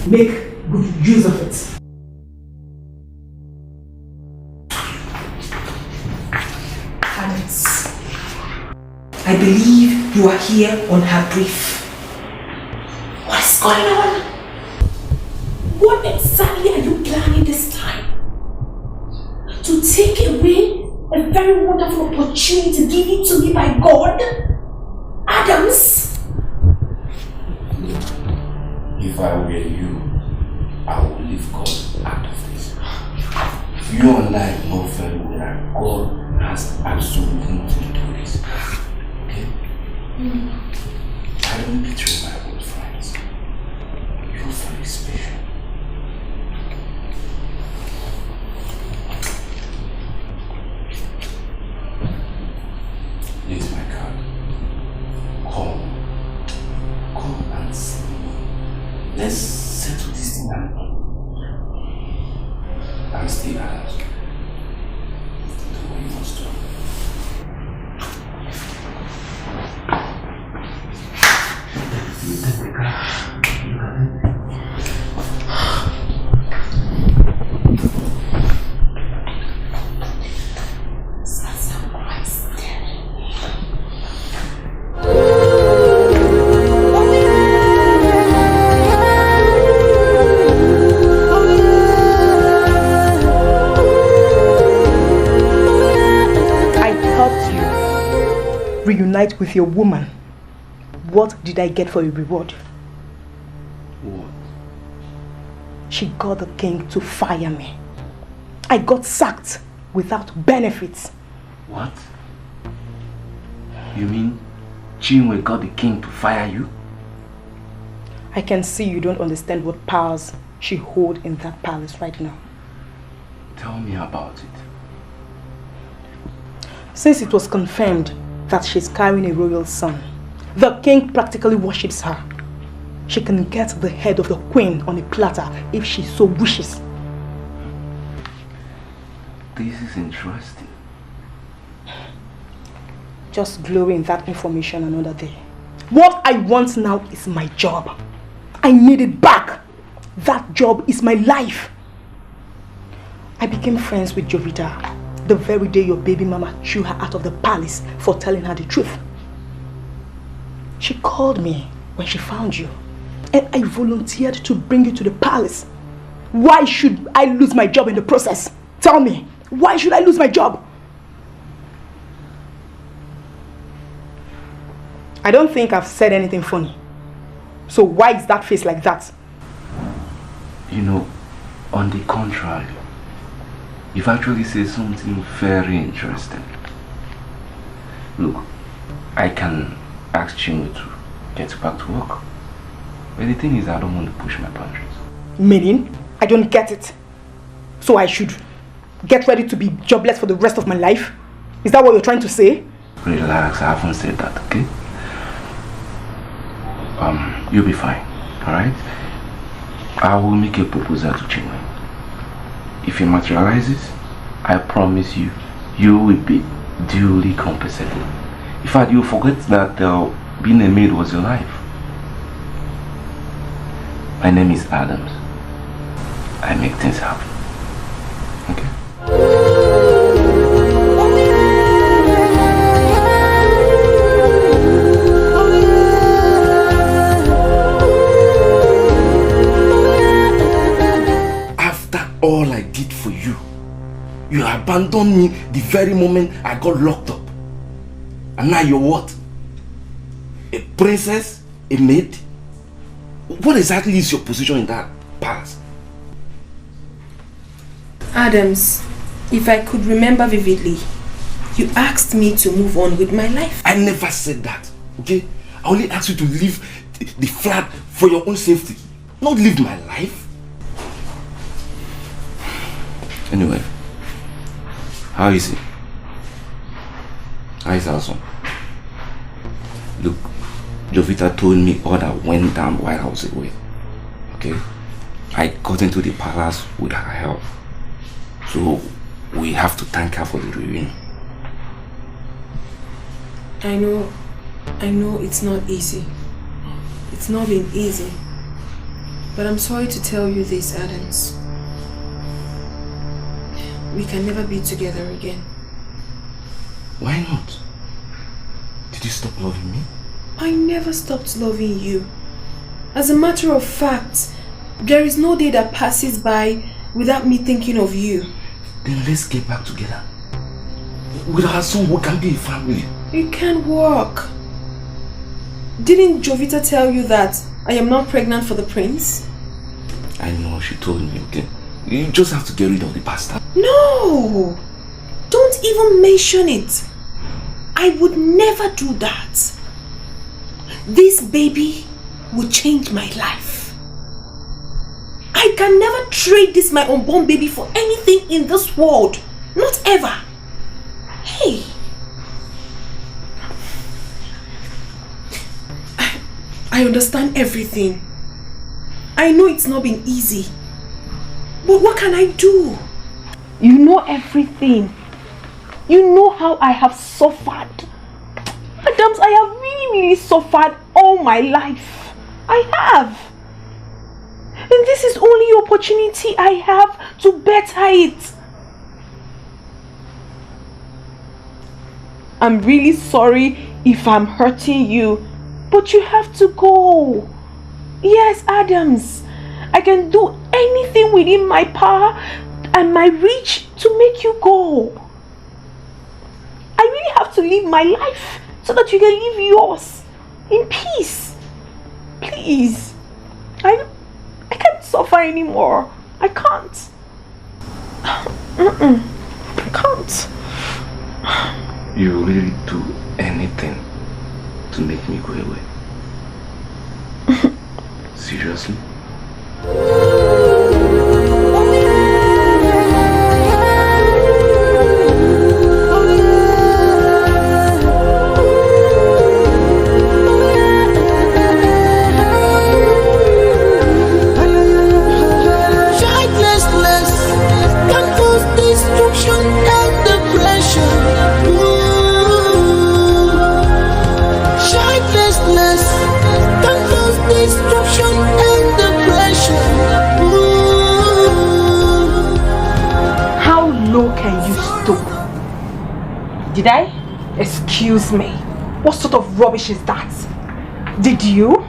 Make good use of it. Adams, I believe you are here on her brief. What's going on? What exactly are you planning this time? To take away a very wonderful opportunity given to me by God? Adams? If I were you, I would leave God out of this. You and I know very well that God has absolutely nothing to do with this. Okay? don't betray my old friends. You're very special. Here's my card. Call and see. Let's settle this thing out. I'm still out. Do what you must do. You take the card. Reunite with your woman. What did I get for your reward? What? She got the king to fire me. I got sacked without benefits. What? You mean Chinenye got the king to fire you? I can see you don't understand what powers she holds in that palace right now. Tell me about it. Since it was confirmed that she's carrying a royal son, the king practically worships her. She can get the head of the queen on a platter if she so wishes. This is interesting. Just glory in that information another day. What I want now is my job. I need it back. That job is my life. I became friends with Jovita the very day your baby mama threw her out of the palace for telling her the truth. She called me when she found you, and I volunteered to bring you to the palace. Why should I lose my job in the process? Tell me, why should I lose my job? I don't think I've said anything funny. So why is that face like that? You know, on the contrary, you've actually said something very interesting. Look, I can ask Chinenye to get back to work. But the thing is, I don't want to push my boundaries. Meaning? I don't get it. So I should get ready to be jobless for the rest of my life? Is that what you're trying to say? Relax, I haven't said that, okay? You'll be fine, alright? I will make a proposal to Chinenye. If it materializes, I promise you, you will be duly compensated. In fact, you forget that being a maid was your life. My name is Adams. I make things happen. Okay? All I did for you, you abandoned me the very moment I got locked up. And now you're what? A princess? A maid? What exactly is your position in that palace? Adams, if I could remember vividly, you asked me to move on with my life. I never said that, okay? I only asked you to leave the flat for your own safety, not live my life. Anyway, how is it? How is our son? Look, Jovita told me all that went down while I was away. Okay? I got into the palace with her help. So, we have to thank her for the reunion. I know it's not easy. It's not been easy. But I'm sorry to tell you this, Adams. We can never be together again. Why not? Did you stop loving me? I never stopped loving you. As a matter of fact, there is no day that passes by without me thinking of you. Then let's get back together. With our son, we can be a family. It can't work. Didn't Jovita tell you that I am not pregnant for the prince? I know, she told me, okay? You just have to get rid of the past. No! Don't even mention it. I would never do that. this baby will change my life. I can never trade this my unborn baby for anything in this world. Not ever. Hey. I understand everything. I know it's not been easy. But what can I do? You know everything. You know how I have suffered. Adams, I have really suffered all my life. I have. And this is only opportunity I have to better it. I'm really sorry if I'm hurting you, but you have to go. Yes, Adams, I can do anything within my power and my reach to make you go. I really have to live my life so that you can live yours in peace. Please. I can't suffer anymore. I can't. I can't. You will really do anything to make me go away? Seriously? Did I? Excuse me. What sort of rubbish is that? Did you?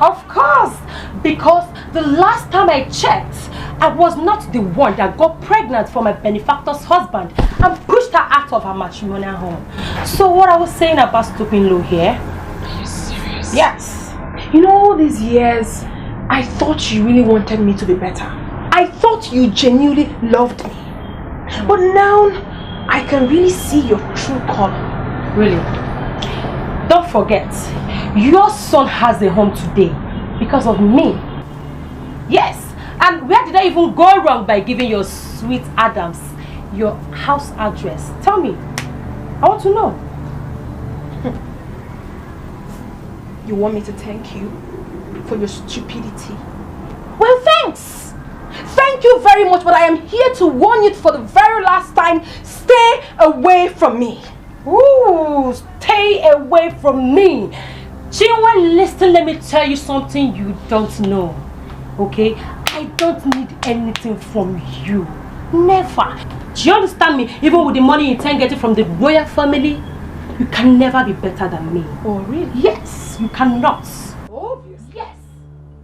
Of course, because the last time I checked, I was not the one that got pregnant for my benefactor's husband and pushed her out of her matrimonial home. So what I was saying about stooping low here? Are you serious? Yes. You know, all these years, I thought you really wanted me to be better. I thought you genuinely loved me. But now, I can really see your true color. Really? Don't forget, your son has a home today because of me. Yes, and where did I even go wrong by giving your sweet Adams your house address? Tell me. I want to know. You want me to thank you for your stupidity? Well, thanks. Thank you very much, but I am here to warn you for the very last time. Stay away from me. Ooh, stay away from me. Chinenye, listen, let me tell you something you don't know. Okay? I don't need anything from you. Never. Do you understand me? Even with the money you intend getting from the royal family, you can never be better than me. Oh, really? Yes, you cannot. Obvious. Yes.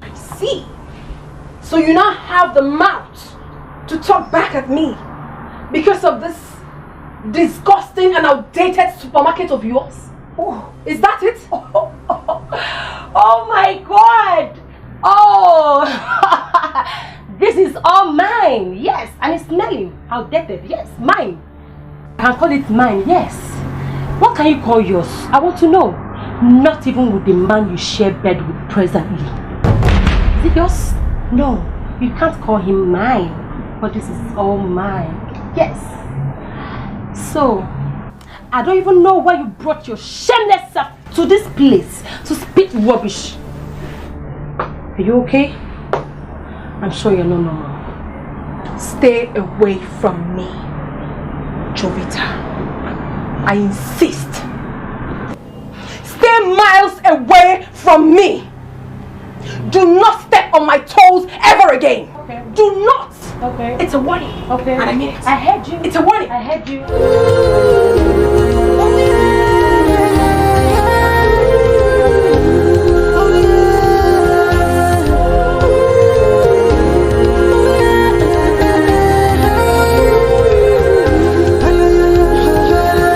I see. So you now have the mouth to talk back at me because of this disgusting and outdated supermarket of yours? Oh, is that it? Oh my God! Oh, this is all mine. Yes, and it's smelling outdated. Yes, mine. I can call it mine. Yes. What can you call yours? I want to know. Not even with the man you share bed with presently. Is it yours? No, you can't call him mine. But this is all mine. Yes. So, I don't even know why you brought your shameless self to this place to spit rubbish. Are you okay? I'm sure you're not normal. Stay away from me, Jovita. I insist. Stay miles away from me. Do not step on my toes ever again. Okay. Do not. Okay. It's a warning. Okay. And I mean it. I heard you. It's a warning. I heard you.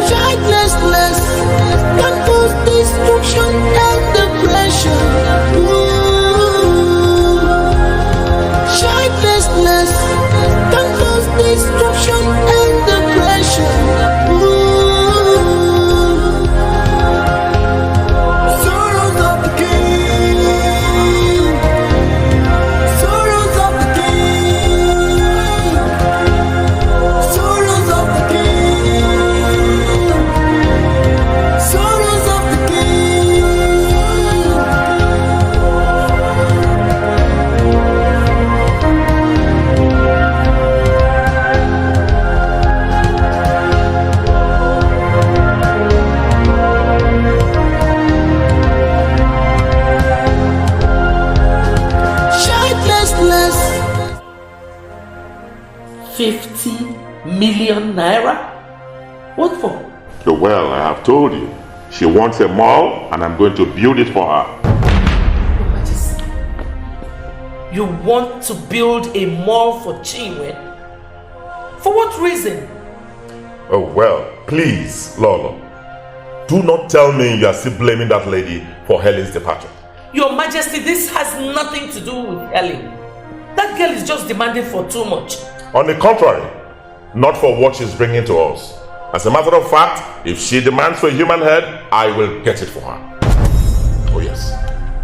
Childlessness can cause destruction and depression. Childlessness can cause destruction and depression. million naira? What for? Well, I have told you. She wants a mall and I'm going to build it for her. Your Majesty, you want to build a mall for Chinenye? For what reason? Oh, well, please, Lolo. Do not tell me you are still blaming that lady for Helen's departure. Your Majesty, this has nothing to do with Helen. That girl is just demanding for too much. On the contrary, not for what she's bringing to us. As a matter of fact, if she demands for a human head, I will get it for her. Oh yes.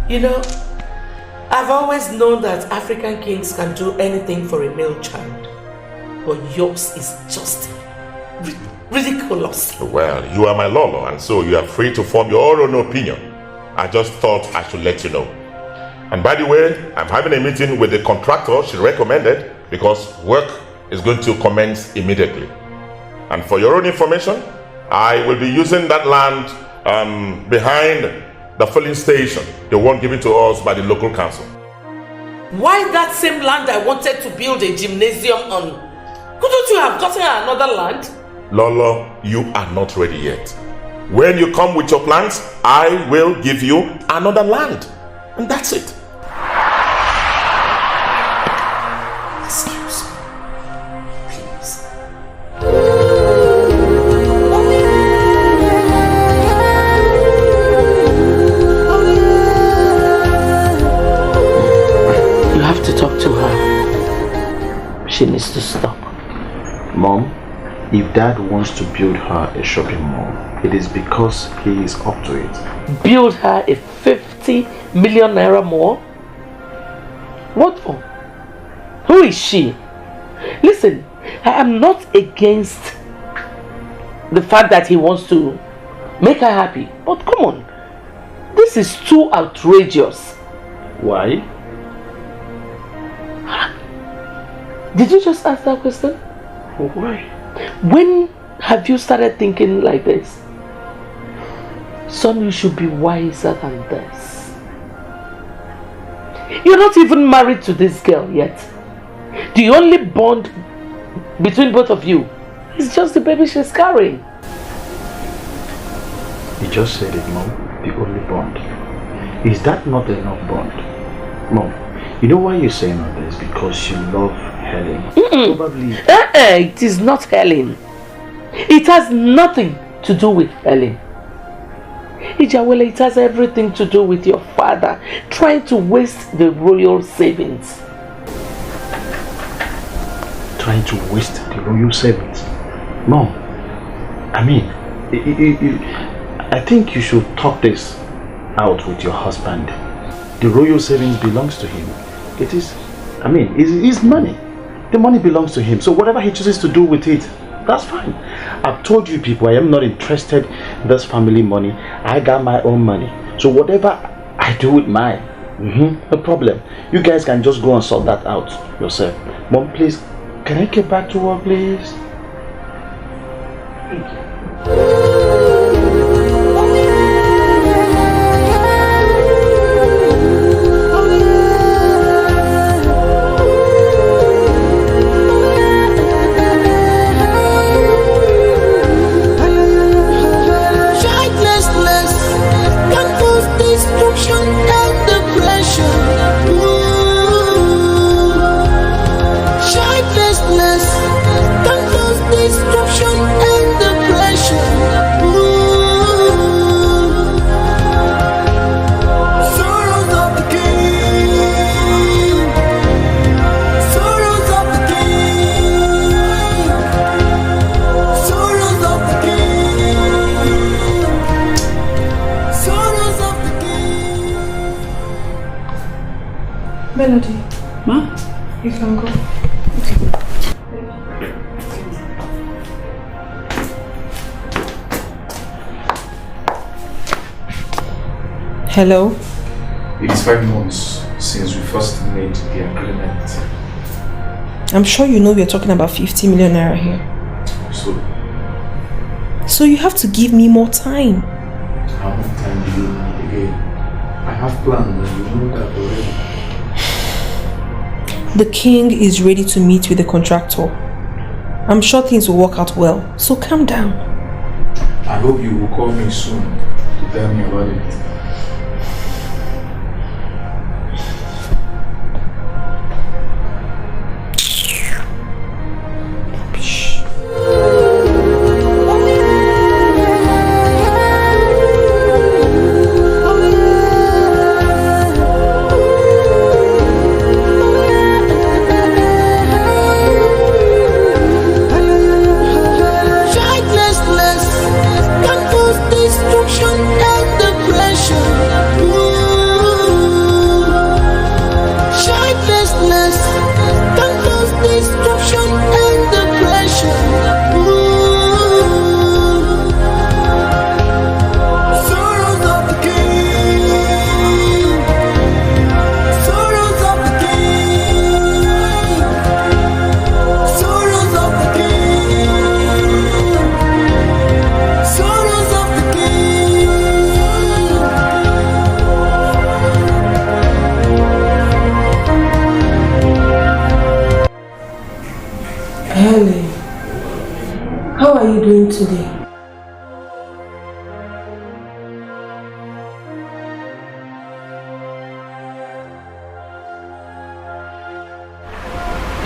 You know, I've always known that African kings can do anything for a male child. But yours is just ridiculous. Well, you are my Lolo, and so you are free to form your own opinion. I just thought I should let you know. And by the way, I'm having a meeting with the contractor she recommended because work is going to commence immediately. And for your own information, I will be using that land behind the filling station, the one given to us by the local council. Why that same land I wanted to build a gymnasium on? Couldn't you have gotten another land? Lolo, you are not ready yet. When you come with your plans, I will give you another land. And that's it. Excuse me. Please. You have to talk to her. She needs to stop. Mom, if Dad wants to build her a shopping mall, it is because he is up to it. Build her a 50 million naira mall? What for? Who is she? Listen, I am not against the fact that he wants to make her happy. But come on, this is too outrageous. Why? Did you just ask that question? Why? When have you started thinking like this? Son, you should be wiser than this. You're not even married to this girl yet. The only bond between both of you is just the baby she's carrying. You just said it, Mom. The only bond. Is that not enough bond? Mom, you know why you're saying all this? Because you love Helen. Probably. It is not Helen. It has nothing to do with Helen. Ijawele, it has everything to do with your father trying to waste the royal savings. Trying to waste the royal savings? Mom, I mean, I think you should talk this out with your husband. The royal savings belongs to him. It is, I mean, it's his money. The money belongs to him. So whatever he chooses to do with it, that's fine. I've told you people, I am not interested in this family money. I got my own money. So whatever I do with mine, no problem. You guys can just go and sort that out yourself. Mom, please, can I get back to work, please? Thank you. Melody. Ma? You can go. Hello? It is 5 months since we first made the agreement. I'm sure you know we are talking about 50 million naira here. So you have to give me more time. How much time do you need again? I have plans and you know that already. The king is ready to meet with the contractor. I'm sure things will work out well, so calm down. I hope you will call me soon to tell me about it. How are you doing today?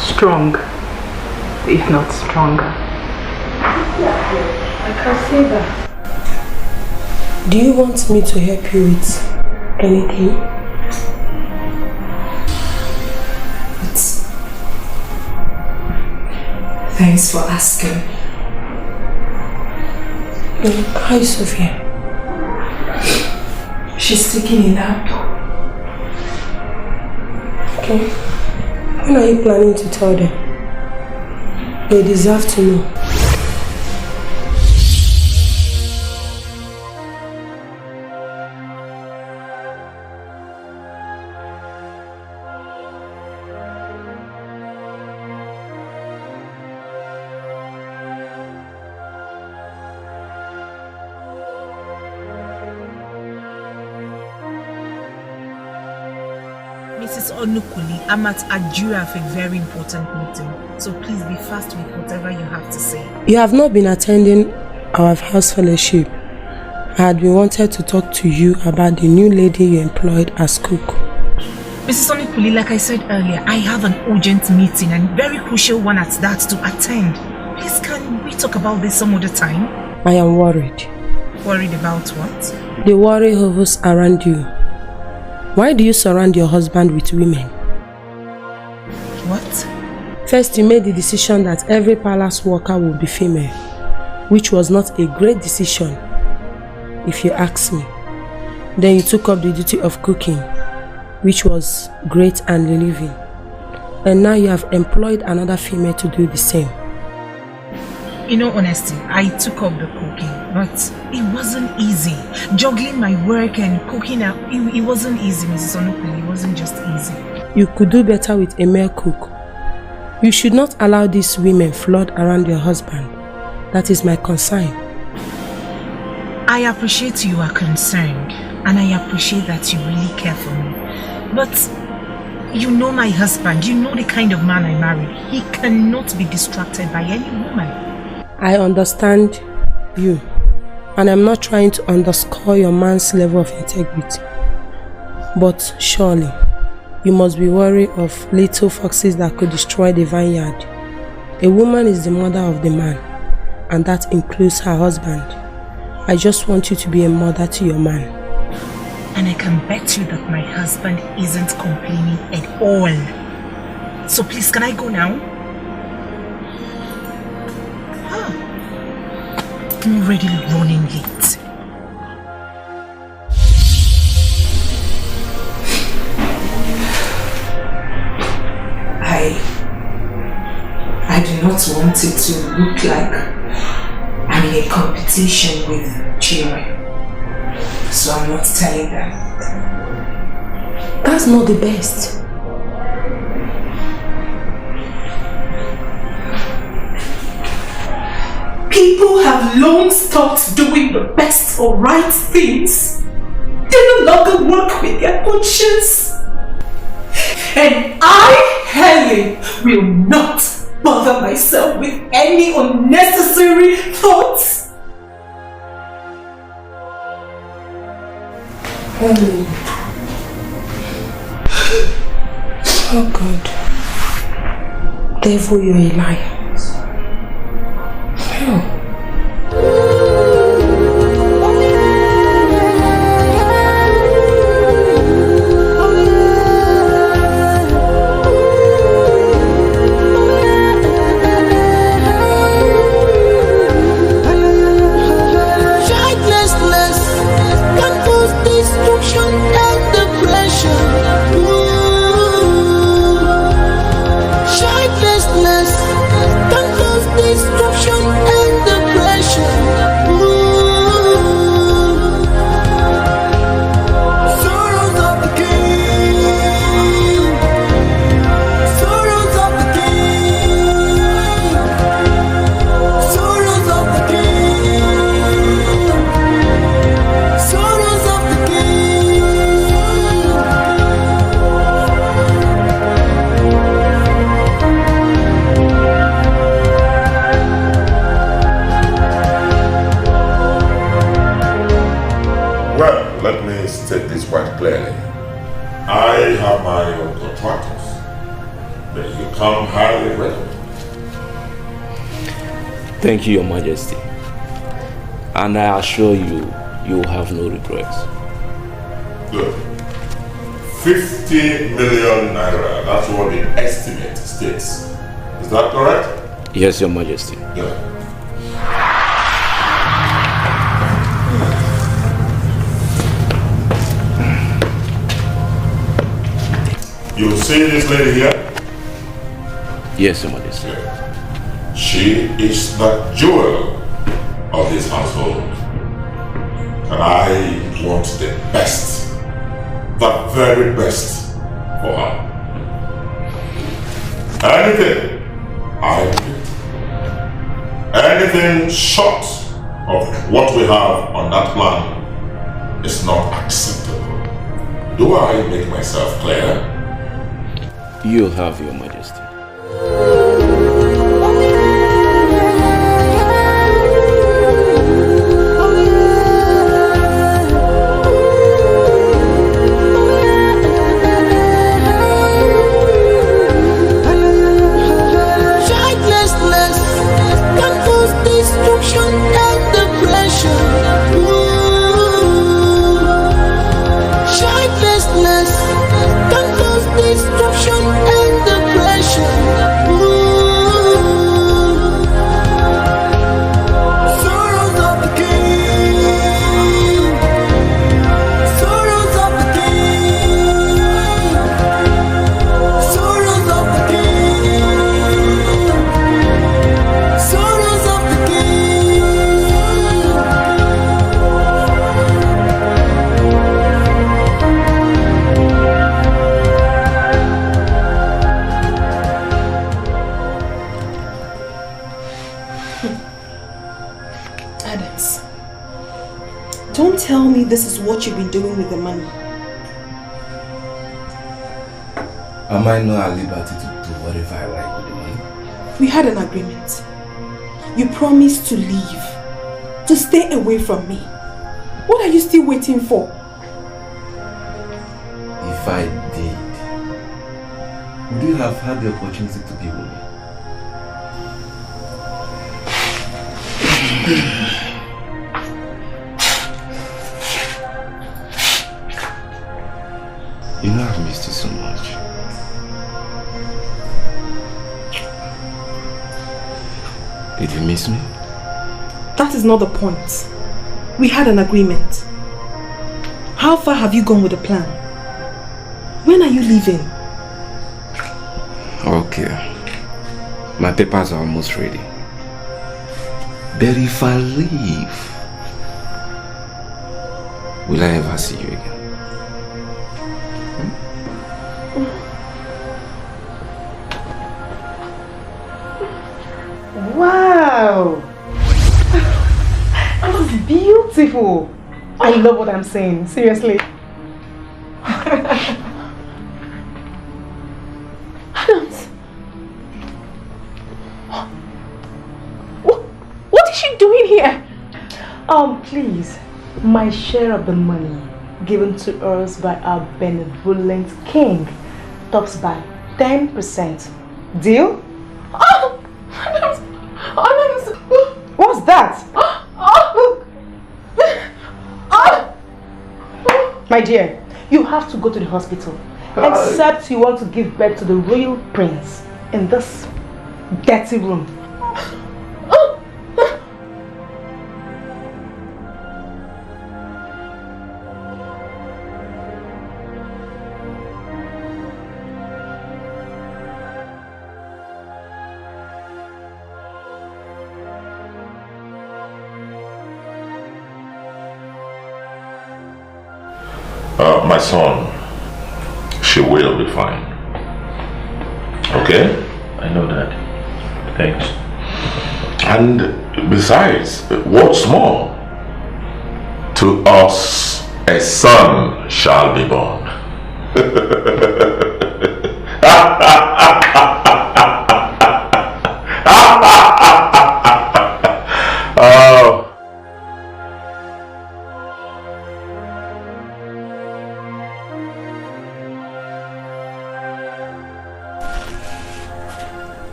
Strong, if not stronger. I can say that. Do you want me to help you with anything? Thanks for asking. Hi, Sophia. She's taking a nap. Okay. When are you planning to tell them? They deserve to know. Mrs. Onukuli, I'm at Ajura for a very important meeting, so please be fast with whatever you have to say. You have not been attending our house fellowship. I had been wanted to talk to you about the new lady you employed as cook. Mrs. Onukuli, like I said earlier, I have an urgent meeting and very crucial one at that to attend. Please, can we talk about this some other time? I am worried. Worried about what? The worry hovers around you. Why do you surround your husband with women? What? First, you made the decision that every palace worker will be female, which was not a great decision, if you ask me. Then you took up the duty of cooking, which was great and relieving. And now you have employed another female to do the same. In all honesty, I took up the cooking, but it wasn't easy. Juggling my work and cooking, it wasn't easy, Mrs. Onukuli. It wasn't just easy. You could do better with a male cook. You should not allow these women flood around your husband. That is my concern. I appreciate you are concerned, and I appreciate that you really care for me. But you know my husband, you know the kind of man I married. He cannot be distracted by any woman. I understand you, and I'm not trying to underscore your man's level of integrity. But surely, you must be wary of little foxes that could destroy the vineyard. A woman is the mother of the man, and that includes her husband. I just want you to be a mother to your man. And I can bet you that my husband isn't complaining at all. So please, can I go now? I'm already running late. I do not want it to look like I'm in a competition with Chinenye. So I'm not telling them. That's not the best. People have long stopped doing the best or right things. They no longer work with their conscience. And I, Helen, will not bother myself with any unnecessary thoughts. Oh God. Devil, you're a liar. Thank you, Your Majesty. And I assure you, you will have no regrets. Good. 50 million naira, that's what the estimate states. Is that correct? Yes, Your Majesty. Good. You see this lady here? Yes, Your Majesty. Yeah. She is the jewel of this household. And I want the best, the very best for her. Anything I get, anything short of what we have on that plan is not acceptable. Do I make myself clear? You'll have, Your Majesty. Tell me this is what you've been doing with the money. Am I not at liberty to do whatever I like with the money? We had an agreement. You promised to leave, to stay away from me. What are you still waiting for? If I did, would you have had the opportunity to be with me? You know I've missed you so much. Did you miss me? That is not the point. We had an agreement. How far have you gone with the plan? When are you leaving? Okay. My papers are almost ready. But if I leave, will I ever see you again? Wow! That was beautiful! I love what I'm saying, seriously. Please, my share of the money given to us by our benevolent king tops by 10%. Deal? What's that? My dear, you have to go to the hospital. Except you want to give birth to the royal prince in this dirty room. My son, she will be fine. Okay? I know that. Thanks. And besides, what's more? To us, a son shall be born.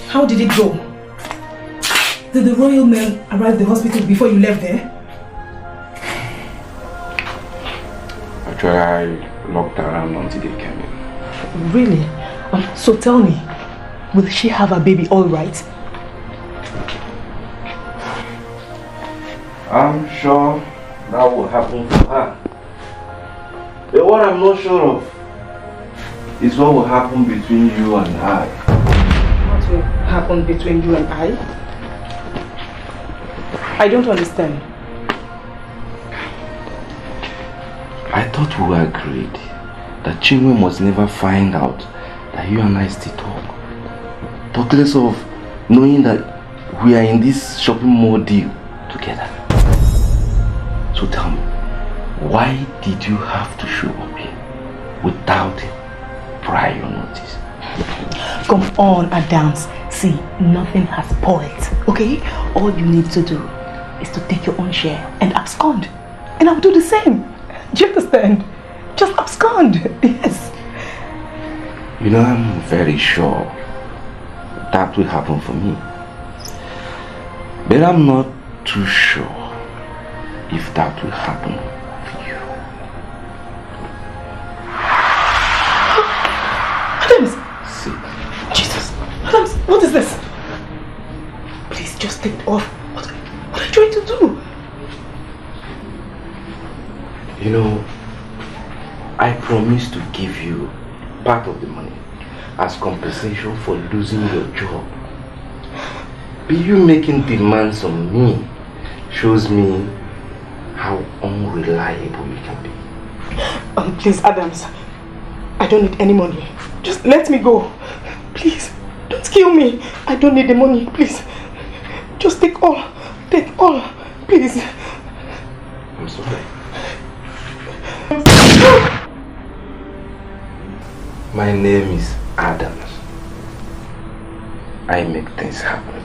How did it go? Did the royal men arrive at the hospital before you left there? Actually, I looked around until they came in. Really? So tell me, will she have a baby all right? I'm sure that will happen for her. But what I'm not sure of is what will happen between you and I. What will happen between you and I? I don't understand. I thought we agreed that Chinenye must never find out that you and I still talk. Talk less of knowing that we are in this shopping mall deal together. So tell me, why did you have to show up here without prior notice? Come on, Adams. See, nothing has spoiled, okay? All you need to do is to take your own share and abscond. And I'll do the same. Do you understand? Just abscond. Yes. You know, I'm very sure that will happen for me. But I'm not too sure if that will happen for you. Adams! See. Jesus! Adams, what is this? Please, just take it off. What are you trying to do? You know, I promised to give you part of the money as compensation for losing your job. But you making demands on me shows me how unreliable you can be. Please, Adams, I don't need any money. Just let me go. Please, don't kill me. I don't need the money, please. Just take all. Take all, please. I'm sorry. My name is Adams. I make things happen.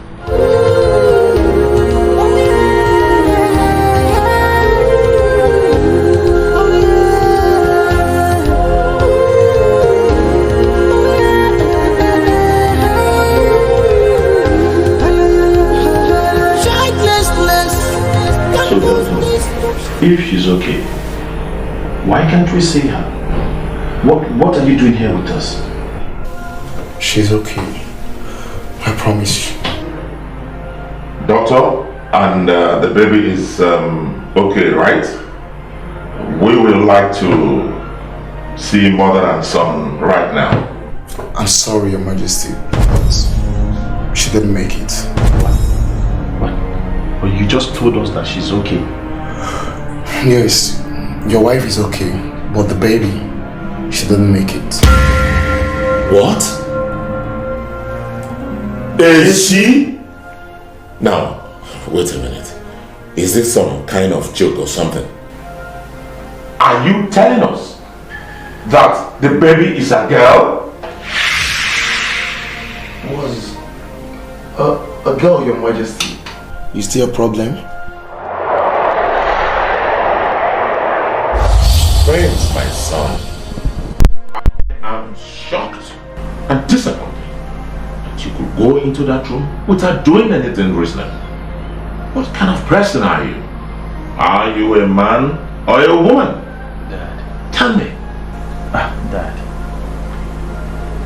So if she's okay, why can't we see her? What are you doing here with us? She's okay. I promise you. Doctor, and the baby is okay, right? We would like to see mother and son right now. I'm sorry, Your Majesty. She didn't make it. What? Well, you just told us that she's okay. Yes, your wife is okay, but the baby, she didn't make it. What? Is she? Now, wait a minute. Is this some kind of joke or something? Are you telling us that the baby is a girl? Was a girl, Your Majesty. You still a problem? Prince, my son, I am shocked and disappointed that you could go into that room without doing anything reasonable. What kind of person are you? Are you a man or a woman? Dad. Tell me. Dad.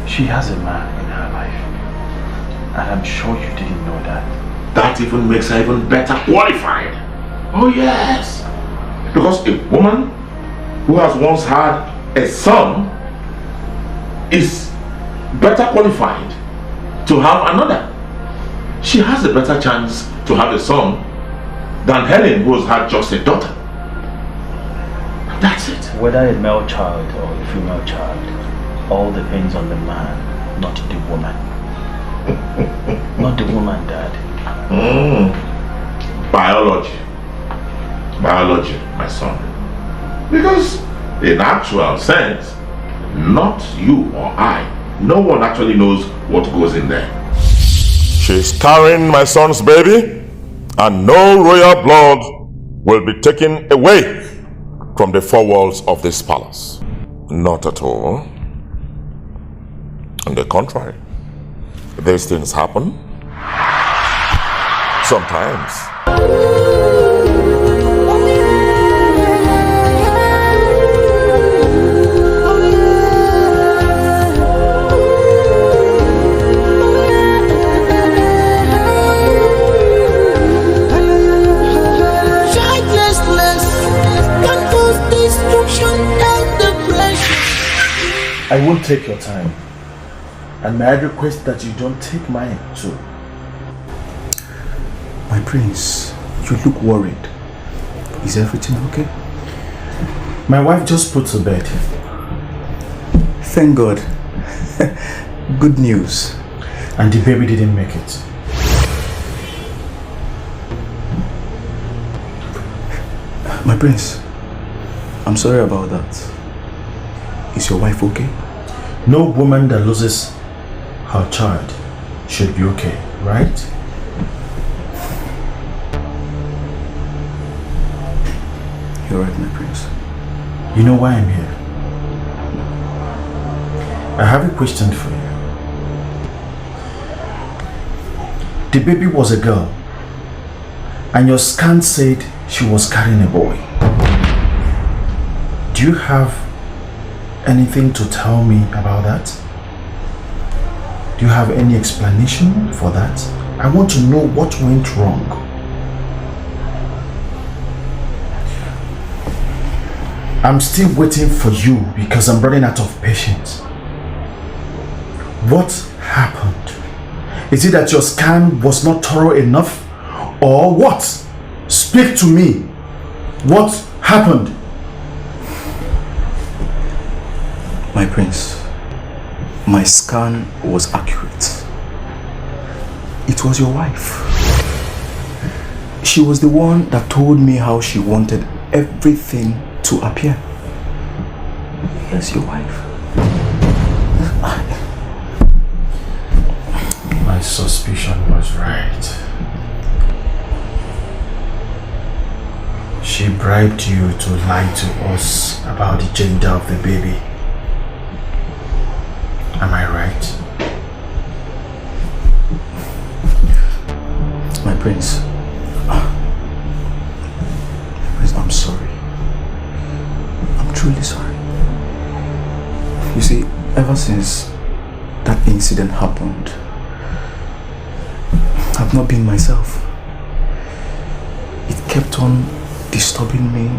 She has a man in her life. And I'm sure you didn't know that. That even makes her even better qualified. Oh yes. Because a woman who has once had a son is better qualified to have another. She has a better chance to have a son than Helen, who has had just a daughter. That's it. Whether a male child or a female child, all depends on the man, not the woman. Not the woman, Dad. Biology. Biology, my son. Because in actual sense, not you or I, no one actually knows what goes in there. She's carrying my son's baby, and no royal blood will be taken away from the four walls of this palace. Not at all. On the contrary, these things happen sometimes. I won't take your time. And may I request that you don't take mine too. My prince, you look worried. Is everything okay? My wife just put to bed. Thank God. Good news. And the baby didn't make it. My prince, I'm sorry about that. Is your wife okay? No woman that loses her child should be okay, right? You're right, my prince. You know why I'm here? I have a question for you. The baby was a girl, and your scan said she was carrying a boy. Do you have anything to tell me about that? Do you have any explanation for that? I want to know what went wrong. I'm still waiting for you because I'm running out of patience. What happened? Is it that your scan was not thorough enough? Or what? Speak to me. What happened? My prince, my scan was accurate. It was your wife. She was the one that told me how she wanted everything to appear. Yes, your wife. My suspicion was right. She bribed you to lie to us about the gender of the baby. Am I right? My prince, I'm sorry. I'm truly sorry. You see, ever since that incident happened, I've not been myself. It kept on disturbing me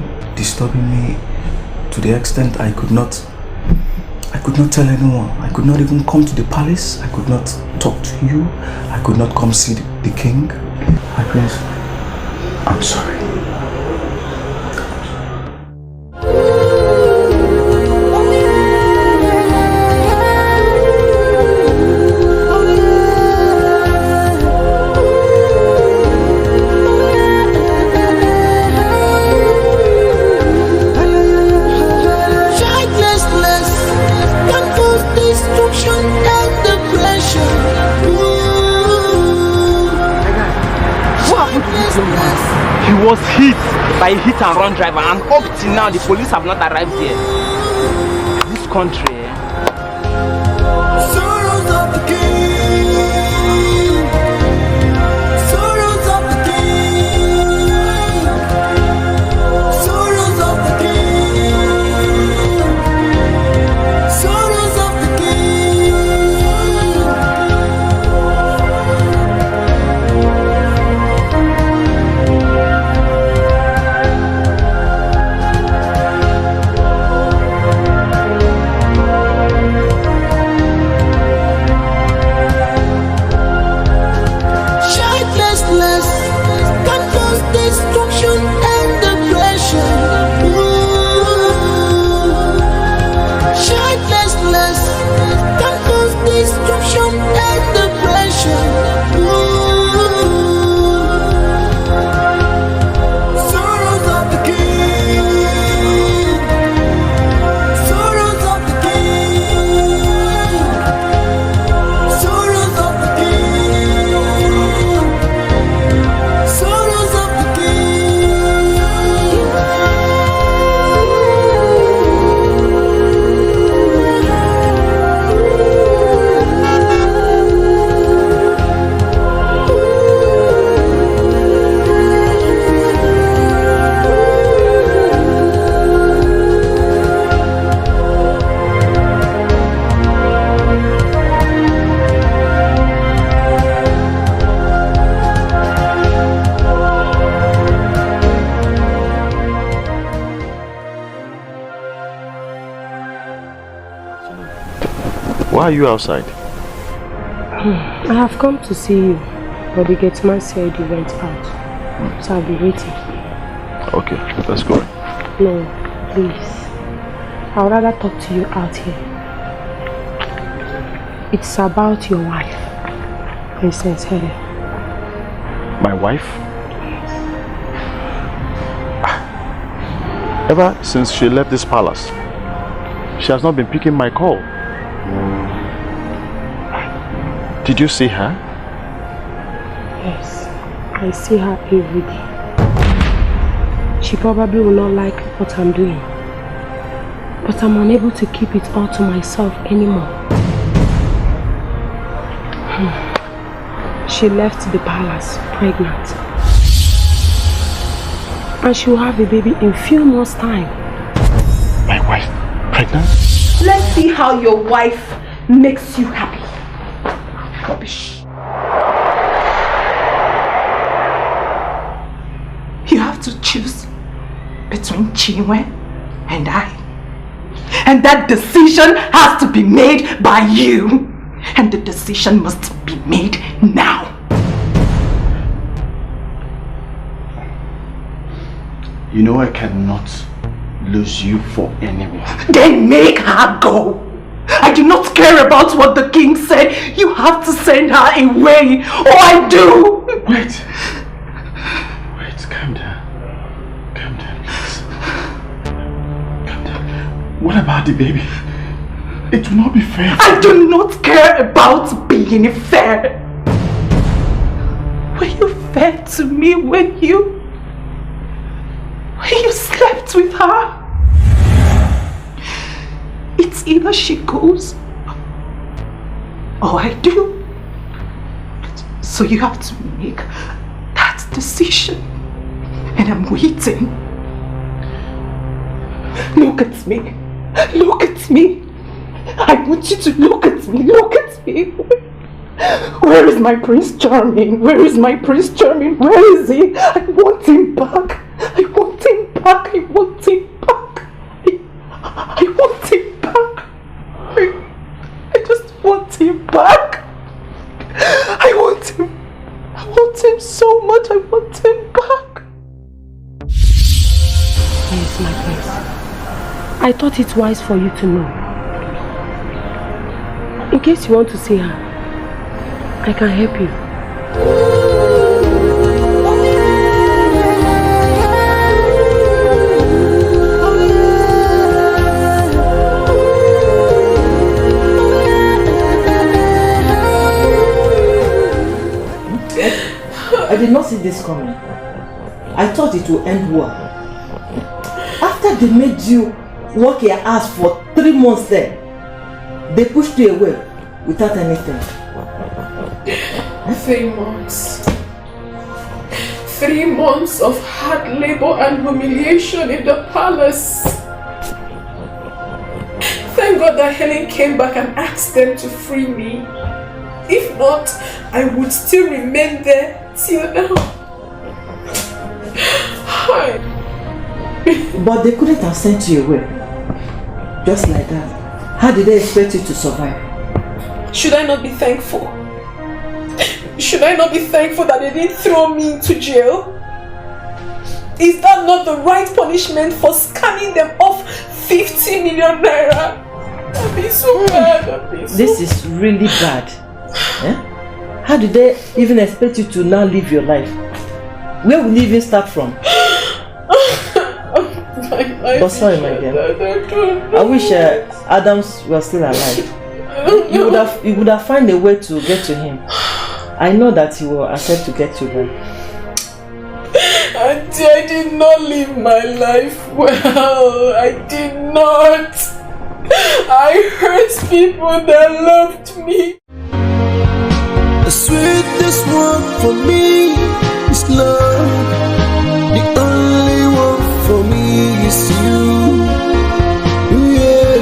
to the extent I could not tell anyone. I could not even come to the palace. I could not talk to you. I could not come see the king. My prince, I'm sorry. this young man. He was hit by a hit and run driver, and up till now the police have not arrived here. This country. Sorrows of the king. Sorrows of the king. Sorrows of the king. Sorrows of the destruction and depression. Childlessness can cause destruction and depression. Sorrows of the king. Sorrows of the king. Sorrows of the king. Sorrows of the Why are you outside? I have come to see you, but the gate man said you went out, so I'll be waiting. Okay, let's go. No, please. I would rather talk to you out here. It's about your wife, Princess Helen. My wife? Ever since she left this palace, she has not been picking my call. Did you see her? Yes, I see her every day. She probably will not like what I'm doing, but I'm unable to keep it all to myself anymore. She left the palace pregnant, and she will have a baby in few months' time. My wife pregnant? Let's see how your wife makes you happy. Rubbish. You have to choose between Chinenye and I. And that decision has to be made by you. And the decision must be made now. You know I cannot lose you for anyone. Then make her go. I do not care about what the king said. You have to send her away, or I do. Wait, calm down. Calm down, please. Calm down. What about the baby? It will not be fair. I do not care about being fair. Were you fair to me when you slept with her? It's either she goes or I do. So you have to make that decision. And I'm waiting. Look at me. Look at me. I want you to look at me. Look at me. Where is my Prince Charming? Where is my Prince Charming? Where is he? I want him back. I want him back. I want him back. I want him back. I just want him back. I want him. I want him so much. I want him back. Yes, my prince. I thought it wise for you to know. In case you want to see her, I can help you. I did not see this coming. I thought it would end well. After they made you work your ass for 3 months there, they pushed you away without anything. 3 months. 3 months of hard labor and humiliation in the palace. Thank God that Helen came back and asked them to free me. If not, I would still remain there till now. But they couldn't have sent you away. Just like that. How did they expect you to survive? Should I not be thankful? Should I not be thankful that they didn't throw me into jail? Is that not the right punishment for scamming them off 50 million naira? I've been so bad. This is really bad. Eh? How did they even expect you to now live your life? Where will you even start from? But sorry, my dear. I wish Adams was still alive. You would have found a way to get to him. I know that he will accept to get you back. Auntie, I did not live my life well. I did not. I hurt people that loved me. The sweetest one for me is love. The only one for me is you. Yeah.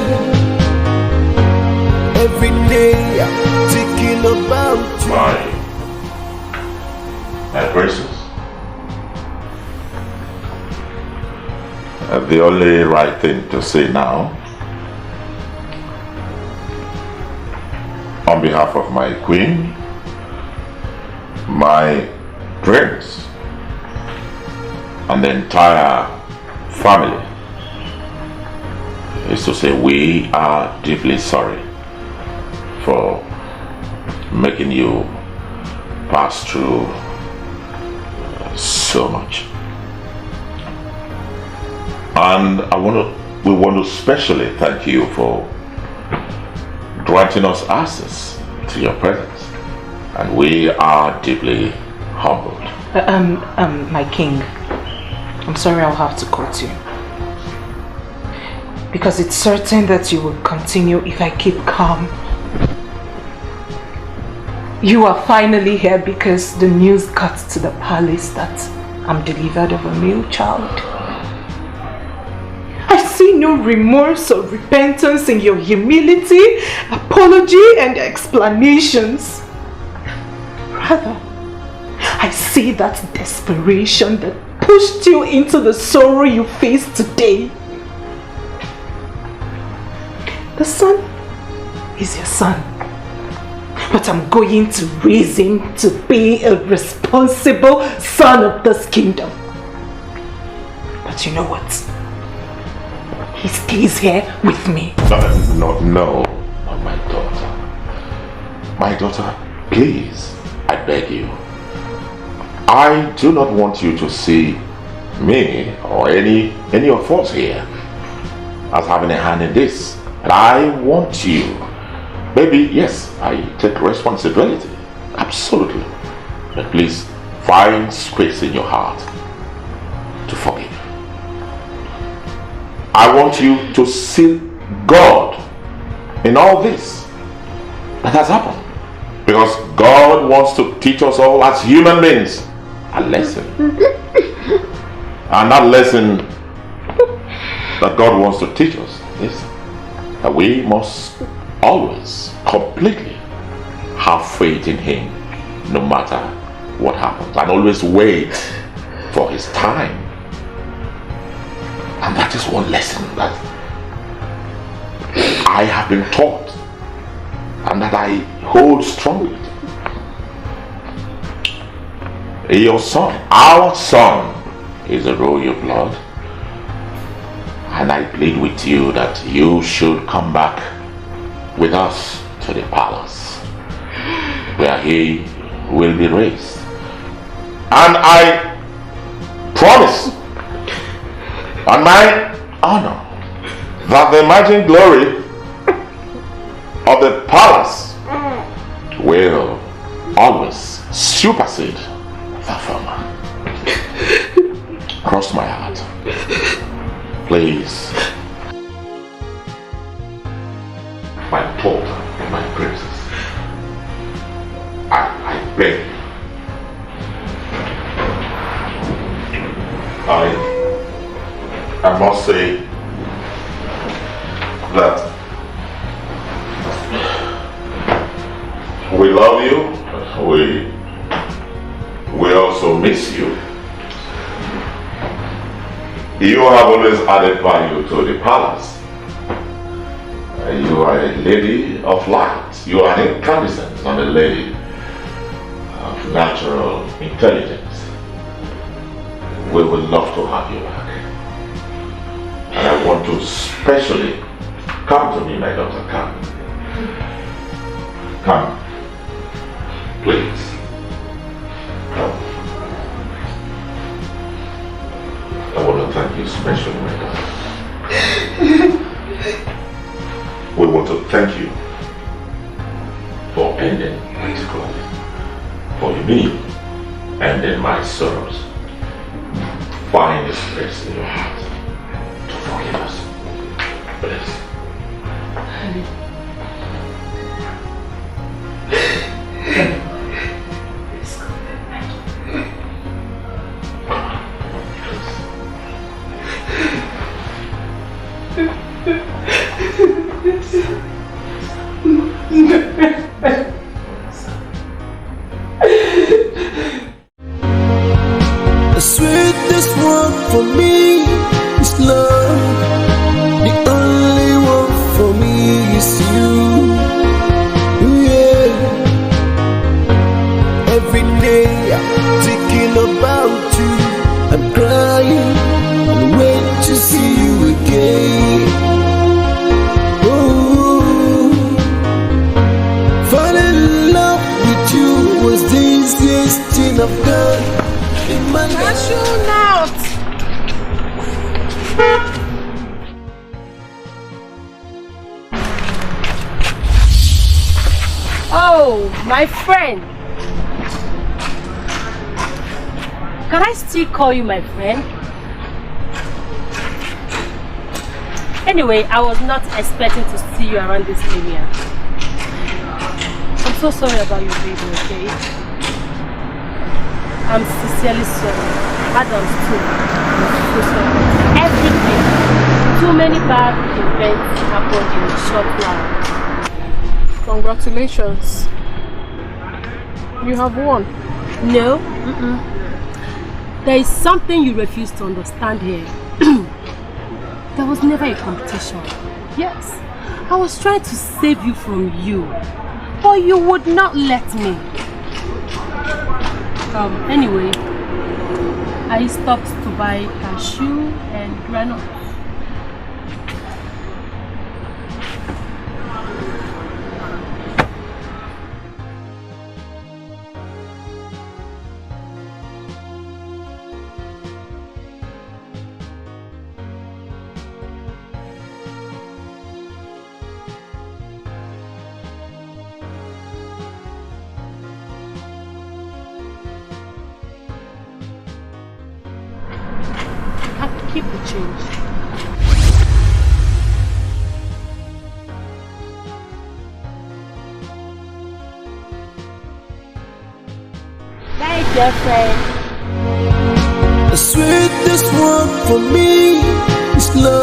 Every day I'm thinking about you. My precious. The only right thing to say now, on behalf of my queen, my prince, and the entire family, is to say we are deeply sorry for making you pass through so much. And we want to specially thank you for granting us access to your presence. And we are deeply humbled. My king, I'm sorry I'll have to cut you. Because it's certain that you will continue if I keep calm. You are finally here because the news got to the palace that I'm delivered of a male child. I see no remorse or repentance in your humility, apology and explanations. Rather, I see that desperation that pushed you into the sorrow you face today. The son is your son, but I'm going to raise him to be a responsible son of this kingdom. But you know what? He stays here with me. No, my daughter. My daughter, please, I beg you. I do not want you to see me or any of us here as having a hand in this. And I want you. Baby, yes, I take responsibility. Absolutely. But please, find space in your heart to forgive. I want you to see God in all this that has happened. Because God wants to teach us all as human beings a lesson. And that lesson that God wants to teach us is that we must always completely have faith in Him no matter what happens, and always wait for His time. And that is one lesson that I have been taught and that I hold strongly. Your son, our son, is a royal blood, and I plead with you that you should come back with us to the palace where he will be raised. And I promise on my honor that the imagined glory of the palace will always supersede Afama. Cross my heart. Please. My daughter, my princess. I beg you. I must say that we love you. We also miss you. You have always added value to the palace. You are a lady of light. You are an incandescent, not a lady of natural intelligence. We would love to have you back. And I want to specially come to me, my daughter. Come. Come. Please. Come. I want to thank you especially, my daughter. We want to thank you for ending my life, for me ending my sorrows. Find this place in your heart to forgive us. Please. The sweetest one for me is love. The only one for me is you. Yeah. Every day I'm thinking about you. I'm crying and wait to see you again. Oh, falling in love with you was the easiest thing I've done. Cashew out! Oh, my friend. Can I still call you my friend? Anyway, I was not expecting to see you around this area. I'm so sorry about your baby, okay? I'm sincerely sorry. Adam's too. I'm so sorry. Everything. Too many bad events happened in a short while. Congratulations. You have won. No. There is something you refuse to understand here. There was never a competition. Yes. I was trying to save you from you. But you would not let me. Anyway, I stopped to buy cashew and granite. Keep the change. Bye, girlfriend. The sweetest one for me is love.